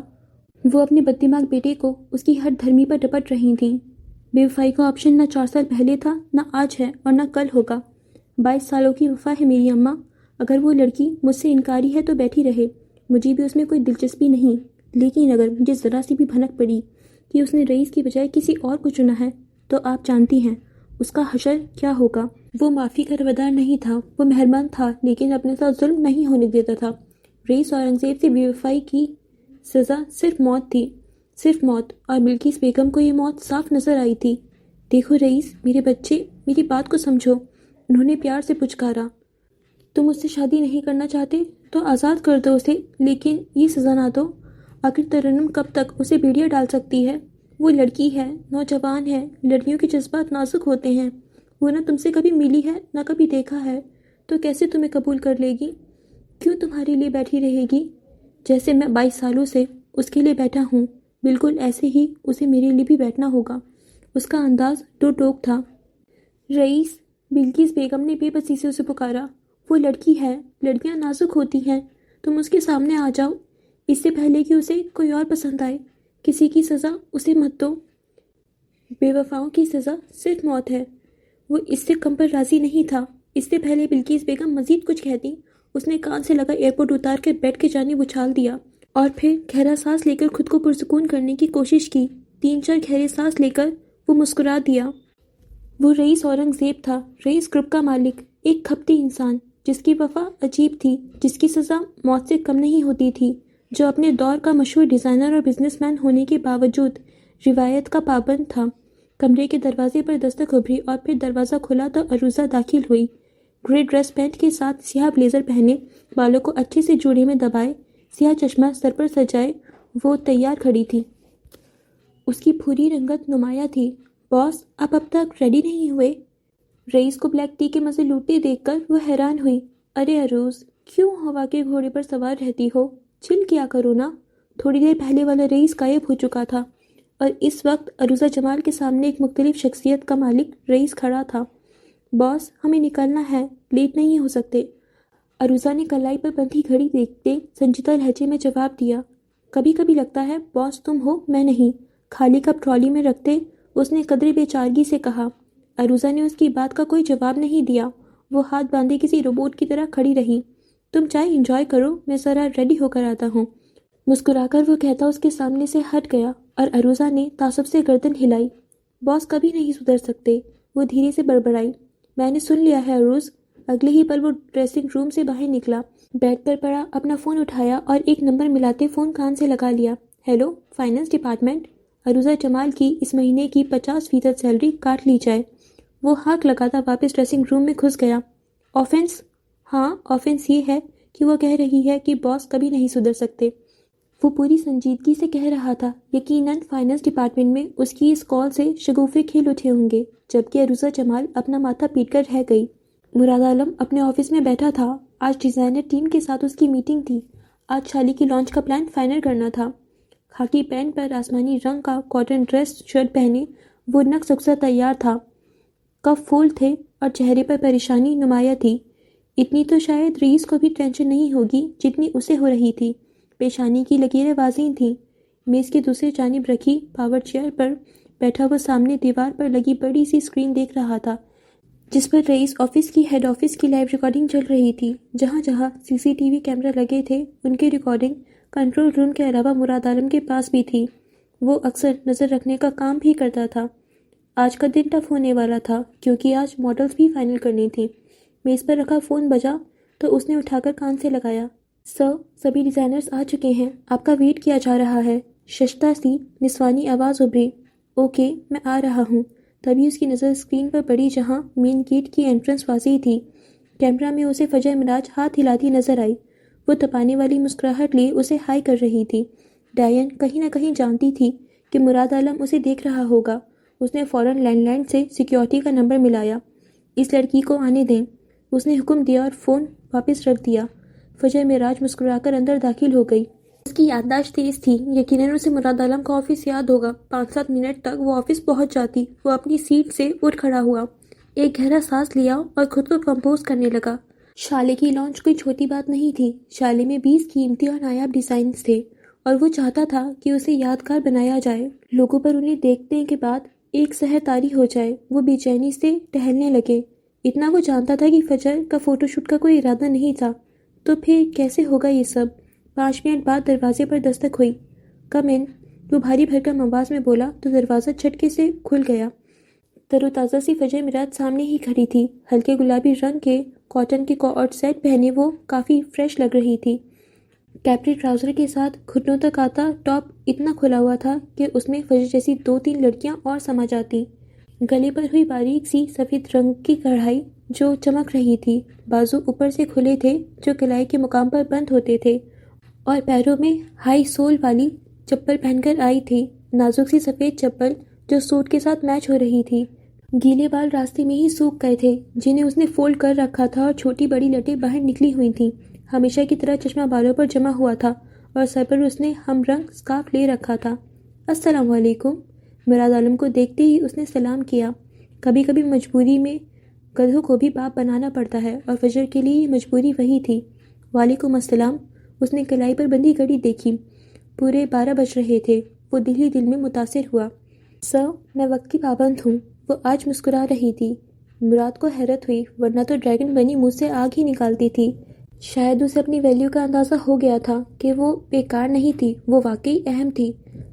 A: وہ اپنے بددماغ بیٹے کو اس کی ہر دھرمی پر ڈپٹ رہی تھیں۔ بے وفائی کا آپشن نہ 4 سال پہلے تھا، نہ آج ہے اور نہ کل ہوگا۔ 22 سالوں کی وفا ہے میری اماں، اگر وہ لڑکی مجھ سے انکاری ہے تو بیٹھی رہے، مجھے بھی اس میں کوئی دلچسپی نہیں، لیکن اگر مجھے ذرا سی بھی بھنک پڑی کہ اس نے رئیس کی بجائے کسی اور کو چنا ہے تو آپ جانتی ہیں اس کا حشر کیا ہوگا۔ وہ معافی کا روادار نہیں تھا، وہ مہربان تھا لیکن اپنے ساتھ ظلم نہیں ہونے دیتا تھا۔ رئیس اورنگزیب سے بے وفائی کی سزا صرف موت تھی، صرف موت، اور بلقیس بیگم کو یہ موت صاف نظر آئی تھی۔ دیکھو رئیس، میرے بچے، میری بات کو سمجھو، انہوں نے پیار سے پچکارا۔ تم اس سے شادی نہیں کرنا چاہتے تو آزاد کر دو اسے، لیکن یہ سزا نہ دو۔ آخر ترنم کب تک اسے بیڑیاں ڈال سکتی ہے؟ وہ لڑکی ہے، نوجوان ہے، لڑکیوں کے جذبات نازک ہوتے ہیں، وہ نہ تم سے کبھی ملی ہے نہ کبھی دیکھا ہے، تو کیسے تمہیں قبول کر لے گی؟ کیوں تمہارے لیے بیٹھی رہے گی؟ جیسے میں 22 سالوں سے اس کے لیے بیٹھا ہوں، بالکل ایسے ہی اسے میرے لیے بھی بیٹھنا ہوگا۔ اس کا انداز دو ٹوک تھا۔ رئیس، بلقیس بیگم نے بے بسی سے اسے پکارا، وہ لڑکی ہے، لڑکیاں نازک ہوتی ہیں، تم اس کے سامنے آ جاؤ، اس سے پہلے کہ اسے کوئی اور پسند آئے۔ کسی کی سزا اسے مت دو، بے وفاؤں کی سزا صرف موت ہے۔ وہ اس سے کم پر راضی نہیں تھا۔ اس سے پہلے بلقیس بیگم مزید کچھ کہتی، اس نے کان سے لگا ایئرپورٹ اتار کر بیڈ کی جانب اچھال دیا اور پھر گہرا سانس لے کر خود کو پرسکون کرنے کی کوشش کی۔ 3-4 گہرے سانس لے کر وہ مسکرا دیا۔ وہ رئیس اورنگزیب تھا، رئیس گروپ کا مالک، ایک کھپتی انسان جس کی وفا عجیب تھی، جس کی سزا موت سے کم نہیں ہوتی تھی، جو اپنے دور کا مشہور ڈیزائنر اور بزنس مین ہونے کے باوجود روایت کا پابند تھا۔ کمرے کے دروازے پر دستک ابھری اور پھر دروازہ کھلا تو عروضہ داخل ہوئی، گرے ڈریس پینٹ کے ساتھ سیاہ بلیزر پہنے، بالوں کو اچھے سے جوڑے میں دبائے، سیاہ چشمہ سر پر سجائے وہ تیار کھڑی تھی۔ اس کی پوری رنگت نمایاں تھی۔ باس، آپ اب تک ریڈی نہیں ہوئے؟ رئیس کو بلیک ٹی کے مزے لوٹتے دیکھ کر وہ حیران ہوئی۔ ارے عروس، کیوں ہوا کے گھوڑے پر سوار رہتی ہو؟ چل کیا کرو نا۔ تھوڑی دیر پہلے والا رئیس غائب ہو چکا تھا اور اس وقت عروسہ جمال کے سامنے ایک مختلف شخصیت کا مالک رئیس کھڑا تھا۔ باس، ہمیں نکلنا ہے، لیٹ نہیں ہو سکتے۔ عروسہ نے کلائی پر بندھی گھڑی دیکھتے سنجیدہ لہجے میں جواب دیا۔ کبھی کبھی لگتا ہے باس تم ہو، میں نہیں۔ خالی کپ ٹرالی میں رکھتے اس نے قدرے بے چارگی سے کہا۔ عروسہ نے اس کی بات کا کوئی جواب نہیں دیا، وہ ہاتھ باندھے کسی روبوٹ کی طرح کھڑی رہی۔ تم چائے انجوائے کرو، میں ذرا ریڈی ہو کر آتا ہوں۔ مسکرا کر وہ کہتا اس کے سامنے سے ہٹ گیا اور عروسہ نے تعصب سے گردن ہلائی۔ باس کبھی نہیں سدھر سکتے، وہ دھیرے سے بڑبڑائی۔ میں نے سن لیا ہے عروس۔ اگلے ہی پل وہ ڈریسنگ روم سے باہر نکلا، بیڈ پر پڑا، اپنا فون اٹھایا اور ایک نمبر ملاتے فون کان سے لگا لیا۔ Hello, finance department. Aroosa Jamal کی اس مہینے کی 50% سیلری کاٹ لی جائے۔ وہ ہانک لگاتا واپس ڈریسنگ روم میں گھس گیا۔ آفنس؟ ہاں، آفنس یہ ہے کہ وہ کہہ رہی ہے کہ باس کبھی نہیں سدھر سکتے۔ وہ پوری سنجیدگی سے کہہ رہا تھا، یقیناً فائنانس ڈپارٹمنٹ میں اس کی اس کال سے شگوفے کھل اٹھے ہوں گے، جبکہ عروسہ جمال اپنا ماتھا پیٹ کر رہ گئی۔ مراد عالم اپنے آفس میں بیٹھا تھا۔ آج ڈیزائنر ٹیم کے ساتھ اس کی میٹنگ تھی۔ آج شالی کی لانچ کا پلان فائنل کرنا تھا۔ خاکی پینٹ پر آسمانی رنگ کا کاٹن ڈریس شرٹ پہنے وہ نک سکسا تیار تھا، کف پھول تھے اور چہرے پر پریشانی نمایاں تھی۔ اتنی تو شاید رئیس کو بھی ٹینشن نہیں ہوگی جتنی اسے ہو رہی تھی۔ پیشانی کی لکیریں واضح تھیں۔ میز کی دوسری جانب رکھی پاور چیئر پر بیٹھا وہ سامنے دیوار پر لگی بڑی سی اسکرین دیکھ رہا تھا، جس پر رئیس آفس کی ہیڈ آفس کی لائیو ریکارڈنگ چل رہی تھی۔ جہاں جہاں CCTV کیمرہ لگے تھے ان کی ریکارڈنگ کنٹرول روم کے علاوہ مراد عالم کے پاس بھی تھی۔ وہ اکثر نظر رکھنے کا کام بھی کرتا تھا۔ آج کا دن ٹف ہونے والا تھا کیونکہ آج ماڈلز بھی فائنل کرنی تھیں۔ میز پر رکھا فون بجا تو اس نے اٹھا کر کان سے لگایا۔ سر، سبھی ڈیزائنرز آ چکے ہیں، آپ کا ویٹ کیا جا رہا ہے۔ ششتا سی نسوانی آواز ابھری۔ اوکے، میں آ رہا ہوں۔ تبھی اس کی نظر اسکرین پر پڑی جہاں مین گیٹ کی انٹرنس واضح تھی۔ کیمرہ میں اسے فجر مراج ہاتھ ہلاتی نظر آئی۔ وہ تپانے والی مسکراہٹ لیے اسے ہائی کر رہی تھی۔ ڈائن کہیں نہ کہیں جانتی تھی کہ مراد عالم اسے دیکھ رہا ہوگا۔ اس نے فوراً لینڈ لائن سے سیکیورٹی کا نمبر ملایا۔ اس لڑکی کو آنے دیں، اس نے حکم دیا اور فون واپس رکھ دیا۔ فجر معراج مسکرا کر اندر داخل ہو گئی۔ اس کی یادداشت تیز تھی، یقیناً اسے مراد عالم کا آفس یاد ہوگا۔ 5-7 منٹ تک وہ آفس پہنچ جاتی۔ وہ اپنی سیٹ سے اٹھ کھڑا ہوا، ایک گہرا سانس لیا اور خود کو کمپوز کرنے لگا۔ شالے کی لانچ کوئی چھوٹی بات نہیں تھی۔ شالے میں 20 قیمتی اور نایاب ڈیزائنز تھے اور وہ چاہتا تھا کہ اسے یادگار بنایا جائے، لوگوں پر انہیں دیکھنے کے بعد ایک سحر طاری ہو جائے۔ وہ بے چینی سے ٹہلنے لگے۔ اتنا وہ جانتا تھا کہ فجر کا فوٹو شوٹ کا کوئی ارادہ نہیں تھا، تو پھر کیسے ہوگا یہ سب؟ 5 منٹ بعد دروازے پر دستک ہوئی۔ کم ان، وہ بھاری بھرکم آواز میں بولا تو دروازہ جھٹکے سے کھل گیا۔ تر و تازہ سی فجر میرات سامنے ہی کھڑی تھی۔ ہلکے گلابی رنگ کے کاٹن کے کارڈ سیٹ پہنے وہ کافی فریش لگ رہی تھی۔ کیپری ٹراؤزر کے ساتھ گھٹنوں تک آتا ٹاپ اتنا کھلا ہوا تھا کہ اس میں فجر جیسی 2-3 لڑکیاں اور سما جاتی۔ گلے پر ہوئی باریک سی سفید رنگ کی کڑھائی جو چمک رہی تھی، بازو اوپر سے کھلے تھے جو کلائی کے مقام پر بند ہوتے تھے، اور پیروں میں ہائی سول والی چپل پہن کر آئی تھی، نازک سی سفید چپل جو سوٹ کے ساتھ میچ ہو رہی تھی۔ گیلے بال راستے میں ہی سوکھ گئے تھے جنہیں اس نے فولڈ کر رکھا تھا، اور چھوٹی بڑی لٹیں باہر نکلی ہوئی تھیں۔ ہمیشہ کی طرح چشمہ بالوں پر جمع ہوا تھا اور سر پر اس نے ہم رنگ سکارف لے رکھا تھا۔ السلام علیکم۔ مراد عالم کو دیکھتے ہی اس نے سلام کیا۔ کبھی کبھی مجبوری میں گدھوں کو بھی باپ بنانا پڑتا ہے، اور فجر کے لیے یہ مجبوری وہی تھی۔ وعلیکم السلام۔ اس نے کلائی پر بندھی گھڑی دیکھی، پورے 12 بج رہے تھے۔ وہ دل ہی دل میں متاثر ہوا۔ سر، میں وقت کی پابند ہوں۔ وہ آج مسکرا رہی تھی۔ مراد کو حیرت ہوئی، ورنہ تو ڈریگن بنی منہ سے آگ ہی نکالتی تھی۔ شاید اسے اپنی ویلیو کا اندازہ ہو گیا تھا کہ وہ بیکار نہیں تھی، وہ واقعی اہم تھی۔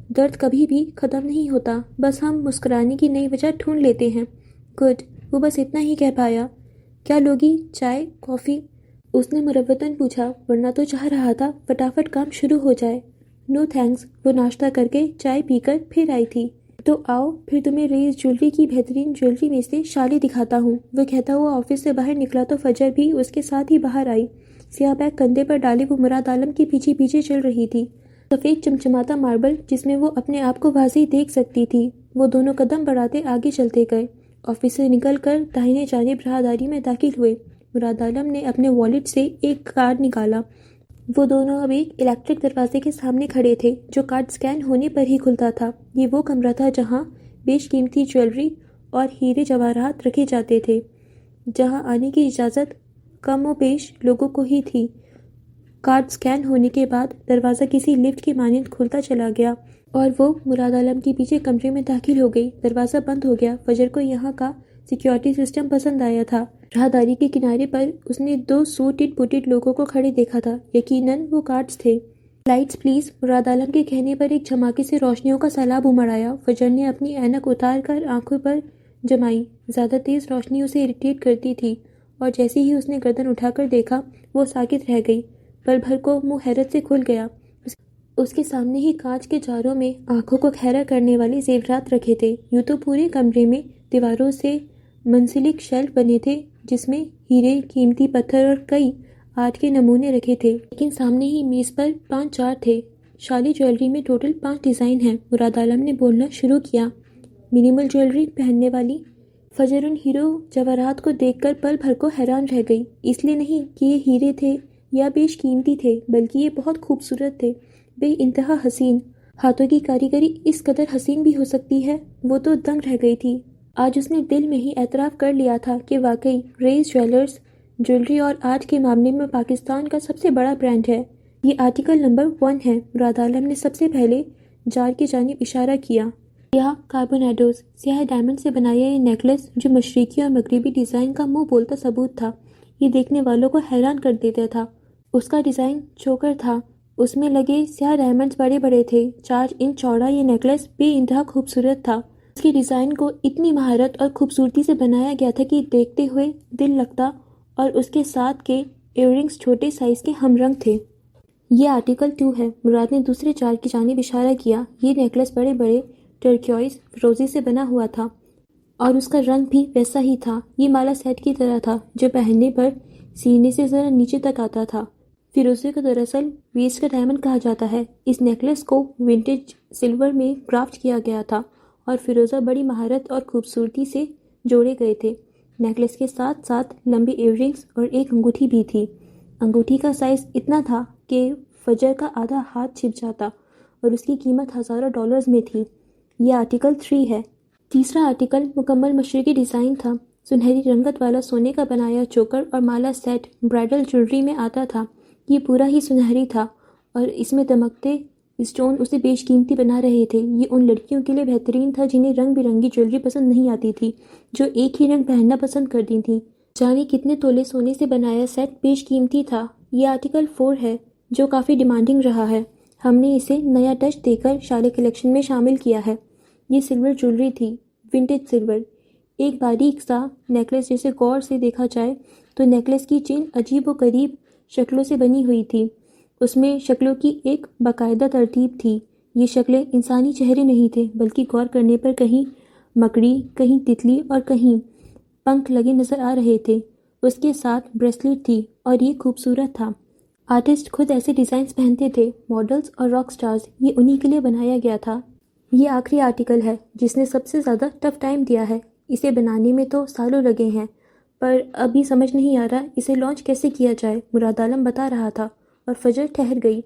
A: درد کبھی بھی ختم نہیں ہوتا، بس ہم مسکرانے کی نئی وجہ ڈھونڈ لیتے ہیں۔ گڈ، وہ بس اتنا ہی کہہ پایا۔ کیا لوگی؟ چائے، کافی؟ اس نے مروتاً پوچھا، ورنہ تو چاہ رہا تھا فٹافٹ کام شروع ہو جائے۔ نو تھینکس۔ وہ ناشتہ کر کے چائے پی کر پھر آئی تھی۔ تو آؤ، پھر تمہیں ریز جیولری کی بہترین جیولری میں سے شالی دکھاتا ہوں۔ وہ کہتا ہوا آفس سے باہر نکلا تو فجر بھی اس کے ساتھ ہی باہر آئی۔ سیاہ بیگ کندھے پر ڈالے وہ مراد عالم کے پیچھے پیچھے چل رہی تھی، سفید چمچماتا ماربل جس میں وہ اپنے آپ کو واضح دیکھ سکتی تھی۔ وہ دونوں قدم بڑھاتے آگے چلتے گئے، آفس سے نکل کر داہنے جانب راہداری میں داخل ہوئے۔ مراد عالم نے اپنے والیٹ سے ایک کارڈ نکالا۔ وہ دونوں اب ایک الیکٹرک دروازے کے سامنے کھڑے تھے جو کارڈ سکین ہونے پر ہی کھلتا تھا۔ یہ وہ کمرہ تھا جہاں بیش قیمتی جیولری اور ہیرے جواہرات رکھے جاتے تھے، جہاں آنے کی اجازت کم و بیش لوگوں کو ہی تھی۔ کارڈ سکین ہونے کے بعد دروازہ کسی لفٹ کی مانند کھلتا چلا گیا اور وہ مراد عالم کے پیچھے کمرے میں داخل ہو گئی۔ دروازہ بند ہو گیا۔ فجر کو یہاں کا سیکیورٹی سسٹم پسند آیا تھا۔ راہداری کے کنارے پر اس نے 2 سوٹڈ بوٹڈ لوگوں کو کھڑے دیکھا تھا، یقیناً وہ گارڈز تھے۔ Lights please. مراد عالم کے کہنے پر ایک دھماکے سے روشنیوں کا سیلاب امڑ آیا۔ فجر نے اپنی اینک اتار کر آنکھوں پر جمائی۔ زیادہ تیز روشنی اسے اریٹیٹ کرتی تھی، اور جیسے ہی اس نے گردن اٹھا کر دیکھا وہ ساکت رہ گئی۔ پل بھر کو منہ حیرت سے کھل گیا۔ اس کے سامنے ہی کانچ کے جاروں میں آنکھوں کو کھیرا کرنے والے زیورات رکھے تھے۔ یوں تو پورے کمرے میں دیواروں سے منسلک شیلف بنے تھے جس میں ہیرے، قیمتی پتھر اور کئی آرٹ کے نمونے رکھے تھے، لیکن سامنے ہی میز پر 5 جار تھے۔ شالی جیولری میں ٹوٹل 5 ڈیزائن ہیں۔ مراد عالم نے بولنا شروع کیا۔ منیمل جیولری پہننے والی فجر ان ہیرو جواہرات کو دیکھ کر پل بھر کو حیران رہ گئی، اس لیے نہیں کہ یہ ہیرے تھے یا بیش قیمتی تھے، بلکہ یہ بہت خوبصورت تھے، بے انتہا حسین۔ ہاتھوں کی کاریگری اس قدر حسین بھی ہو سکتی ہے؟ وہ تو دنگ رہ گئی تھی۔ آج اس نے دل میں ہی اعتراف کر لیا تھا کہ واقعی ریز جیولرز جیولری اور آرٹ کے معاملے میں پاکستان کا سب سے بڑا برانڈ ہے۔ یہ آرٹیکل نمبر 1 ہے۔ مراد عالم نے سب سے پہلے جار کی جانب اشارہ کیا۔ سیاہ کاربونیڈوز، سیاہ ڈائمنڈ سے بنایا یہ نیکلس جو مشرقی اور مغربی ڈیزائن کا منہ بولتا ثبوت تھا، یہ دیکھنے والوں کو حیران کر دیتا تھا۔ اس کا ڈیزائن چوکر تھا، اس میں لگے سیاہ ڈائمنڈز بڑے بڑے تھے۔ 4 انچ چوڑا یہ نیکلس بے انتہا خوبصورت تھا۔ اس کے ڈیزائن کو اتنی مہارت اور خوبصورتی سے بنایا گیا تھا کہ دیکھتے ہوئے دل لگتا، اور اس کے ساتھ کے ایئر رنگز چھوٹے سائز کے ہم رنگ تھے۔ یہ آرٹیکل 2 ہے۔ مراد نے دوسرے جار کی جانب اشارہ کیا۔ یہ نیکلس بڑے بڑے ٹرکوائز فیروزے سے بنا ہوا تھا، اور اس کا رنگ بھی ویسا ہی تھا۔ یہ مالا سیٹ کی طرح تھا جو پہننے پر سینے سے ذرا نیچے تک آتا تھا۔ فیروزے کو دراصل ویسٹ کا ڈائمنڈ کہا جاتا ہے۔ اس نیکلس کو ونٹیج سلور میں کرافٹ کیا گیا تھا، اور فیروزہ بڑی مہارت اور خوبصورتی سے جوڑے گئے تھے۔ نیکلس کے ساتھ ساتھ لمبے ایئر رنگز اور ایک انگوٹھی بھی تھی۔ انگوٹھی کا سائز اتنا تھا کہ فجر کا آدھا ہاتھ چھپ جاتا اور اس کی قیمت ہزاروں ڈالرز میں تھی۔ یہ آرٹیکل 3 ہے۔ تیسرا آرٹیکل مکمل مشرقی ڈیزائن تھا۔ سنہری رنگت والا سونے کا بنایا چوکر اور مالا سیٹ برائڈل جویلری میں آتا تھا۔ یہ پورا ہی سنہری تھا اور اس میں دمکتے اسٹون اسے بیش قیمتی بنا رہے تھے۔ یہ ان لڑکیوں کے لیے بہترین تھا جنہیں رنگ برنگی جویلری پسند نہیں آتی تھی، جو ایک ہی رنگ پہننا پسند کرتی تھیں۔ جانے کتنے تولے سونے سے بنایا سیٹ بیش قیمتی تھا۔ یہ آرٹیکل 4 ہے جو کافی ڈیمانڈنگ رہا ہے۔ ہم نے اسے نیا ٹچ دے کر شالے کلیکشن میں شامل کیا ہے۔ یہ سلور جویلری تھی، ونٹیج سلور، ایک باریک سا نیکلس جسے غور سے دیکھا جائے تو نیکلس کی چین عجیب و غریب شکلوں سے بنی ہوئی تھی۔ اس میں شکلوں کی ایک باقاعدہ ترتیب تھی۔ یہ شکلیں انسانی چہرے نہیں تھے، بلکہ غور کرنے پر کہیں مکڑی، کہیں تتلی اور کہیں پنکھ لگے نظر آ رہے تھے۔ اس کے ساتھ بریسلیٹ تھی اور یہ خوبصورت تھا۔ آرٹسٹ خود ایسے ڈیزائنز پہنتے تھے۔ ماڈلز اور راک سٹارز، یہ انہی کے لیے بنایا گیا تھا۔ یہ آخری آرٹیکل ہے جس نے سب سے زیادہ ٹف ٹائم دیا ہے۔ اسے بنانے میں تو سالوں لگے ہیں، پر ابھی سمجھ نہیں آ رہا اسے لانچ کیسے کیا جائے، مراد عالم بتا رہا تھا، اور فجر ٹھہر گئی۔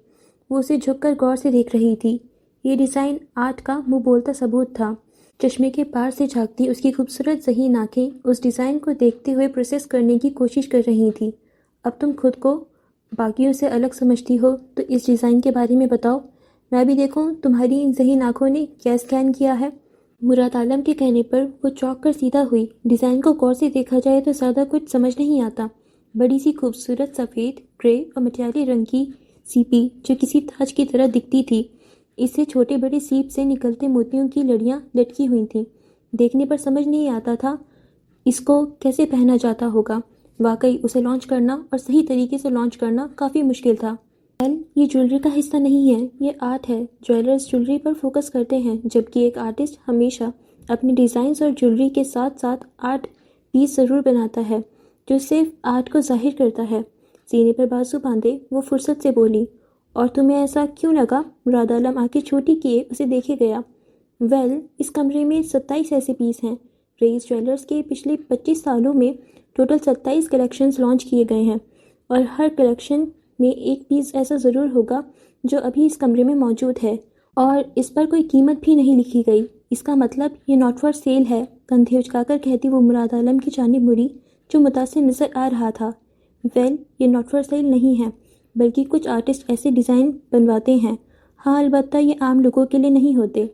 A: وہ اسے جھک کر غور سے دیکھ رہی تھی۔ یہ ڈیزائن آرٹ کا منہ بولتا ثبوت تھا۔ چشمے کے پار سے جھانکتی اس کی خوبصورت ذہین آنکھیں اس ڈیزائن کو دیکھتے ہوئے پروسیس کرنے کی کوشش کر رہی تھی۔ اب تم خود کو باقیوں سے الگ سمجھتی ہو تو اس ڈیزائن کے بارے میں بتاؤ، میں بھی دیکھوں تمہاری ان ذہین آنکھوں نے کیا اسکین کیا ہے۔ مراد عالم کے کہنے پر وہ چونک کر سیدھا ہوئی۔ ڈیزائن کو غور سے دیکھا جائے تو زیادہ کچھ سمجھ نہیں آتا۔ بڑی سی خوبصورت سفید، گرے اور مٹیالی رنگ کی سیپی جو کسی تاج کی طرح دکھتی تھی، اس سے چھوٹے بڑے سیپ سے نکلتے موتیوں کی لڑیاں لٹکی ہوئی تھیں۔ دیکھنے پر سمجھ نہیں آتا تھا اس کو کیسے پہنا جاتا ہوگا۔ واقعی اسے لانچ کرنا اور صحیح طریقے سے لانچ کرنا کافی مشکل تھا۔ یہ جویلری کا حصہ نہیں ہے، یہ آرٹ ہے۔ جویلرز جویلری پر فوکس کرتے ہیں، جبکہ ایک آرٹسٹ ہمیشہ اپنے ڈیزائنز اور جویلری کے ساتھ ساتھ آرٹ پیس ضرور بناتا ہے جو صرف آرٹ کو ظاہر کرتا ہے۔ سینے پر بازو باندھے وہ فرصت سے بولی، اور تمہیں ایسا کیوں لگا؟ مراد عالم آنکھیں چھوٹی کیے اسے دیکھے گیا۔ اس کمرے میں 27 ایسے پیس ہیں۔ رئیس جویلرز کے پچھلے 25 سالوں میں ٹوٹل 27 کلیکشنز لانچ کیے گئے ہیں، اور ہر کلیکشن میں ایک پیس ایسا ضرور ہوگا جو ابھی اس کمرے میں موجود ہے، اور اس پر کوئی قیمت بھی نہیں لکھی گئی۔ اس کا مطلب یہ ناٹ فار سیل ہے، کندھے اچکا کر کہتی وہ مراد عالم کی جانب مڑی جو متاثر نظر آ رہا تھا۔ یہ ناٹ فار سیل نہیں ہے، بلکہ کچھ آرٹسٹ ایسے ڈیزائن بنواتے ہیں۔ ہاں، البتہ یہ عام لوگوں کے لیے نہیں ہوتے۔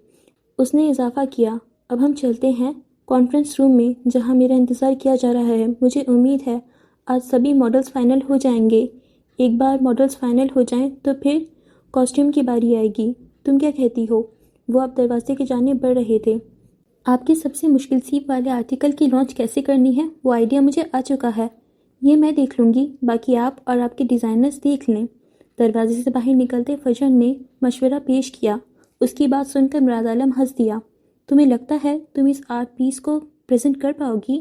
A: اس نے اضافہ کیا، اب ہم چلتے ہیں کانفرنس روم میں جہاں میرا انتظار کیا جا رہا ہے۔ مجھے امید ہے آج سبھی ماڈلز فائنل ہو جائیں گے۔ ایک بار ماڈلز فائنل ہو جائیں تو پھر کاسٹیوم کی باری آئے گی۔ تم کیا کہتی ہو؟ وہ اب دروازے کی جانب بڑھ رہے تھے۔ آپ کے سب سے مشکل سیپ والے آرٹیکل کی لانچ کیسے کرنی ہے وہ آئیڈیا مجھے آ چکا ہے، یہ میں دیکھ لوں گی، باقی آپ اور آپ کے ڈیزائنرز دیکھ لیں۔ دروازے سے باہر نکلتے فجر نے مشورہ پیش کیا۔ اس کی بات سن کر مراد عالم ہنس دیا۔ تمہیں لگتا ہے تم اس آرٹ پیس کو پریزنٹ کر پاؤ گی؟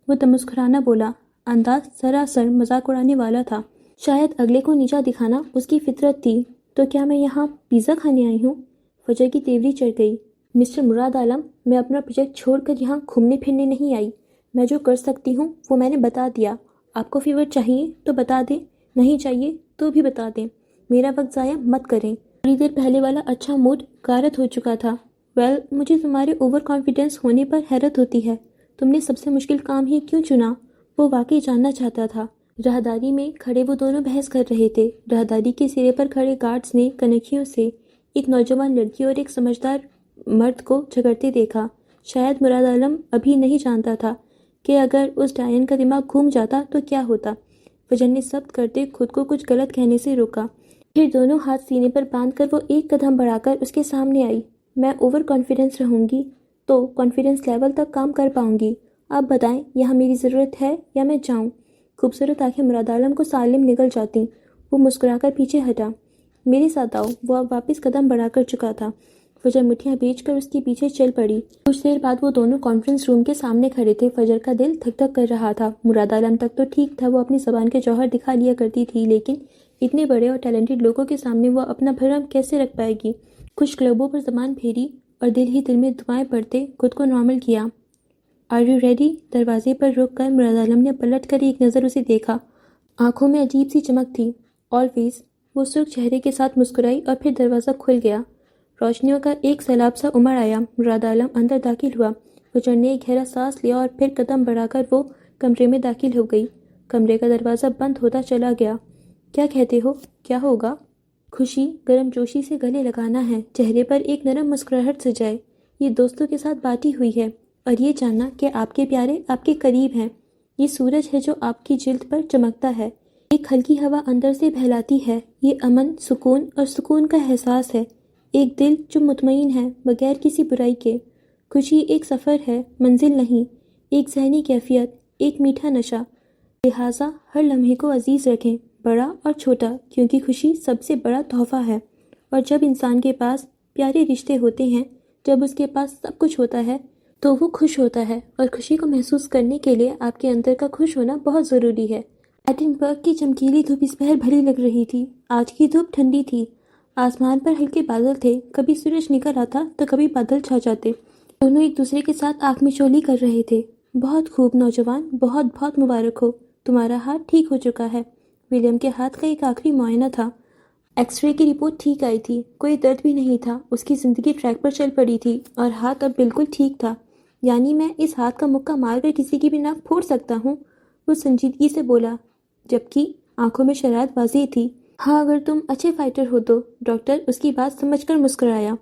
A: وہ تمسکرانا بولا، انداز سراسر مذاق اڑانے والا تھا۔ شاید اگلے کو نیچا دکھانا اس کی فطرت تھی۔ تو کیا میں یہاں پیزا کھانے آئی ہوں؟ فجر کی تیوری چڑھ گئی۔ مسٹر مراد عالم، میں اپنا پروجیکٹ چھوڑ کر یہاں گھومنے پھرنے نہیں آئی۔ میں جو کر سکتی ہوں وہ میں نے بتا دیا۔ آپ کو فیور چاہیے تو بتا دیں، نہیں چاہیے تو بھی بتا دیں۔ میرا وقت ضائع مت کریں۔ تھوڑی دیر پہلے والا اچھا موڈ غارت ہو چکا تھا۔ مجھے تمہارے اوور کانفیڈنس ہونے پر حیرت ہوتی ہے۔ تم نے سب سے مشکل کام ہی کیوں چنا؟ وہ واقعی جاننا چاہتا تھا۔ راہداری میں کھڑے وہ دونوں بحث کر رہے تھے۔ راہداری کے سرے پر کھڑے گارڈز نے کنکھیوں سے ایک نوجوان لڑکی اور ایک سمجھدار مرد کو جھگڑتے دیکھا۔ شاید مراد عالم ابھی نہیں جانتا تھا کہ اگر اس ڈائن کا دماغ گھوم جاتا تو کیا ہوتا۔ فجر نے ضبط کرتے خود کو کچھ غلط کہنے سے روکا۔ پھر دونوں ہاتھ سینے پر باندھ کر وہ ایک قدم بڑھا کر اس کے سامنے آئی۔ میں اوور کانفیڈنس رہوں گی تو کانفیڈنس لیول تک کام کر پاؤں گی۔ آپ بتائیں یہاں میری ضرورت ہے یا میں جاؤں؟ خوبصورت آنکھیں مراد عالم کو سالم نگل جاتی۔ وہ مسکرا کر پیچھے ہٹا۔ میرے ساتھ آؤ۔ وہ اب واپس قدم بڑھا کر چکا تھا۔ فجر مٹھیاں بیچ کر اس کے پیچھے چل پڑی۔ کچھ دیر بعد وہ دونوں کانفرنس روم کے سامنے کھڑے تھے۔ فجر کا دل دھک دھک کر رہا تھا۔ مراد عالم تک تو ٹھیک تھا، وہ اپنی زبان کے جوہر دکھا لیا کرتی تھی، لیکن اتنے بڑے اور ٹیلنٹڈ لوگوں کے سامنے وہ اپنا بھرم کیسے رکھ پائے گی؟ کچھ لبوں پر زبان پھیری اور دل ہی دل میں دعائیں پڑھتے خود کو نارمل کیا۔ Are you ready? دروازے پر رک کر مراد عالم نے پلٹ کر ایک نظر اسے دیکھا۔ آنکھوں میں عجیب سی چمک تھی۔ آلویز، وہ سرخ چہرے کے ساتھ مسکرائی اور پھر دروازہ کھل گیا۔ روشنیوں کا ایک سیلاب سا امڑ آیا۔ مراد عالم اندر داخل ہوا۔ فجر نے ایک گہرا سانس لیا اور پھر قدم بڑھا کر وہ کمرے میں داخل ہو گئی۔ کمرے کا دروازہ بند ہوتا چلا گیا۔ کیا کہتے ہو؟ کیا ہوگا؟ خوشی گرم جوشی سے گلے لگانا ہے، چہرے پر ایک نرم مسکراہٹ سجائے۔ یہ دوستوں کے ساتھ بانٹی ہوئی ہے، اور یہ جاننا کہ آپ کے پیارے آپ کے قریب ہیں۔ یہ سورج ہے جو آپ کی جلد پر چمکتا ہے، ایک ہلکی ہوا اندر سے بہلاتی ہے۔ یہ امن، سکون اور سکون کا احساس ہے، ایک دل جو مطمئن ہے بغیر کسی برائی کے۔ خوشی ایک سفر ہے، منزل نہیں، ایک ذہنی کیفیت، ایک میٹھا نشہ۔ لہٰذا ہر لمحے کو عزیز رکھیں، بڑا اور چھوٹا، کیونکہ خوشی سب سے بڑا تحفہ ہے۔ اور جب انسان کے پاس پیارے رشتے ہوتے ہیں، جب اس کے پاس سب کچھ ہوتا ہے، تو وہ خوش ہوتا ہے، اور خوشی کو محسوس کرنے کے لیے آپ کے اندر کا خوش ہونا بہت ضروری ہے۔ ایڈنبرگ کی چمکیلی دھوپ اس پہر بھلی لگ رہی تھی۔ آج کی دھوپ ٹھنڈی تھی، آسمان پر ہلکے بادل تھے، کبھی سورج نکل آتا تو کبھی بادل چھا جاتے۔ دونوں ایک دوسرے کے ساتھ آنکھ مچولی کر رہے تھے۔ بہت خوب نوجوان، بہت بہت مبارک ہو، تمہارا ہاتھ ٹھیک ہو چکا ہے۔ ولیم کے ہاتھ کا ایک آخری معائنہ تھا۔ ایکس رے کی رپورٹ ٹھیک آئی تھی، کوئی درد بھی نہیں تھا، اس کی زندگی ٹریک پر چل پڑی تھی، اور ہاتھ اب بالکل ٹھیک تھا۔ یعنی میں اس ہاتھ کا مکہ مار کر کسی کی بھی ناک پھوڑ سکتا ہوں؟ وہ سنجیدگی سے بولا، جبکہ آنکھوں میں شرارت واضح تھی۔ ہاں، اگر تم اچھے فائٹر ہو تو۔ ڈاکٹر اس کی بات سمجھ کر مسکرایا۔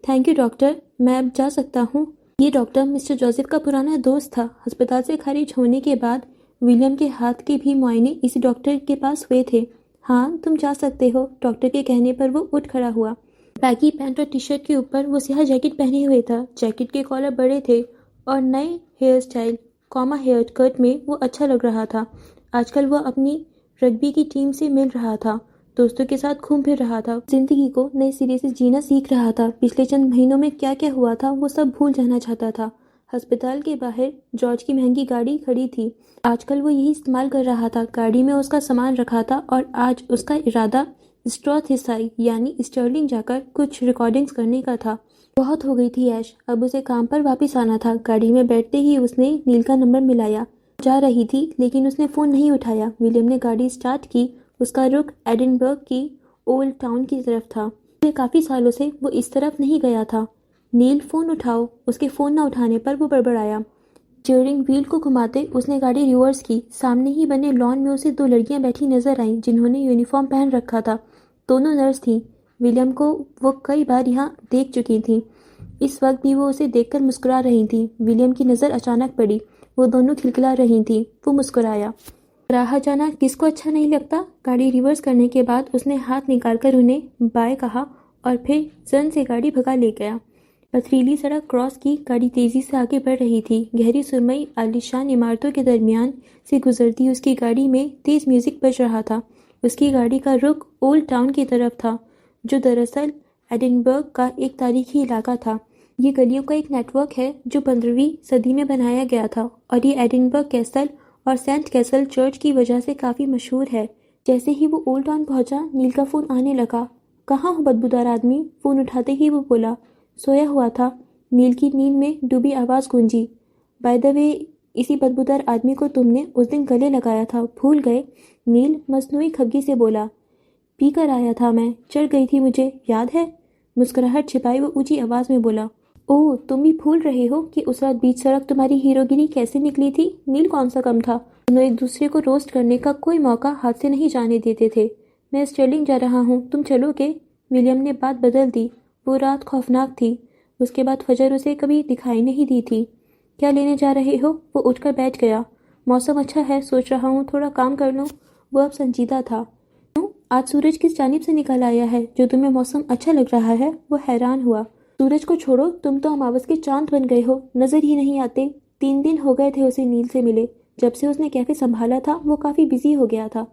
A: تھینک یو ڈاکٹر، میں اب جا سکتا ہوں۔ یہ ڈاکٹر مسٹر جوزف کا پرانا دوست تھا۔ ہسپتال سے خارج ہونے کے بعد ولیم کے ہاتھ کے بھی معائنے اسی ڈاکٹر کے پاس ہوئے تھے۔ ہاں، تم جا سکتے ہو۔ ڈاکٹر کے کہنے پر وہ اٹھ کھڑا ہوا۔ بیگی پینٹ اور ٹی شرٹ کے اوپر وہ سیاہ جیکٹ پہنے ہوئے تھا۔ جیکٹ کے کالر بڑے تھے اور نئے ہیئر سٹائل ہیئر کٹ میں وہ اچھا لگ رہا تھا۔ آج کل وہ اپنی رگبی کی ٹیم سے مل رہا تھا، دوستوں کے ساتھ گھوم پھر رہا تھا، زندگی کو نئے سرے سے جینا سیکھ رہا تھا۔ پچھلے چند مہینوں میں کیا کیا ہوا تھا وہ سب بھول جانا چاہتا تھا۔ ہسپتال کے باہر جارج کی مہنگی گاڑی کھڑی تھی۔ آج کل وہ یہی استعمال کر رہا تھا۔ گاڑی میں اس کا سامان رکھا تھا، اور آج اس کا ارادہ اسٹراتھ ہسائی یعنی اسٹرلنگ جا کر کچھ ریکارڈنگز کرنے کا تھا۔ بہت ہو گئی تھی عیش، اب اسے کام پر واپس آنا تھا۔ گاڑی میں بیٹھتے ہی اس نے نیل کا نمبر ملایا۔ جا رہی تھی لیکن اس نے فون نہیں اٹھایا۔ ولیم نے گاڑی سٹارٹ کی۔ اس کا رخ ایڈنبرگ کی اولڈ ٹاؤن کی طرف تھا۔ پچھلے کافی سالوں سے وہ اس طرف نہیں گیا تھا۔ نیل، فون اٹھاؤ۔ اس کے فون نہ اٹھانے پر وہ بڑبڑایا۔ اسٹیئرنگ وہیل کو گھماتے اس نے گاڑی ریورس کی۔ سامنے ہی بنے لان میں اسے دو لڑکیاں بیٹھی نظر آئیں جنہوں نے یونیفارم پہن رکھا تھا۔ دونوں نرس تھیں۔ ولیم کو وہ کئی بار یہاں دیکھ چکی تھیں۔ اس وقت بھی وہ اسے دیکھ کر مسکرا رہی تھیں۔ ولیم کی نظر اچانک پڑی، وہ دونوں کھلکھلا رہی تھیں۔ وہ مسکرایا۔ راہ جانا کس کو اچھا نہیں لگتا؟ گاڑی ریورس کرنے کے بعد اس نے ہاتھ نکال کر انہیں بائے کہا اور پھر زن سے گاڑی بھگا لے گیا۔ پتھریلی سڑک کراس کی گاڑی تیزی سے آگے بڑھ رہی تھی۔ گہری سرمئی عالیشان عمارتوں کے درمیان سے گزرتی اس کی گاڑی میں تیز میوزک بج رہا تھا۔ اس کی گاڑی کا رخ اولڈ ٹاؤن کی طرف تھا، جو دراصل ایڈنبرگ کا ایک تاریخی علاقہ تھا۔ یہ گلیوں کا ایک نیٹ ورک ہے جو 15ویں صدی میں بنایا گیا تھا، اور یہ ایڈنبرگ کیسل اور سینٹ کیسل چرچ کی وجہ سے کافی مشہور ہے۔ جیسے ہی وہ اولڈ ٹاؤن پہنچا، نیل کا فون آنے لگا۔ کہاں ہو بدبودار آدمی؟ فون اٹھاتے ہی وہ بولا۔ سویا ہوا تھا۔ نیل کی نیند میں ڈوبی آواز گونجی۔ بائی دا وے، اسی بدبودار آدمی کو تم نے اس دن گلے لگایا تھا، بھول گئے؟ نیل مصنوعی خفگی سے بولا۔ پی کر آیا تھا میں، چڑھ گئی تھی مجھے، یاد ہے؟ مسکراہٹ چھپائی وہ اونچی آواز میں بولا۔ اوہ، تم بھی بھول رہے ہو کہ اس رات بیچ سڑک تمہاری ہیروگری کیسے نکلی تھی؟ نیل کون سا کم تھا؟ دونوں ایک دوسرے کو روسٹ کرنے کا کوئی موقع ہاتھ سے نہیں جانے دیتے تھے۔ میں اسٹرلنگ جا رہا ہوں، تم چلو گے؟ ولیم نے بات بدل دی۔ وہ رات خوفناک تھی۔ اس کے بعد فجر اسے کبھی دکھائی نہیں دی تھی۔ کیا لینے جا رہے ہو؟ وہ اٹھ کر بیٹھ گیا۔ موسم اچھا ہے، سوچ رہا ہوں تھوڑا کام کر لوں۔ وہ اب سنجیدہ تھا۔ کیوں؟ آج سورج کس جانب سے نکل آیا ہے جو تمہیں موسم اچھا لگ رہا ہے؟ وہ حیران ہوا۔ سورج کو چھوڑو، تم تو اماوس کے چاند بن گئے ہو، نظر ہی نہیں آتے۔ 3 دن ہو گئے تھے اسے نیل سے ملے۔ جب سے اس نے کیفے سنبھالا تھا وہ کافی بزی ہو گیا تھا۔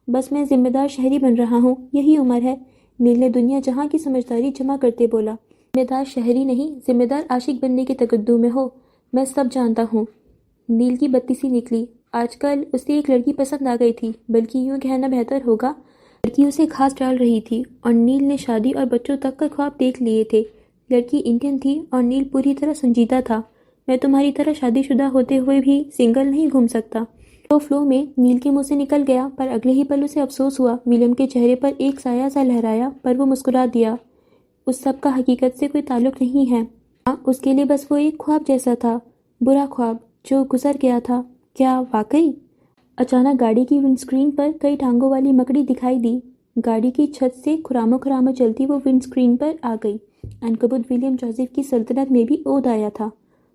A: بس میں ذمہ دار شہری بن رہا ہوں، یہی عمر ہے، نیل نے دنیا جہاں کی سمجھداری جمع کرتے بولا۔ ذمہ دار شہری نہیں، ذمہ دار عاشق بننے کے تقدم میں ہو، میں سب جانتا ہوں۔ نیل کی بتی سی نکلی۔ آج کل اسے ایک لڑکی پسند آ گئی تھی، بلکہ یوں کہنا بہتر ہوگا لڑکی اسے گھاس ڈال رہی تھی، اور نیل نے شادی اور بچوں تک کا خواب دیکھ لیے تھے۔ لڑکی انڈین تھی اور نیل پوری طرح سنجیدہ تھا۔ میں تمہاری طرح شادی شدہ ہوتے ہوئے بھی سنگل نہیں گھوم سکتا۔ وہ فلو میں نیل کے منہ سے نکل گیا، پر اگلے ہی پل اسے افسوس ہوا۔ ولیم کے چہرے پر ایک سایہ سا لہرایا، پر وہ مسکرا دیا۔ اس سب کا حقیقت سے کوئی تعلق نہیں ہے۔ ہاں، اس کے لیے بس وہ ایک خواب جیسا تھا، برا خواب جو گزر گیا تھا۔ کیا واقعی؟ اچانک گاڑی کی ونڈ اسکرین پر کئی ٹانگوں والی مکڑی دکھائی دی۔ گاڑی کی چھت سے کھراموں چلتی وہ ونڈ اسکرین پر آ گئی۔ عنکبوت ولیم جوزف کی سلطنت میں بھی عود آیا تھا۔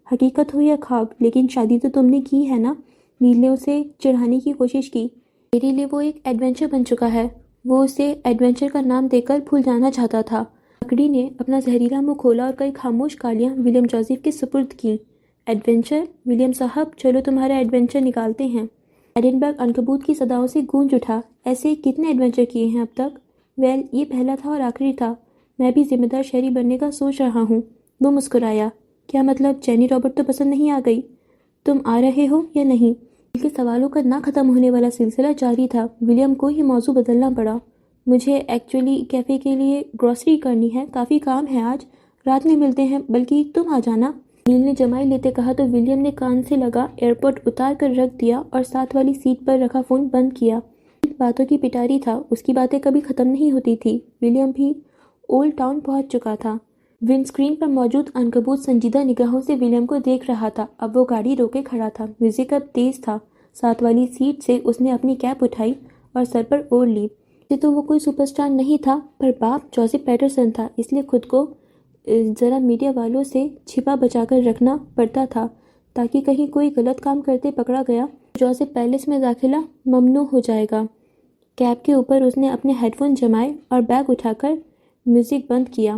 A: حقیقت ہو یا خواب، لیکن شادی تو تم نے کی ہے نا؟ نیل نے اسے چڑھانے کی کوشش کی۔ میرے لیے وہ ایک ایڈونچر بن چکا ہے۔ وہ اسے ایڈونچر کا نام دے کر بھول جانا چاہتا تھا۔ مکڑی نے اپنا زہریلا منہ کھولا اور کئی خاموش کالیاں ولیم جوزف کے سپرد کیں۔ ایڈونچر؟ ولیم صاحب، چلو تمہارا ایڈونچر نکالتے ہیں۔ ایڈنبرگ عنکبوت کی صداؤں سے گونج اٹھا۔ ایسے کتنے ایڈونچر کیے ہیں اب تک؟ ویل، یہ پہلا تھا اور آخری تھا۔ میں بھی ذمہ دار شہری بننے کا سوچ رہا ہوں۔ وہ مسکرایا۔ کیا مطلب؟ جینی رابرٹ تو پسند نہیں آ گئی؟ تم آ رہے ہو یا نہیں؟ نیل کے سوالوں کا نہ ختم ہونے والا سلسلہ جاری تھا۔ ولیم کو ہی موضوع بدلنا پڑا۔ مجھے ایکچولی کیفے کے لیے گروسری کرنی ہے، کافی کام ہے آج، رات میں ملتے ہیں، بلکہ تم آ جانا۔ نیل نے جمائی لیتے کہا تو ولیم نے کان سے لگا ایئرپوڈ اتار کر رکھ دیا اور ساتھ والی سیٹ پر رکھا فون بند کیا۔ باتوں کی پٹاری تھا، اس کی باتیں کبھی ختم نہیں ہوتی تھی۔ ولیم بھی اولڈ ٹاؤن پہنچ چکا تھا۔ ونڈ اسکرین پر موجود عنکبوت سنجیدہ نگاہوں سے ولیم کو دیکھ رہا تھا۔ اب وہ گاڑی روکے کھڑا تھا۔ میوزک اب تیز تھا۔ ساتھ والی سیٹ سے اس نے اپنی کیپ اٹھائی اور سر پر اوڑھ لی۔ اسے تو وہ کوئی سپر اسٹار نہیں تھا، پر باپ جوزف پیٹرسن تھا، اس لیے خود کو ذرا میڈیا والوں سے چھپا بچا کر رکھنا پڑتا تھا تاکہ کہیں کوئی غلط کام کرتے پکڑا گیا جوزف پیلس میں داخلہ ممنوع ہو جائے گا۔ کیب کے اوپر اس نے اپنے ہیڈ فون جمائے اور بیگ اٹھا کر میوزک بند کیا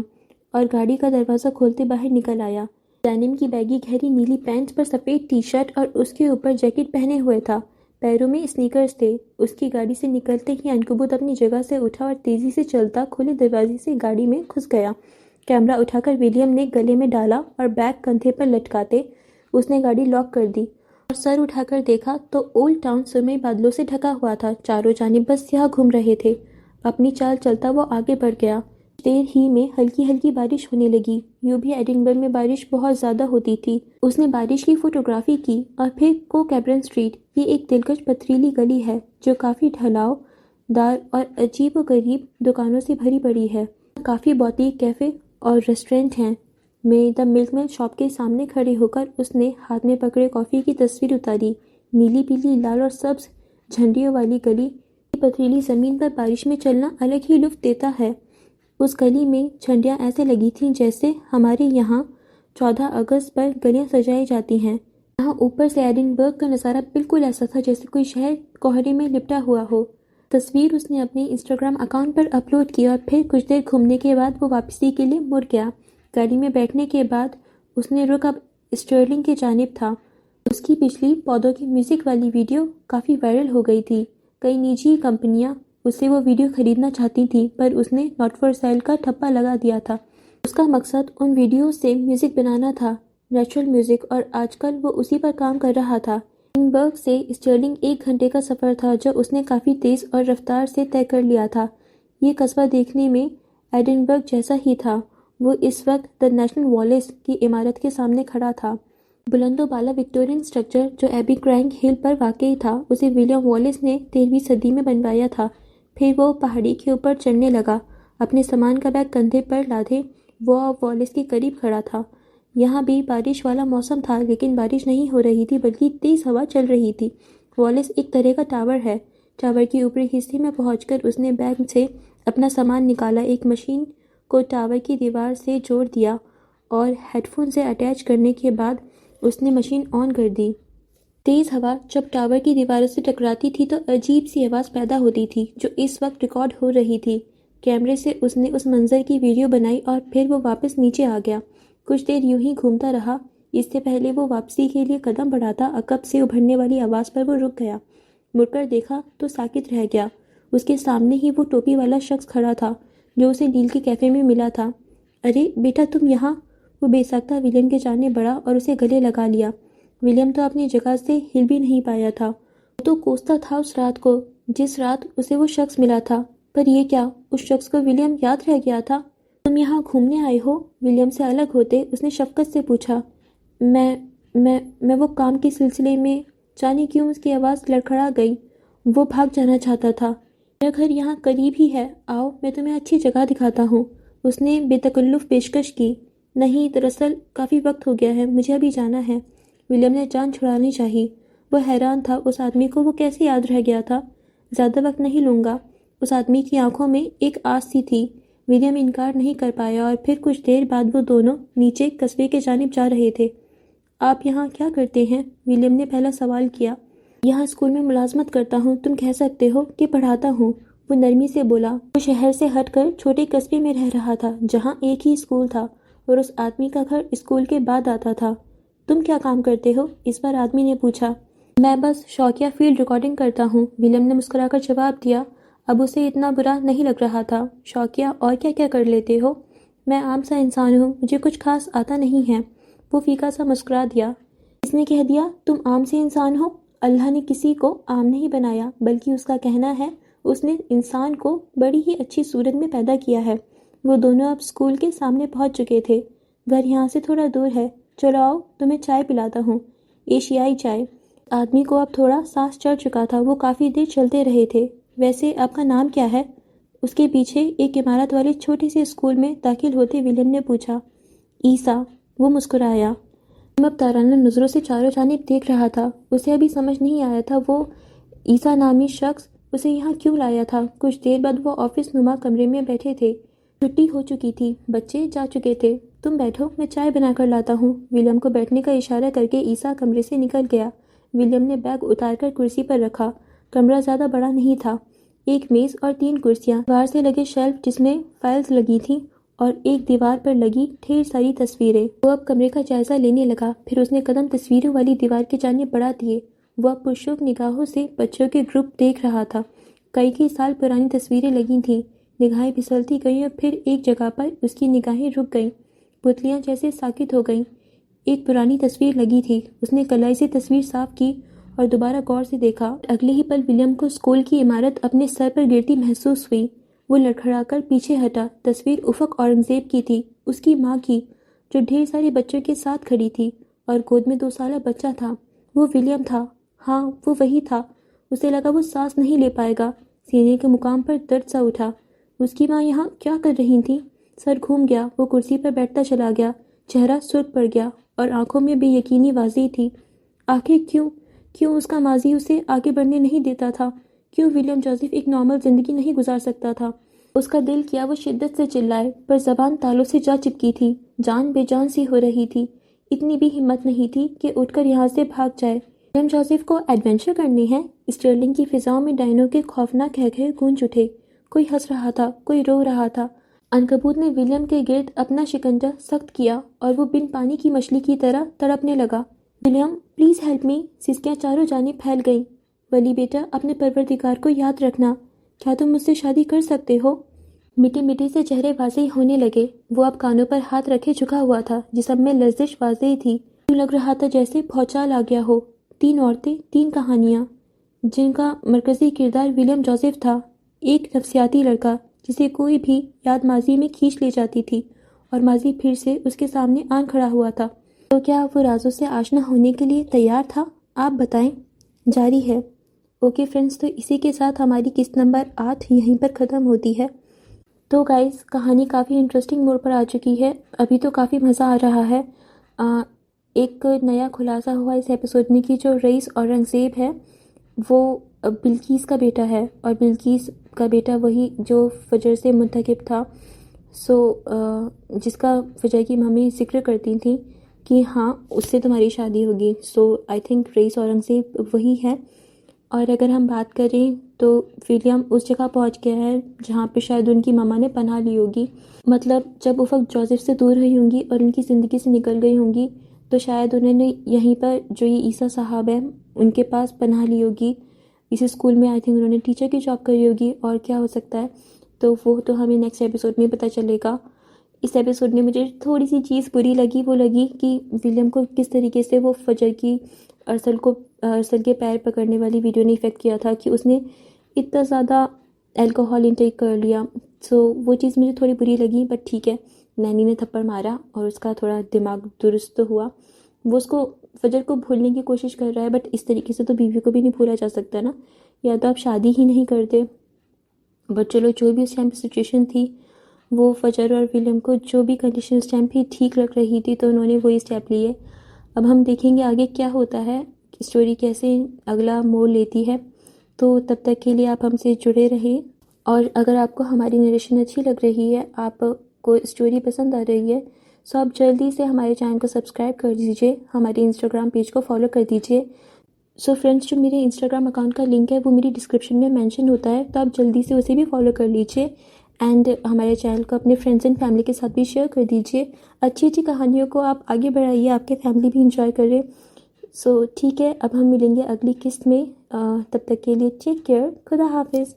A: اور گاڑی کا دروازہ کھولتے باہر نکل آیا۔ ڈینم کی بیگی گہری نیلی پینٹ پر سفید ٹی شرٹ اور اس کے اوپر جیکٹ پہنے ہوئے تھا، پیروں میں اسنیکرز تھے۔ اس کی گاڑی سے نکلتے ہی عنکبوت اپنی جگہ سے اٹھا اور تیزی سے چلتا کھلے دروازے سے گاڑی میں گھس گیا۔ کیمرہ اٹھا کر ولیم نے گلے میں ڈالا اور بیگ کندھے پر لٹکاتے اس نے گاڑی لاک کر دی اور سر اٹھا کر دیکھا تو اولڈ ٹاؤن سرمئی بادلوں سے ڈھکا ہوا تھا۔ چاروں جانب بس سیاہ گھوم رہے تھے۔ اپنی چال چلتا وہ آگے بڑھ گیا۔ دیر ہی میں ہلکی ہلکی بارش ہونے لگی۔ یوں بھی ایڈنبرگ میں بارش بہت زیادہ ہوتی تھی۔ اس نے بارش کی فوٹوگرافی کی اور پھر کوکیبرن اسٹریٹ، یہ ایک دلکش پتھریلی گلی ہے جو کافی ڈھلاؤ دار اور عجیب و غریب دکانوں سے بھری پڑی ہے۔ کافی بوتیک کیفے اور ریسٹورنٹ ہیں۔ میں دا ملک مین شاپ کے سامنے کھڑے ہو کر اس نے ہاتھ میں پکڑے کافی کی تصویر اتاری۔ نیلی پیلی لال اور سبز جھنڈیوں والی گلی، پتھریلی زمین پر بارش میں چلنا الگ ہی لطف دیتا ہے۔ اس گلی میں جھنڈیاں ایسے لگی تھیں جیسے ہمارے یہاں 14 اگست پر گلیاں سجائی جاتی ہیں۔ یہاں اوپر سے ایڈنبرگ کا نظارہ بالکل ایسا تھا جیسے کوئی شہر کوہرے میں لپٹا ہوا ہو۔ تصویر اس نے اپنے انسٹاگرام اکاؤنٹ پر اپلوڈ کی اور پھر کچھ دیر گھومنے کے بعد وہ واپسی کے لیے مڑ گیا۔ گاڑی میں بیٹھنے کے بعد اس نے رخ اب اسٹرلنگ کی جانب تھا۔ اس کی پچھلی پودوں کی میوزک والی ویڈیو کافی وائرل ہو گئی تھی۔ کئی نجی کمپنیاں اس سے وہ ویڈیو خریدنا چاہتی تھیں، پر اس نے ناٹ فار سیل کا ٹھپا لگا دیا تھا۔ اس کا مقصد ان ویڈیو سے میوزک بنانا تھا، نیچرل میوزک، اور آج کل وہ اسی پر کام کر رہا تھا۔ ایڈنبرگ سے اسٹرلنگ 1 گھنٹے کا سفر تھا جو اس نے کافی تیز اور رفتار سے طے کر لیا تھا۔ یہ قصبہ دیکھنے میں ایڈنبرگ جیسا ہی تھا۔ وہ اس وقت دی نیشنل والیس کی عمارت کے سامنے کھڑا تھا۔ بلند و بالا وکٹورین اسٹرکچر جو ایبی کرینگ ہل پر واقع تھا، اسے ولیم والیس نے 13ویں صدی میں بنوایا تھا۔ پھر وہ پہاڑی کے اوپر چڑھنے لگا۔ اپنے سامان کا بیگ کندھے پر لادے وہ والیس کے قریب کھڑا تھا۔ یہاں بھی بارش والا موسم تھا، لیکن بارش نہیں ہو رہی تھی بلکہ تیز ہوا چل رہی تھی۔ والیس ایک طرح کا ٹاور ہے۔ ٹاور کے اوپری حصے میں پہنچ کر اس نے بیگ سے اپنا سامان نکالا، ایک مشین کو ٹاور کی دیوار سے جوڑ دیا اور ہیڈ فون سے اٹیچ کرنے کے بعد اس نے مشین آن کر دی۔ تیز ہوا جب ٹاور کی دیواروں سے ٹکراتی تھی تو عجیب سی آواز پیدا ہوتی تھی جو اس وقت ریکارڈ ہو رہی تھی۔ کیمرے سے اس نے اس منظر کی ویڈیو بنائی اور پھر وہ واپس نیچے آ گیا۔ کچھ دیر یوں ہی گھومتا رہا۔ اس سے پہلے وہ واپسی کے لیے قدم بڑھاتا، عقب سے ابھرنے والی آواز پر وہ رک گیا۔ مڑ کر دیکھا تو ساکت رہ گیا۔ اس کے سامنے ہی وہ ٹوپی والا شخص کھڑا تھا جو اسے نیل کے کیفے میں ملا تھا۔ ارے بیٹا، تم یہاں؟ وہ بے ساختہ ولیم کے جانے بڑھا اور اسے گلے لگا لیا۔ ولیم تو اپنی جگہ سے ہل بھی نہیں پایا تھا۔ وہ تو کوستا تھا اس رات کو جس رات اسے وہ شخص ملا تھا، پر یہ کیا اس شخص کو ولیم یاد رہ گیا تھا؟ تم یہاں گھومنے آئے ہو؟ ولیم سے الگ ہوتے اس نے شفقت سے پوچھا۔ میں وہ کام کے سلسلے میں جانے کیوں اس کی آواز لڑکھڑا گئی۔ وہ بھاگ جانا چاہتا تھا۔ میرا گھر یہاں قریب ہی ہے، آؤ میں تمہیں اچھی جگہ دکھاتا ہوں، اس نے بے تکلف پیشکش کی۔ نہیں، دراصل کافی وقت ہو گیا ہے، مجھے ابھی جانا ہے۔ ولیم نے جان چھڑانی چاہی۔ وہ حیران تھا اس آدمی کو وہ کیسے یاد رہ گیا تھا۔ زیادہ وقت نہیں لوں گا۔ اس آدمی کی آنکھوں میں ایک آس سی تھی۔ ولیم انکار نہیں کر پایا اور پھر کچھ دیر بعد وہ دونوں نیچے قصبے کے جانب جا رہے تھے۔ آپ یہاں کیا کرتے ہیں؟ ولیم نے پہلا سوال کیا۔ یہاں اسکول میں ملازمت کرتا ہوں، تم کہہ سکتے ہو کہ پڑھاتا ہوں، وہ نرمی سے بولا۔ وہ شہر سے ہٹ کر چھوٹے قصبے میں رہ رہا تھا جہاں ایک ہی اسکول تھا اور اس آدمی کا گھر اسکول کے بعد آتا تھا۔ تم کیا کام کرتے ہو؟ اس بار آدمی نے پوچھا۔ میں بس شوقیہ فیلڈ ریکارڈنگ کرتا ہوں، ولیم نے مسکرا کر جواب دیا۔ اب اسے اتنا برا نہیں لگ رہا تھا۔ شوقیہ، اور کیا کیا کر لیتے ہو؟ میں عام سا انسان ہوں، مجھے کچھ خاص آتا نہیں ہے، وہ پھیکا سا مسکرا دیا۔ اس نے کہہ دیا تم عام سے انسان ہو؟ اللہ نے کسی کو عام نہیں بنایا، بلکہ اس کا کہنا ہے اس نے انسان کو بڑی ہی اچھی صورت میں پیدا کیا ہے۔ وہ دونوں اب اسکول کے سامنے پہنچ چکے تھے۔ گھر یہاں سے تھوڑا دور ہے، چلو آؤ تمہیں چائے پلاتا ہوں، ایشیائی چائے۔ آدمی کو اب تھوڑا سانس چڑھ چکا تھا، وہ کافی دیر چلتے رہے تھے۔ ویسے آپ کا نام کیا ہے؟ اس کے پیچھے ایک عمارت والے چھوٹے سے اسکول میں داخل ہوتے ولیم نے پوچھا۔ عیسیٰ، وہ مسکرایا۔ اب تارانہ نظروں سے چاروں جانب دیکھ رہا تھا۔ اسے ابھی سمجھ نہیں آیا تھا وہ عیسیٰ نامی شخص اسے یہاں کیوں لایا تھا۔ کچھ دیر بعد وہ آفس نما کمرے میں بیٹھے تھے۔ چھٹی ہو چکی تھی، بچے جا چکے تھے۔ تم بیٹھو، میں چائے بنا کر لاتا ہوں۔ ولیم کو بیٹھنے کا اشارہ کر کے عیسیٰ کمرے سے نکل گیا۔ ولیم نے بیگ اتار کر کرسی پر رکھا۔ کمرہ زیادہ بڑا نہیں تھا۔ ایک میز اور 3 کرسیاں، دیوار سے لگے شیلف جس میں فائلز لگی تھیں اور ایک دیوار پر لگی ڈھیر ساری تصویریں۔ وہ اب کمرے کا جائزہ لینے لگا، پھر اس نے قدم تصویروں والی دیوار کی جانب بڑھا دیے۔ وہ اب پرشوق نگاہوں سے بچوں کے گروپ دیکھ رہا تھا۔ کئی سال پرانی تصویریں لگی تھیں۔ نگاہیں پھسلتی گئیں اور پھر ایک جگہ پر اس کی نگاہیں رک گئیں، پتلیاں جیسے ساکت ہو گئیں۔ ایک پرانی تصویر لگی تھی۔ اس نے کلائی سے تصویر صاف کی اور دوبارہ غور سے دیکھا۔ اگلے ہی پل ولیم کو اسکول کی عمارت اپنے سر پر گرتی محسوس ہوئی۔ وہ لڑکھڑا کر پیچھے ہٹا۔ تصویر افق اورنگزیب کی تھی، اس کی ماں کی، جو ڈھیر سارے بچوں کے ساتھ کھڑی تھی اور گود میں 2 سالہ بچہ تھا۔ وہ ولیم تھا، ہاں وہ وہی تھا۔ اسے لگا وہ سانس نہیں لے پائے گا۔ سینے کے مقام پر درد سا اٹھا۔ اس کی ماں یہاں کیا کر رہی تھی؟ سر گھوم گیا۔ وہ کرسی پر بیٹھتا چلا گیا، چہرہ سرخ پڑ گیا اور آنکھوں میں بے یقینی واضح تھی۔ آخر کیوں اس کا ماضی اسے آگے بڑھنے نہیں دیتا تھا؟ کیوں ولیم جوزف ایک نارمل زندگی نہیں گزار سکتا تھا؟ اس کا دل کیا وہ شدت سے چلائے، پر زبان تالوں سے جا چپکی تھی، جان بے جان سی ہو رہی تھی۔ اتنی بھی ہمت نہیں تھی کہ اٹھ کر یہاں سے بھاگ جائے۔ ولیم جوزف کو ایڈونچر کرنے ہیں؟ اسٹرلنگ کی فضاؤں میں ڈائنوں کے خوفناک کہکہے گونج اٹھے۔ کوئی ہنس رہا تھا، کوئی رو رہا تھا۔ عنکبوت نے ولیم کے گرد اپنا شکنجہ سخت کیا اور وہ بن پانی کی مچھلی کی طرح تڑپنے لگا۔ ولیم پلیز ہیلپ می، سسکیاں چاروں جانب پھیل گئیں۔ ولی بیٹا، اپنے پروردگار کو یاد رکھنا، کیا تم مجھ سے شادی کر سکتے ہو؟ مٹی مٹی سے چہرے واضح ہونے لگے۔ وہ اب کانوں پر ہاتھ رکھے جھکا ہوا تھا، جسم میں لرزش واضح تھی۔ یوں لگ رہا تھا جیسے بھونچال آ گیا ہو۔ 3 عورتیں، 3 کہانیاں، جن کا مرکزی کردار ولیم جوزف تھا، ایک نفسیاتی لڑکا جسے کوئی بھی یاد ماضی میں کھینچ لے جاتی تھی اور ماضی پھر سے اس کے سامنے آن کھڑا ہوا تھا۔ تو کیا وہ رازوں سے آشنا ہونے کے لیے تیار تھا؟ آپ بتائیں۔ جاری ہے۔ اوکے فرینڈز، تو اسی کے ساتھ ہماری قسط نمبر 8 یہیں پر ختم ہوتی ہے۔ تو گائز، کہانی کافی انٹرسٹنگ موڑ پر آ چکی ہے۔ ابھی تو کافی مزہ آ رہا ہے۔ ایک نیا خلاصہ ہوا اس ایپیسوڈ میں کہ جو رئیس اورنگزیب ہے وہ بلقیس کا بیٹا ہے، اور بلقیس کا بیٹا وہی جو فجر سے منتخب تھا، جس کا فجر کی ممی ذکر کرتی تھیں کہ ہاں اس سے تمہاری شادی ہوگی۔ آئی تھنک رئیس اورنگزیب وہی ہے۔ اور اگر ہم بات کریں تو ولیم اس جگہ پہنچ گیا ہے جہاں پہ شاید ان کی ماما نے پناہ لی ہوگی۔ مطلب جب افق جوزف سے دور رہی ہوں گی اور ان کی زندگی سے نکل گئی ہوں گی تو شاید انہوں نے یہیں پر جو یہ عیسیٰ صاحب ہیں ان کے پاس پناہ لی ہوگی۔ اس اسکول میں آئی تھنک انہوں نے ٹیچر کی جاب کری ہوگی، اور کیا ہو سکتا ہے تو وہ تو ہمیں نیکسٹ ایپیسوڈ میں پتہ چلے گا۔ اس ایپیسوڈ میں مجھے تھوڑی سی چیز بری لگی، وہ لگی کہ ولیم کو کس طریقے سے وہ فجر کی ارسل کے پیر پکڑنے والی ویڈیو نے افیکٹ کیا تھا کہ اس نے اتنا زیادہ الکوہول انٹیک کر لیا۔ وہ چیز مجھے تھوڑی بری لگی، بٹ ٹھیک ہے، نینی نے تھپڑ مارا اور اس کا تھوڑا دماغ درست ہوا۔ وہ اس کو فجر کو بھولنے کی کوشش کر رہا ہے، بٹ اس طریقے سے تو بیوی کو بھی نہیں بھولا جا سکتا نا، یا تو آپ شادی ہی نہیں کرتے۔ بٹ چلو جو بھی اس ٹائم پہ سچویشن تھی، وہ فجر اور ولیم کو جو بھی کنڈیشن اس ٹائم پہ ٹھیک لگ رہی تھی تو انہوں نے وہی اسٹیپ لیے۔ اب ہم دیکھیں گے آگے کیا ہوتا ہے، اسٹوری کیسے اگلا موڑ لیتی ہے۔ تو تب تک کے لیے آپ ہم سے جڑے رہیں، اور اگر آپ کو ہماری نریشن اچھی لگ رہی ہے، آپ کو اسٹوری پسند آ رہی ہے، سو آپ جلدی سے ہمارے چینل کو سبسکرائب کر دیجئے، ہمارے انسٹاگرام پیج کو فالو کر دیجئے۔ سو فرینڈس، جو میرے انسٹاگرام اکاؤنٹ کا لنک ہے وہ میری ڈسکرپشن میں مینشن ہوتا ہے، تو آپ جلدی سے اسے بھی فالو کر لیجئے، اینڈ ہمارے چینل کو اپنے فرینڈس اینڈ فیملی کے ساتھ بھی شیئر کر دیجئے۔ اچھی اچھی کہانیوں کو آپ آگے بڑھائیے، آپ کے فیملی بھی انجوائے کرے۔ سو ٹھیک ہے، اب ہم ملیں گے اگلی قسط میں، تب تک کے لیے ٹیک کیئر، خدا حافظ۔